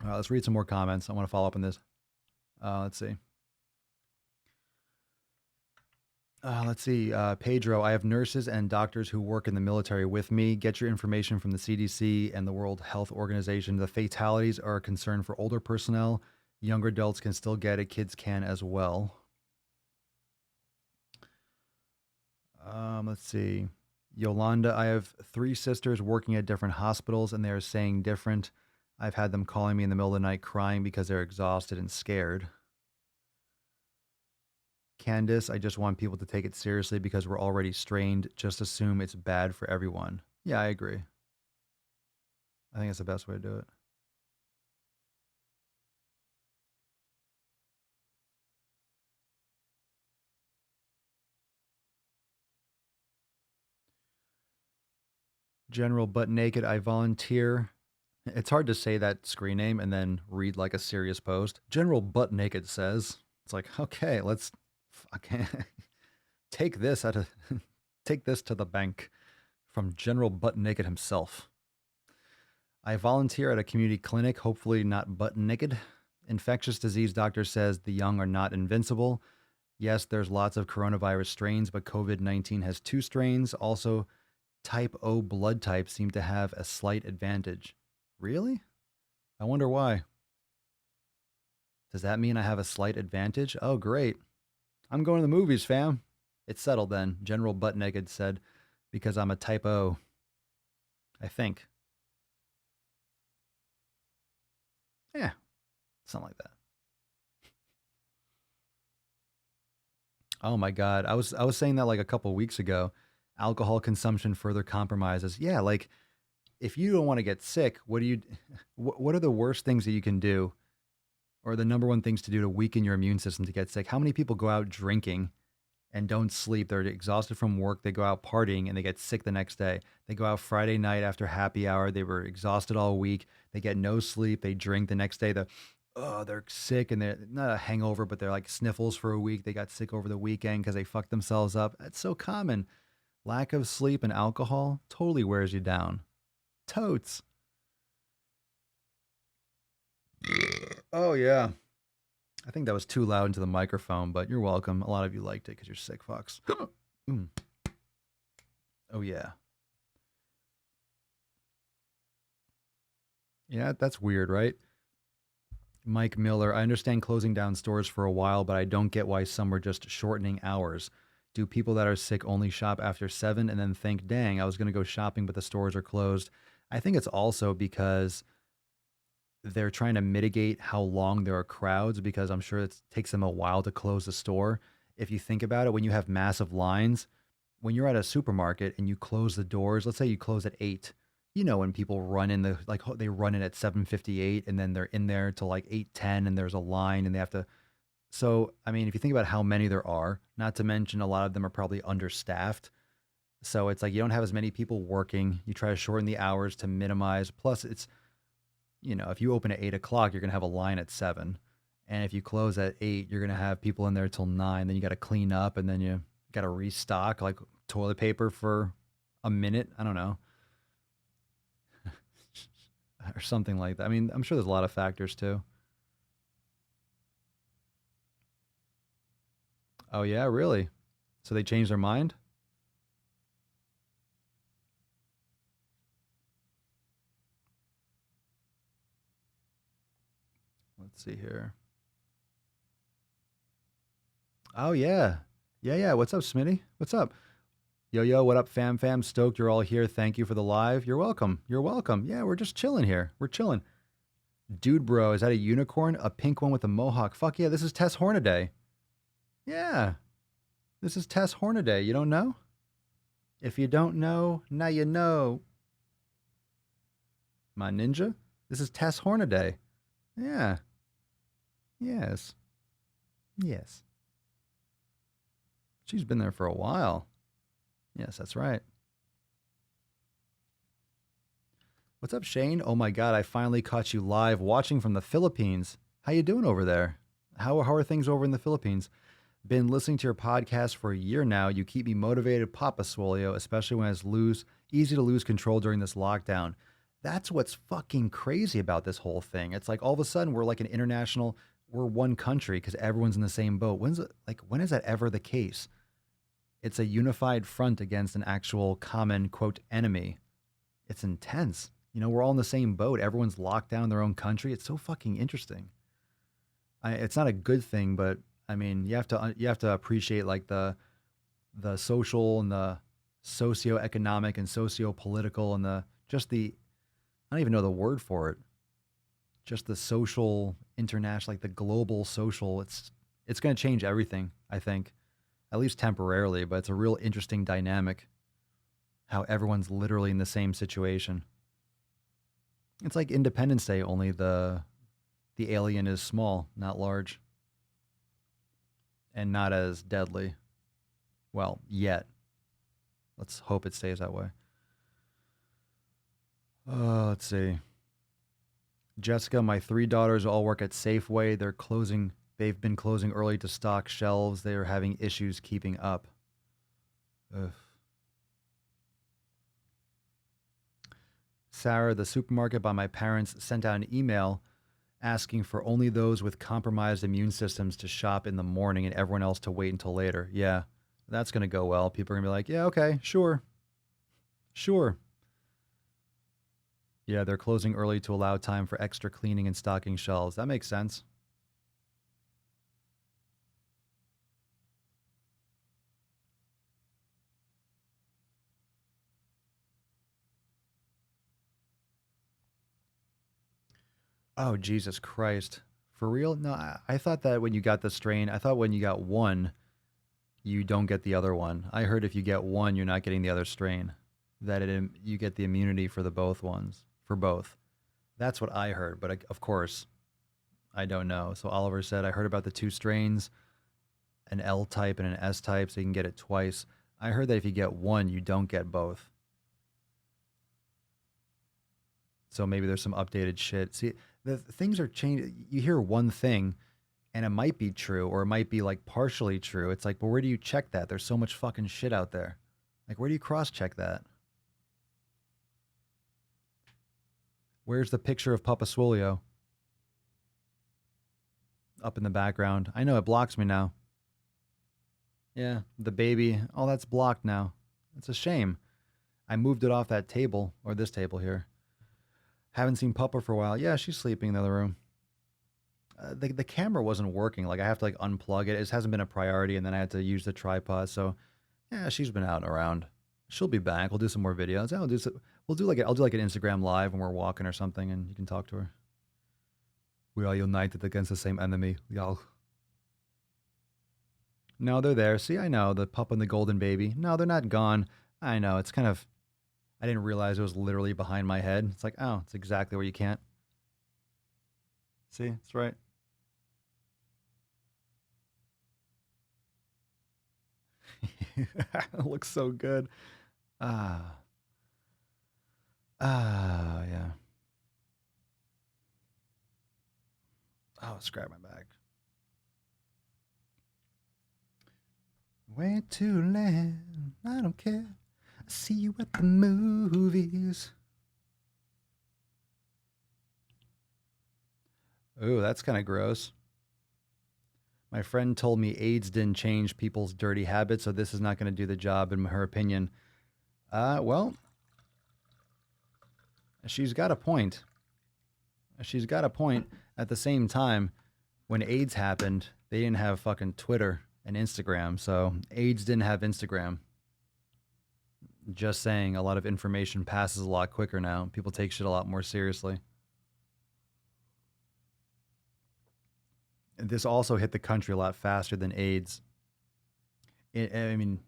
right, let's read some more comments. I want to follow up on this. Let's see. Pedro, I have nurses and doctors who work in the military with me. Get your information from the CDC and the World Health Organization. The fatalities are a concern for older personnel. Younger adults can still get it. Kids can as well. Let's see. Yolanda, I have 3 sisters working at different hospitals, and they are saying different. I've had them calling me in the middle of the night crying because they're exhausted and scared. Candace, I just want people to take it seriously because we're already strained. Just assume it's bad for everyone. Yeah, I agree. I think it's the best way to do it. General Butt Naked, I volunteer. It's hard to say that screen name and then read like a serious post. General Butt Naked says, it's like, okay, let's fucking take this to the bank from General Butt Naked himself. I volunteer at a community clinic, hopefully not butt naked. Infectious disease doctor says the young are not invincible. Yes, there's lots of coronavirus strains, but COVID-19 has 2 strains. Also, type O blood types seem to have a slight advantage. Really? I wonder why. Does that mean I have a slight advantage? Oh, great. I'm going to the movies, fam. It's settled then, General Butt Naked said, because I'm a type O. I think. Yeah, something like that. Oh my God. I was saying that like a couple of weeks ago. Alcohol consumption further compromises. Yeah, like if you don't want to get sick, what are the worst things that you can do, or the number one things to do to weaken your immune system to get sick? How many people go out drinking and don't sleep? They're exhausted from work. They go out partying and they get sick the next day. They go out Friday night after happy hour. They were exhausted all week. They get no sleep. They drink the next day. They're sick, and they're not a hangover, but they're like sniffles for a week. They got sick over the weekend because they fucked themselves up. That's so common. Lack of sleep and alcohol totally wears you down. Totes. Oh, yeah. I think that was too loud into the microphone, but you're welcome. A lot of you liked it because you're sick fucks. Oh, yeah. Yeah, that's weird, right? Mike Miller, I understand closing down stores for a while, but I don't get why some were just shortening hours. Do people that are sick only shop after 7 and then think, dang, I was going to go shopping, but the stores are closed? I think it's also because they're trying to mitigate how long there are crowds, because I'm sure it takes them a while to close the store. If you think about it, when you have massive lines, when you're at a supermarket and you close the doors, let's say you close at 8, you know, when people run in they run in at 7:58 and then they're in there till like 8:10 and there's a line and they have to So, I mean, if you think about how many there are, not to mention a lot of them are probably understaffed. So it's like you don't have as many people working. You try to shorten the hours to minimize. Plus, it's, if you open at 8 o'clock, you're going to have a line at 7. And if you close at 8, you're going to have people in there till 9. Then you got to clean up and then you got to restock like toilet paper for a minute. I don't know. Or something like that. I mean, I'm sure there's a lot of factors too. Oh, yeah, really? So they changed their mind? Let's see here. Oh, yeah. Yeah, yeah. What's up, Smitty? What's up? Yo, yo, what up, fam, fam? Stoked you're all here. Thank you for the live. You're welcome. You're welcome. Yeah, we're just chilling here. We're chilling. Dude, bro, is that a unicorn? A pink one with a mohawk? Fuck yeah, this is Tess Hornaday. Yeah, this is Tess Hornaday. You don't know? If you don't know, now you know. My ninja? This is Tess Hornaday. Yeah. Yes. Yes. She's been there for a while. Yes, that's right. What's up, Shane? Oh my God, I finally caught you live watching from the Philippines. How you doing over there? How are things over in the Philippines? Been listening to your podcast for a year now. You keep me motivated, Papa Swolio, especially when it's easy to lose control during this lockdown. That's what's fucking crazy about this whole thing. It's like all of a sudden we're like we're one country because everyone's in the same boat. When is that ever the case? It's a unified front against an actual common, quote, enemy. It's intense. We're all in the same boat. Everyone's locked down in their own country. It's so fucking interesting. It's not a good thing, but I mean, you have to appreciate like the social and the socioeconomic and socio-political and I don't even know the word for it. Just the social, international, like the global social. It's going to change everything, I think, at least temporarily, but it's a real interesting dynamic how everyone's literally in the same situation. It's like Independence Day, only the alien is small, not large, and not as deadly. Well, yet. Let's hope it stays that way. Let's see. Jessica, my 3 daughters all work at Safeway. They've been closing early to stock shelves. They are having issues keeping up. Ugh. Sarah, the supermarket by my parents sent out an email asking for only those with compromised immune systems to shop in the morning and everyone else to wait until later. Yeah, that's going to go well. People are going to be like, yeah, okay, sure. Sure. Yeah, they're closing early to allow time for extra cleaning and stocking shelves. That makes sense. Oh, Jesus Christ. For real? No, I thought that when you got the strain, I thought when you got one, you don't get the other one. I heard if you get one, you're not getting the other strain. You get the immunity for for both. That's what I heard, but of course, I don't know. So Oliver said, I heard about the 2 strains, an L type and an S type, so you can get it twice. I heard that if you get one, you don't get both. So maybe there's some updated shit. See, the things are changing. You hear one thing and it might be true or it might be like partially true. It's like, but where do you check that? There's so much fucking shit out there. Like, where do you cross check that? Where's the picture of Papa Swolio? Up in the background. I know it blocks me now. Yeah, the baby. Oh, that's blocked now. It's a shame. I moved it off that table, or this table here. Haven't seen Papa for a while. Yeah, she's sleeping in the other room. The camera wasn't working. Like, I have to like unplug it. It hasn't been a priority, and then I had to use the tripod. So, yeah, she's been out and around. She'll be back. We'll do some more videos. I'll do like an Instagram live when we're walking or something, and you can talk to her. We are united against the same enemy. Y'all. No, they're there. See, I know the pup and the golden baby. No, they're not gone. I know. It's kind of. I didn't realize it was literally behind my head. It's like, oh, it's exactly where you can't. See, it's right. It looks so good. Ah. Yeah. Oh, scrap my back. Way to land. I don't care. I see you at the movies. Ooh, that's kind of gross. My friend told me AIDS didn't change people's dirty habits, so this is not going to do the job, in her opinion. Well, she's got a point. She's got a point. At the same time, when AIDS happened, they didn't have fucking Twitter and Instagram, so AIDS didn't have Instagram. Just saying, a lot of information passes a lot quicker now. People take shit a lot more seriously. This also hit the country a lot faster than AIDS. I mean,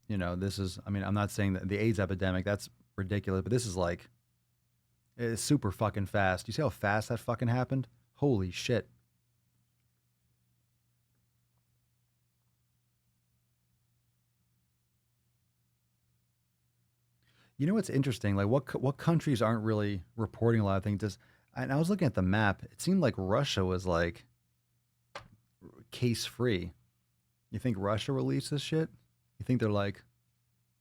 you know, this is, I mean, I'm not saying that the AIDS epidemic, that's ridiculous, but this is like, it's super fucking fast. You see how fast that fucking happened? Holy shit. You know what's interesting? Like, what countries aren't really reporting a lot of things? And I was looking at the map. It seemed like Russia was like case free. You think Russia released this shit? You think they're like,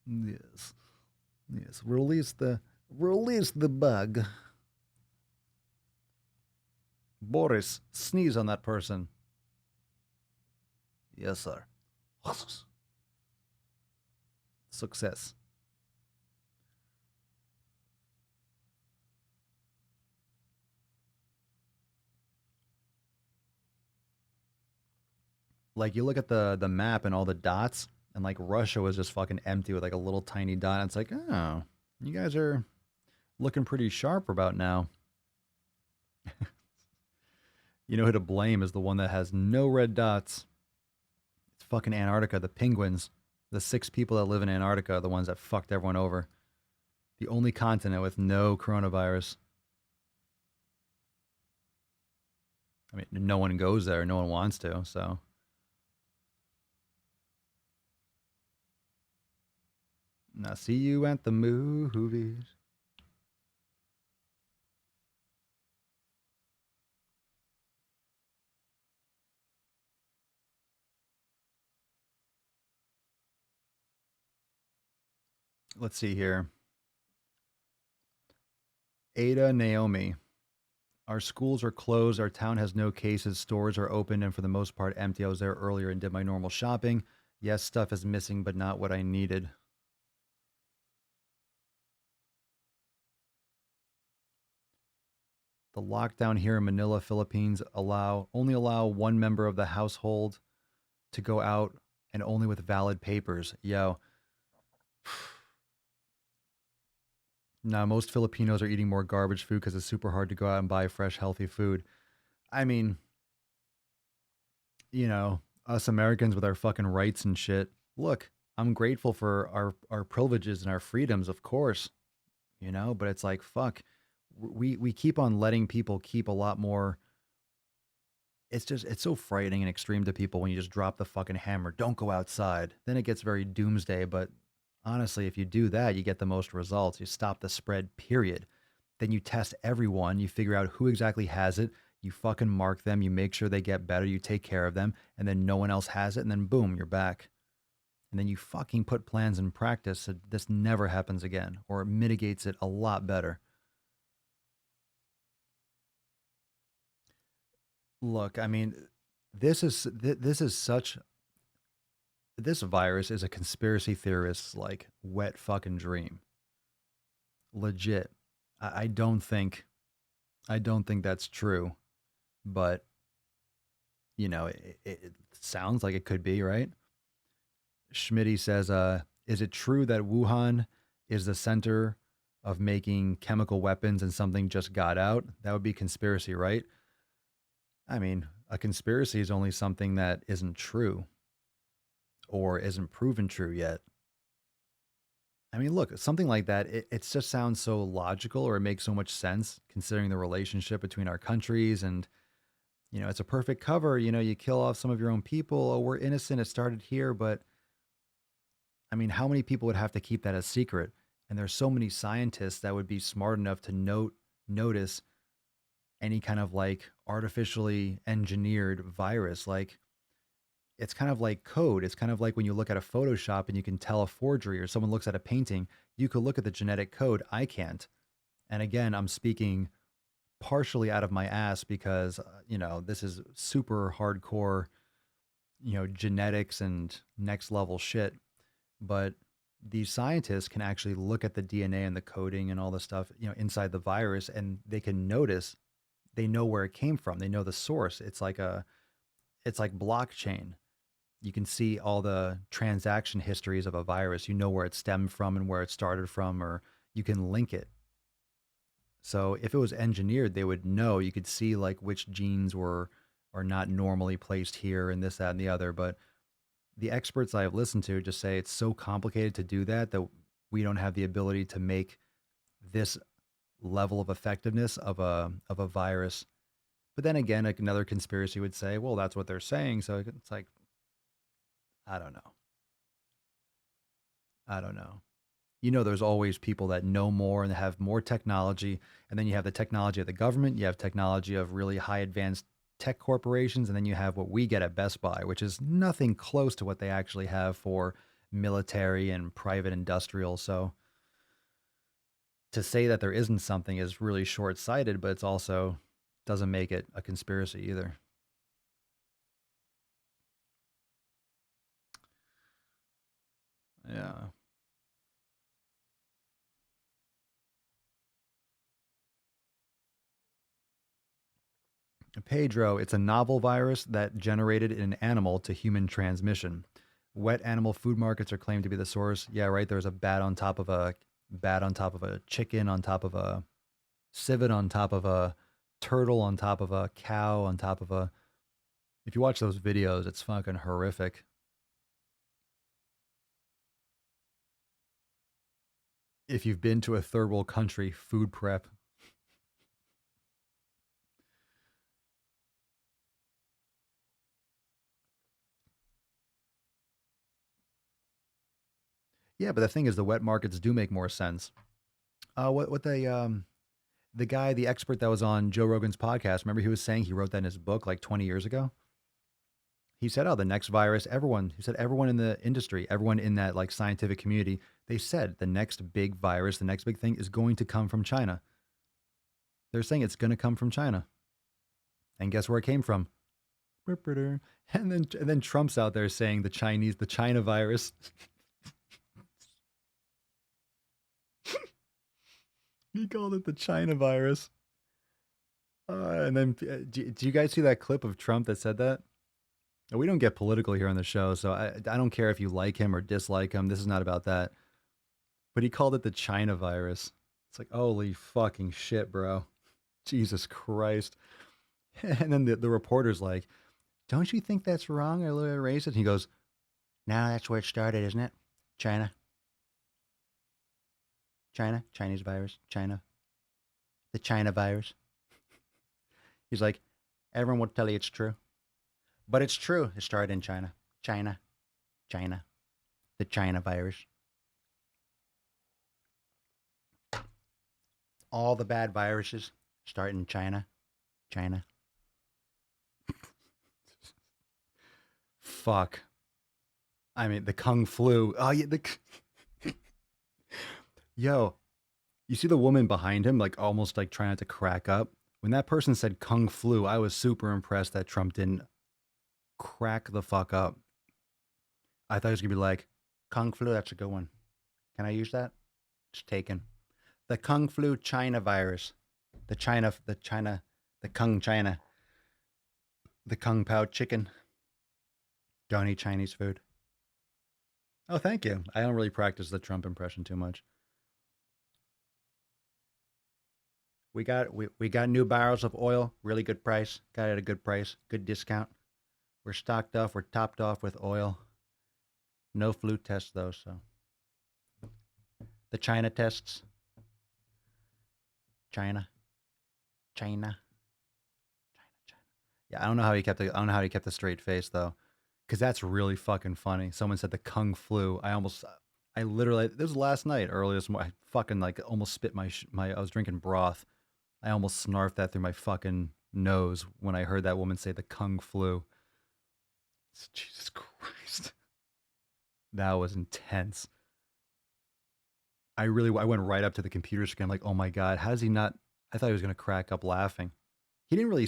yes, release the bug. Boris, sneeze on that person. Yes, sir. Success. Like you look at the map and all the dots, and like Russia was just fucking empty with like a little tiny dot. And it's like, oh, you guys are looking pretty sharp about now. You know who to blame is the one that has no red dots. It's fucking Antarctica, the penguins. The 6 people that live in Antarctica are the ones that fucked everyone over. The only continent with no coronavirus. I mean, no one goes there. No one wants to, so. Now, see you at the movies. Let's see here. Ada Naomi. Our schools are closed. Our town has no cases. Stores are open and for the most part empty. I was there earlier and did my normal shopping. Yes, stuff is missing, but not what I needed. The lockdown here in Manila, Philippines, only allow one member of the household to go out and only with valid papers. Yo. Now, most Filipinos are eating more garbage food because it's super hard to go out and buy fresh, healthy food. I mean, you know, us Americans with our fucking rights and shit. Look, I'm grateful for our privileges and our freedoms, of course, you know, but it's like, fuck, we keep on letting people keep a lot more. It's so frightening and extreme to people when you just drop the fucking hammer. Don't go outside. Then it gets very doomsday. But honestly, if you do that, you get the most results. You stop the spread, period. Then you test everyone. You figure out who exactly has it. You fucking mark them. You make sure they get better. You take care of them. And then no one else has it. And then boom, you're back. And then you fucking put plans in practice so this never happens again. Or it mitigates it a lot better. Look, I mean, this is such this virus is a conspiracy theorist's like wet fucking dream. Legit. I don't think that's true, but you know, it sounds like it could be, right? Schmitty says, is it true that Wuhan is the center of making chemical weapons and something just got out? That would be conspiracy, right? I mean, a conspiracy is only something that isn't true or isn't proven true yet. I mean, look, something like that, it just sounds so logical or it makes so much sense considering the relationship between our countries. And, you know, it's a perfect cover. You know, you kill off some of your own people. Oh, we're innocent. It started here. But I mean, how many people would have to keep that a secret? And there's so many scientists that would be smart enough to notice any kind of like artificially engineered virus. Like it's kind of like code. It's kind of like when you look at a Photoshop and you can tell a forgery, or someone looks at a painting, you could look at the genetic code. I can't. And again, I'm speaking partially out of my ass because, this is super hardcore, genetics and next level shit. But these scientists can actually look at the DNA and the coding and all the stuff, inside the virus, and they can notice, they know where it came from. They know the source. It's like blockchain. You can see all the transaction histories of a virus. You know where it stemmed from and where it started from, or you can link it. So if it was engineered, they would know. You could see like which genes were are not normally placed here and this, that, and the other. But the experts I've listened to just say it's so complicated to do that we don't have the ability to make this level of effectiveness of a virus. But then again, like another conspiracy would say, well, that's what they're saying. So it's like, I don't know. I don't know. There's always people that know more and have more technology. And then you have the technology of the government, you have technology of really high advanced tech corporations, and then you have what we get at Best Buy, which is nothing close to what they actually have for military and private industrial. So to say that there isn't something is really short sighted, but it's also doesn't make it a conspiracy either. Yeah. Pedro, it's a novel virus that generated in an animal to human transmission. Wet animal food markets are claimed to be the source. Yeah, right. There's a bat on top of a chicken, on top of a civet, on top of a turtle, on top of a cow, on top of a. If you watch those videos, it's fucking horrific. If you've been to a third world country, food prep. Yeah, but the thing is, the wet markets do make more sense. What the guy, the expert that was on Joe Rogan's podcast, remember he was saying he wrote that in his book like 20 years ago? He said, oh, the next virus, everyone in the industry, everyone in that like scientific community, they said the next big virus, the next big thing is going to come from China. They're saying it's going to come from China. And guess where it came from? And then Trump's out there saying the China virus. He called it the China virus. And then, do you guys see that clip of Trump that said that? We don't get political here on the show, so I don't care if you like him or dislike him. This is not about that. But he called it the China virus. It's like, holy fucking shit, bro. Jesus Christ. And then the reporter's like, don't you think that's wrong or a little racist? And he goes, no, that's where it started, isn't it? China. Chinese virus, China. The China virus. He's like, everyone will tell you it's true. But it's true. It started in China. China. The China virus. All the bad viruses start in China. Fuck. I mean, the Kung Flu. Oh, yeah. Yo, you see the woman behind him, like almost like trying not to crack up? When that person said Kung Flu, I was super impressed that Trump didn't crack the fuck up. I thought he was going to be like, Kung Flu, that's a good one. Can I use that? It's taken. The Kung Flu China virus. The Kung China. The Kung Pao chicken. Don't eat Chinese food. Oh, thank you. I don't really practice the Trump impression too much. We got new barrels of oil, really good price. Got it at a good price, good discount. We're stocked off, we're topped off with oil. No flu tests though, so. The China tests. China. Yeah, I don't know how he kept a straight face though. because that's really fucking funny. Someone said the kung flu. I literally, this was last night, early this morning. I fucking like almost spit I was drinking broth. I almost snarfed that through my fucking nose when I heard that woman say the kung flu. Jesus Christ. That was intense. I went right up to the computer screen. I'm like, oh my God, how does he not? I thought he was going to crack up laughing. He didn't really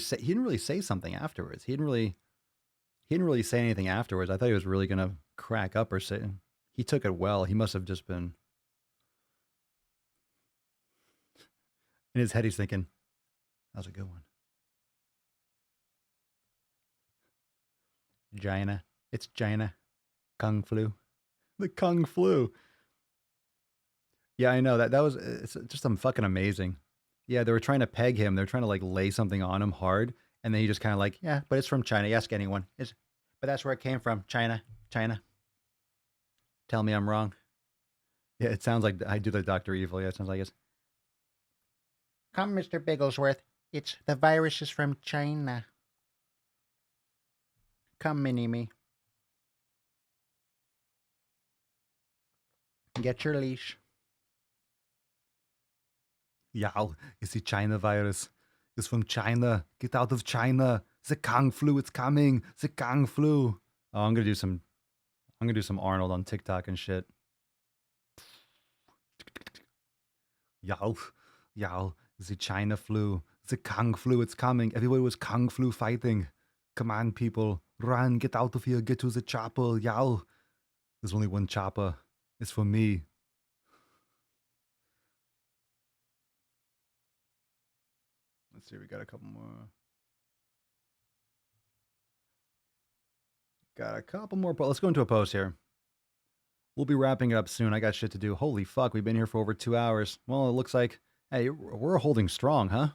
say something afterwards. He didn't really say anything afterwards. I thought he was really going to crack up or say, he took it well. He must have just been, in his head, he's thinking, that was a good one. China. It's China. Kung flu. The kung flu. Yeah, I know that was it's just fucking amazing. Yeah, they were trying to peg him. They're trying to like lay something on him hard, and then he just kind of like, yeah, but it's from China. You ask anyone. But that's where it came from. China. Tell me I'm wrong. Yeah, it sounds like I do the Dr. Evil. Yeah, it sounds like it's. Come, Mr. Bigglesworth. The virus is from China. Come, Mini-Me. Get your leash. Yeah, it's the China virus. It's from China. Get out of China. The Kung flu, it's coming. The Kung flu. Oh, I'm gonna do some Arnold on TikTok and shit. Yow, the China flu. The Kung flu, it's coming. Everybody was Kung flu fighting. Come on, people. Run, get out of here. Get to the chopper. Yow. There's only one chopper. It's for me. Let's see, we got a couple more. Let's go into a post here. We'll be wrapping it up soon. I got shit to do. Holy fuck, we've been here for over 2 hours. Well, it looks like, hey, we're holding strong, huh?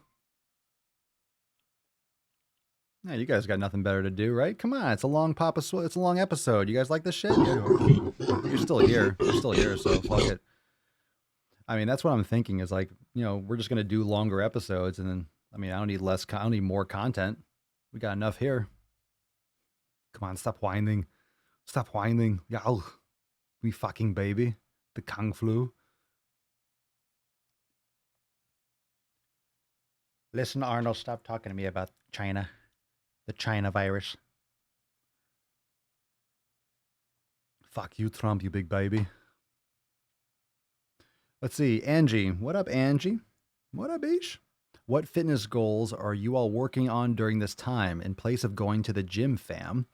Yeah, you guys got nothing better to do, right? Come on, it's a long it's a long episode. You guys like this shit? You're still here. So fuck it. I mean, that's what I'm thinking is like, we're just going to do longer episodes and then, I mean, I don't need more content. We got enough here. Come on, stop whining. Yow. Me fucking baby. The Kung flu. Listen, Arnold, stop talking to me about China. The China virus. Fuck you, Trump, you big baby. Let's see. Angie. What up, Angie? What up, Ish? What fitness goals are you all working on during this time in place of going to the gym, fam?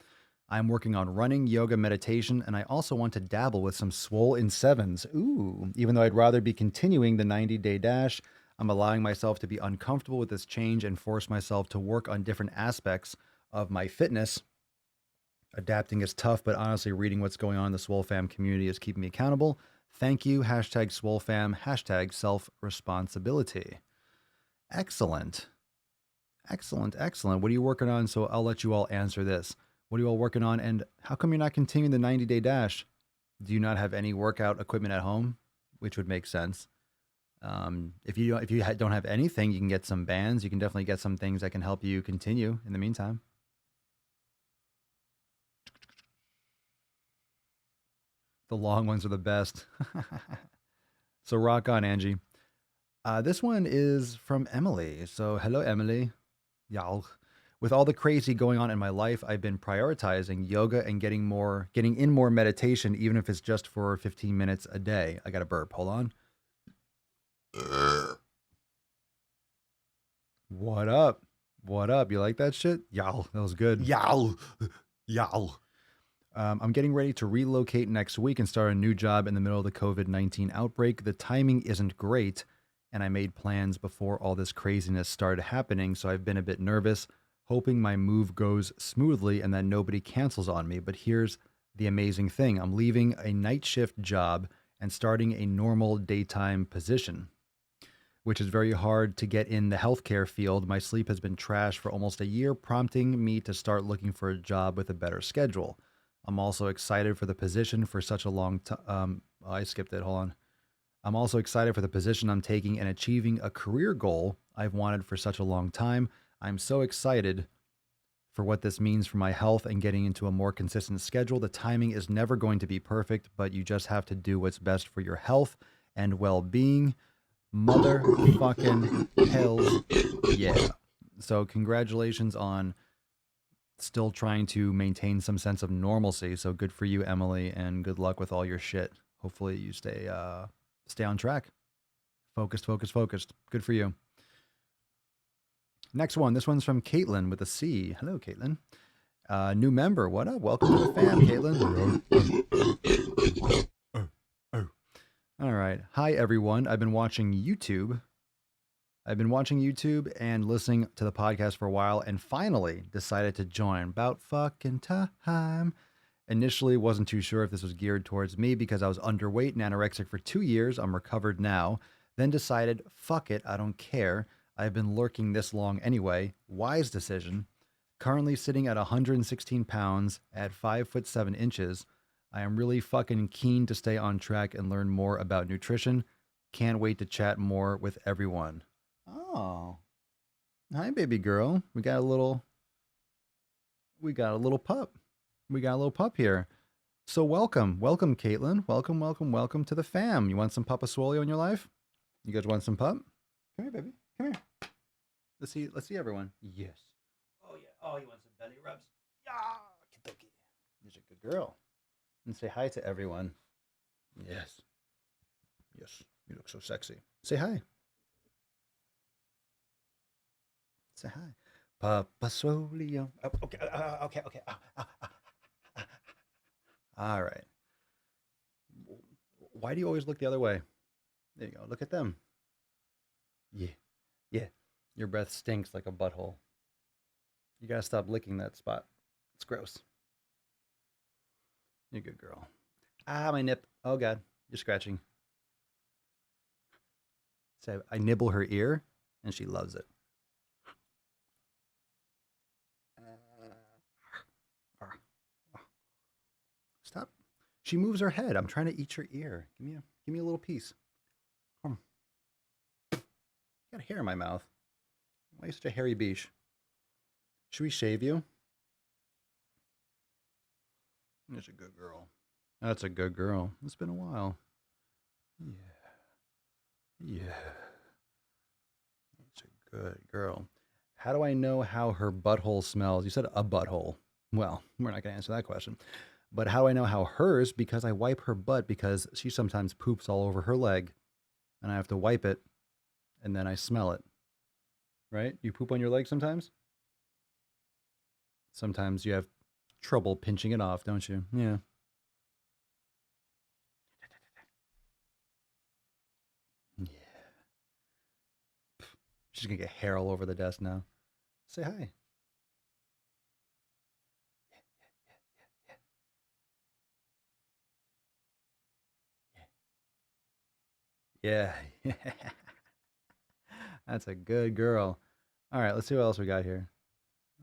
I'm working on running, yoga, meditation, and I also want to dabble with some Swole in 7s. Ooh, even though I'd rather be continuing the 90-day dash, I'm allowing myself to be uncomfortable with this change and force myself to work on different aspects of my fitness. Adapting is tough, but honestly, reading what's going on in the Swole fam community is keeping me accountable. Thank you. Hashtag Swole fam. Hashtag self-responsibility. Excellent. What are you working on? So I'll let you all answer this. What are you all working on? And how come you're not continuing the 90-day dash? Do you not have any workout equipment at home? Which would make sense. If you don't have anything, you can get some bands. You can definitely get some things that can help you continue in the meantime. The long ones are the best. So rock on, Angie. This one is from Emily. So hello, Emily. Y'all. With all the crazy going on in my life, I've been prioritizing yoga and getting in more meditation, even if it's just for 15 minutes a day. I got a burp. Hold on. What up? You like that shit? Yow, that was good. Yow. I'm getting ready to relocate next week and start a new job in the middle of the COVID-19 outbreak. The timing isn't great, and I made plans before all this craziness started happening, so I've been a bit nervous, hoping my move goes smoothly and that nobody cancels on me. But here's the amazing thing. I'm leaving a night shift job and starting a normal daytime position, which is very hard to get in the healthcare field. My sleep has been trash for almost a year, prompting me to start looking for a job with a better schedule. I'm also excited for the position for such a long time. I skipped it. Hold on. I'm also excited for the position I'm taking and achieving a career goal I've wanted for such a long time. I'm so excited for what this means for my health and getting into a more consistent schedule. The timing is never going to be perfect, but you just have to do what's best for your health and well-being. Motherfucking hells yeah. So congratulations on still trying to maintain some sense of normalcy. So good for you, Emily, and good luck with all your shit. Hopefully you stay on track. Focused. Good for you. Next one. This one's from Caitlin with a C. Hello, Caitlin. New member. What up? Welcome to the fam, Caitlin. All right. Hi, everyone. I've been watching YouTube and listening to the podcast for a while and finally decided to join. About fucking time. Initially, wasn't too sure if this was geared towards me because I was underweight and anorexic for 2 years. I'm recovered now. Then decided, fuck it, I don't care. I've been lurking this long anyway. Wise decision. Currently sitting at 116 pounds at 5'7". I am really fucking keen to stay on track and learn more about nutrition. Can't wait to chat more with everyone. Oh. Hi, baby girl. We got a little pup. We got a little pup here. So welcome, Caitlin. Welcome to the fam. You want some Papa Swole in your life? You guys want some pup? Come here, baby. Come here. Let's see everyone. Yes. Oh yeah. Oh, you want some belly rubs? Yeah. Kentucky. You're a good girl. And say hi to everyone. Yes. Yes. You look so sexy. Say hi. Say hi. Papa Swolio. Oh, okay. Okay. All right. Why do you always look the other way? There you go. Look at them. Yeah. Your breath stinks like a butthole. You gotta stop licking that spot. It's gross. You're a good girl. Ah, my nip. Oh, God. You're scratching. So I nibble her ear, and she loves it. Stop. She moves her head. I'm trying to eat your ear. Give me a little piece. Come on. Got hair in my mouth. Why are you such a hairy beach? Should we shave you? That's a good girl. That's a good girl. It's been a while. Yeah. That's a good girl. How do I know how her butthole smells? You said a butthole. Well, we're not going to answer that question. But how do I know how hers? Because I wipe her butt because she sometimes poops all over her leg. And I have to wipe it. And then I smell it. Right? You poop on your leg sometimes? Sometimes you have trouble pinching it off, don't you? Yeah. Yeah. She's going to get hair all over the desk now. Say hi. Yeah. That's a good girl. All right, let's see what else we got here.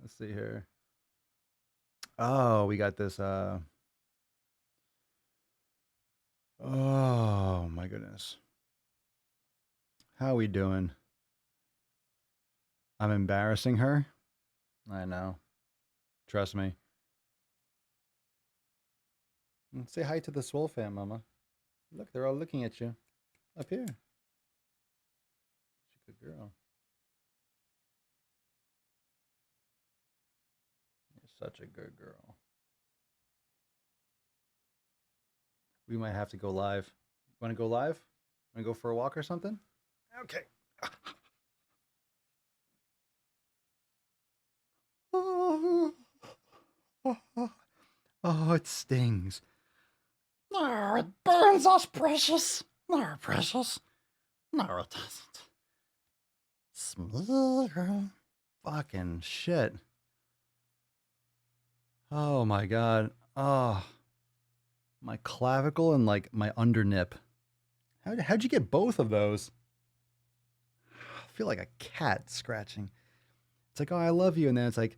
Let's see here. Oh, we got this. Oh, my goodness. How we doing? I'm embarrassing her. I know. Trust me. Say hi to the Swole fam, Mama. Look, they're all looking at you. Up here. She's a good girl. You're such a good girl. We might have to go live. Want to go live? Want to go for a walk or something? Okay. Oh, it stings. No, it burns us, precious. No, precious. No, it doesn't. Smooth. Fucking shit. Oh my God. Oh. My clavicle and like my undernip. How'd you get both of those? I feel like a cat scratching. It's like, oh, I love you. And then it's like,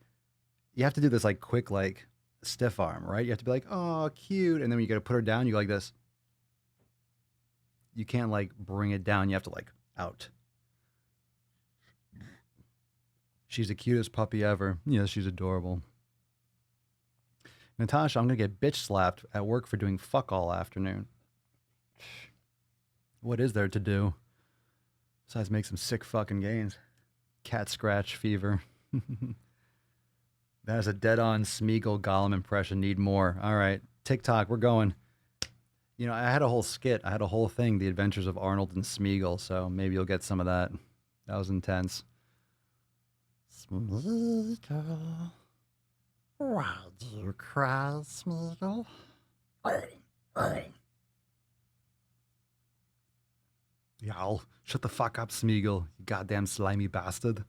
you have to do this like quick, like stiff arm, right? You have to be like, oh, cute. And then when you got to put her down, you go like this. You can't like bring it down. You have to like out. She's the cutest puppy ever. Yes, she's adorable. Natasha, I'm going to get bitch slapped at work for doing fuck all afternoon. What is there to do? Besides make some sick fucking gains. Cat scratch fever. That is a dead-on Smeagol Gollum impression. Need more. All right. TikTok, we're going. You know, I had a whole skit. I had a whole thing, The Adventures of Arnold and Smeagol, so maybe you'll get some of that. That was intense. Smeagol, why do you cry, Smeagol? Y'all, shut the fuck up, Smeagol, you goddamn slimy bastard.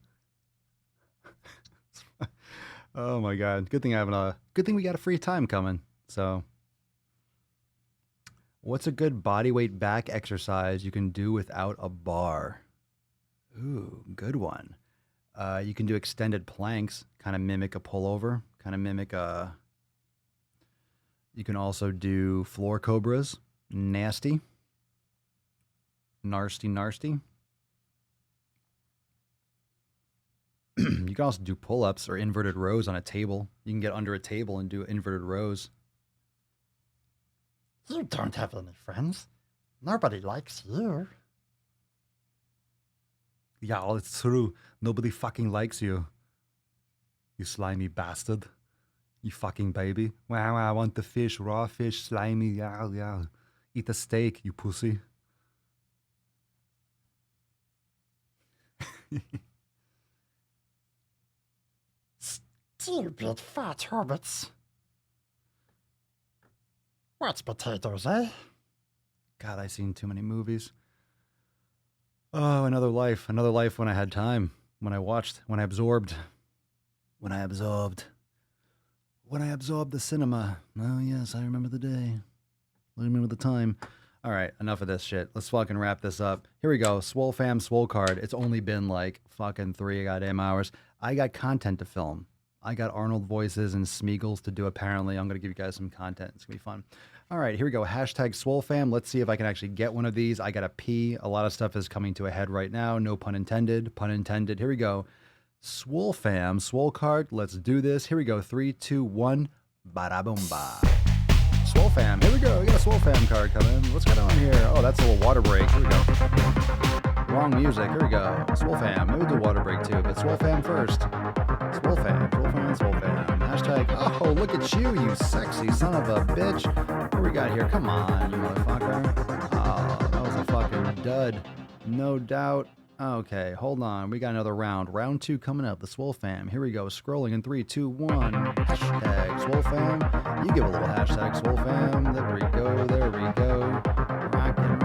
Oh my god. Good thing we got a free time coming. So what's a good bodyweight back exercise you can do without a bar? Ooh, good one. You can do extended planks, kind of mimic a pullover, kind of mimic a... You can also do floor cobras, nasty. Narsty. You can also do pull-ups or inverted rows on a table. You can get under a table and do inverted rows. You don't have any friends. Nobody likes you. Yeah, it's true. Nobody fucking likes you. You slimy bastard. You fucking baby. Wow, I want the fish, raw fish, slimy. Yeah. Eat the steak, you pussy. Stupid fat hobbits. What's potatoes, eh? God, I've seen too many movies. Oh, another life when I had time, when I watched, when I absorbed the cinema. Oh, yes, I remember the day. I remember the time. All right, enough of this shit. Let's fucking wrap this up. Here we go. Swole fam, swole card. It's only been like fucking 3 goddamn hours. I got content to film. I got Arnold voices and Smeagol's to do, apparently. I'm going to give you guys some content. It's going to be fun. All right, here we go. Hashtag swole fam. Let's see if I can actually get one of these. I got to pee. A lot of stuff is coming to a head right now. No pun intended. Pun intended. Here we go. Swole fam, swole card. Let's do this. Here we go. 3, 2, 1. Bada boom ba. Swole fam. Here we go. We got a swole fam card coming. What's going on here? Oh, that's a little water break. Here we go. Wrong music. Here we go. Swole fam. Maybe we'll do water break too, but swole fam first. Swole fam. Swole fam. Swole fam. Hashtag, oh, look at you, you sexy son of a bitch. What we got here? Come on, you motherfucker. Oh, that was a fucking dud. No doubt. Okay, hold on. We got another round. Round 2 coming up. The Swole fam. Here we go. Scrolling in 3, 2, 1. Hashtag Swole fam. You give a little hashtag Swole fam. There we go. There we go. Rockin'.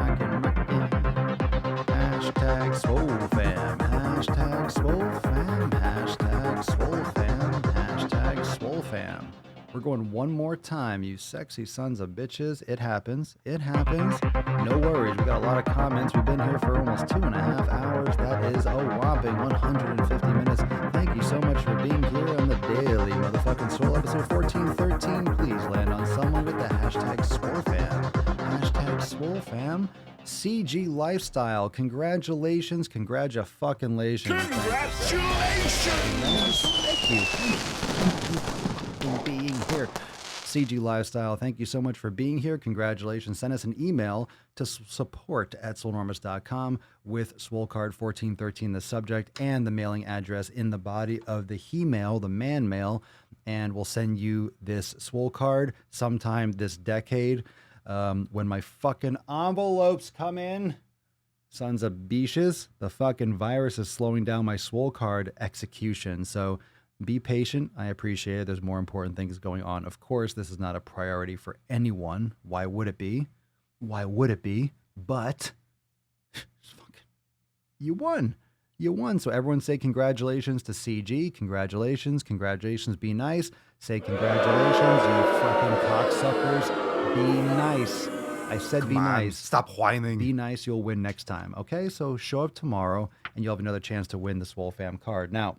Hashtag Swole fam. Hashtag Swole fam. Hashtag Swole fam. Hashtag Swole fam. We're going one more time, you sexy sons of bitches. It happens. It happens. No worries. We got a lot of comments. We've been here for almost 2.5 hours. That is a whopping 150 minutes. Thank you so much for being here on the daily motherfucking Swole episode 1413. Please land on someone with the hashtag SwoleFam. Hashtag SwoleFam. CG Lifestyle. Congratulations. Congratulations. Thank you. For being here. CG Lifestyle, thank you so much for being here. Congratulations. Send us an email to support@swolenormous.com with SwoleCard1413, the subject, and the mailing address in the body of the he-mail, the man mail, and we'll send you this Swole card sometime this decade when my fucking envelopes come in. Sons of beaches, the fucking virus is slowing down my Swole card execution, so be patient. I appreciate it. There's more important things going on. Of course, this is not a priority for anyone. Why would it be? Why would it be? But you won. You won. So everyone say congratulations to CG. Congratulations. Congratulations. Be nice. Say congratulations, you fucking cocksuckers. Be nice. I said Come be on, nice. Stop whining. Be nice. You'll win next time. Okay? So show up tomorrow and you'll have another chance to win the Swole Fam card. Now,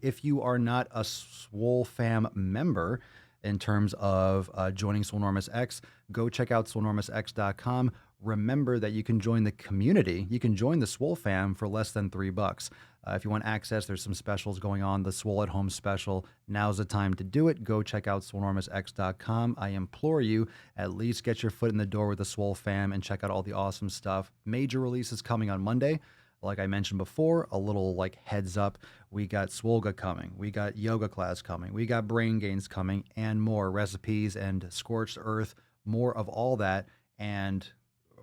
if you are not a Swole Fam member in terms of joining Swolenormous X, go check out swolenormousx.com. Remember that you can join the community. You can join the Swole fam for less than $3. If you want access, there's some specials going on. The Swole at Home special. Now's the time to do it. Go check out swolenormousx.com. I implore you, at least get your foot in the door with the Swole fam and check out all the awesome stuff. Major releases coming on Monday. Like I mentioned before, a little like heads up. We got Swolga coming. We got yoga class coming. We got brain gains coming and more recipes and scorched earth. More of all that. And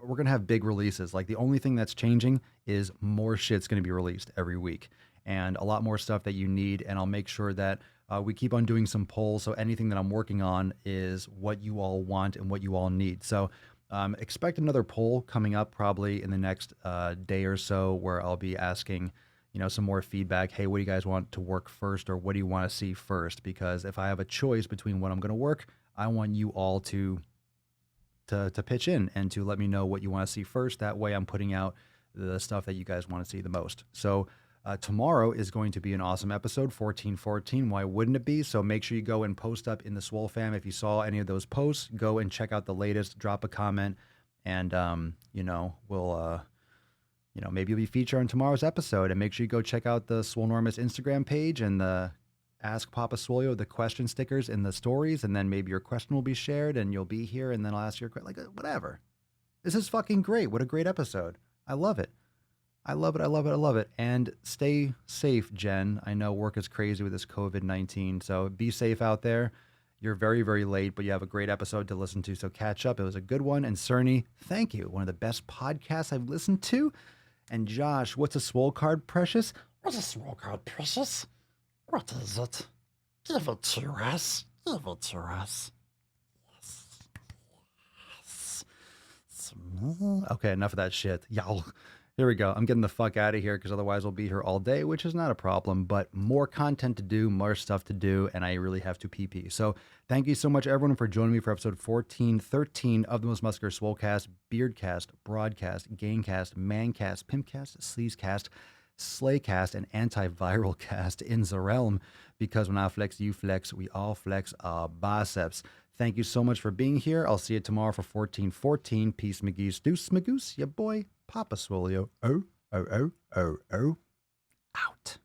we're going to have big releases. Like the only thing that's changing is more shit's going to be released every week and a lot more stuff that you need. And I'll make sure that we keep on doing some polls. So anything that I'm working on is what you all want and what you all need. So expect another poll coming up probably in the next day or so where I'll be asking, some more feedback. Hey, what do you guys want to work first or what do you want to see first? Because if I have a choice between what I'm going to work, I want you all to pitch in and to let me know what you want to see first. That way I'm putting out the stuff that you guys want to see the most. So tomorrow is going to be an awesome episode, 1414. Why wouldn't it be? So make sure you go and post up in the Swole fam. If you saw any of those posts, go and check out the latest, drop a comment, and, we'll, maybe you'll be featured on tomorrow's episode. And make sure you go check out the Swolenormous Instagram page and the Ask Papa Swolio, the question stickers in the stories, and then maybe your question will be shared and you'll be here and then I'll ask your question, like whatever. This is fucking great. What a great episode. I love it. I love it. I love it. I love it. And stay safe, Jen. I know work is crazy with this COVID-19, so be safe out there. You're very, very late, but you have a great episode to listen to, so catch up. It was a good one. And Cerny, thank you. One of the best podcasts I've listened to. And Josh, what's a Swole card, Precious? What's a Swole card, Precious? What is it? Give it to us. Give it to us. Yes. Okay, enough of that shit. Y'all. Here we go. I'm getting the fuck out of here because otherwise we'll be here all day, which is not a problem, but more content to do, more stuff to do, and I really have to pee. So thank you so much, everyone, for joining me for episode 1413 of the Most Muscular Swolecast, Beardcast, Broadcast, Gaincast, Mancast, Pimpcast, Sleazecast, Slaycast, and Antiviral Cast in the realm, because when I flex, you flex, we all flex our biceps. Thank you so much for being here. I'll see you tomorrow for 1414. Peace, McGee's, deuce, Magoose, ya boy, Papa Swolio. Out.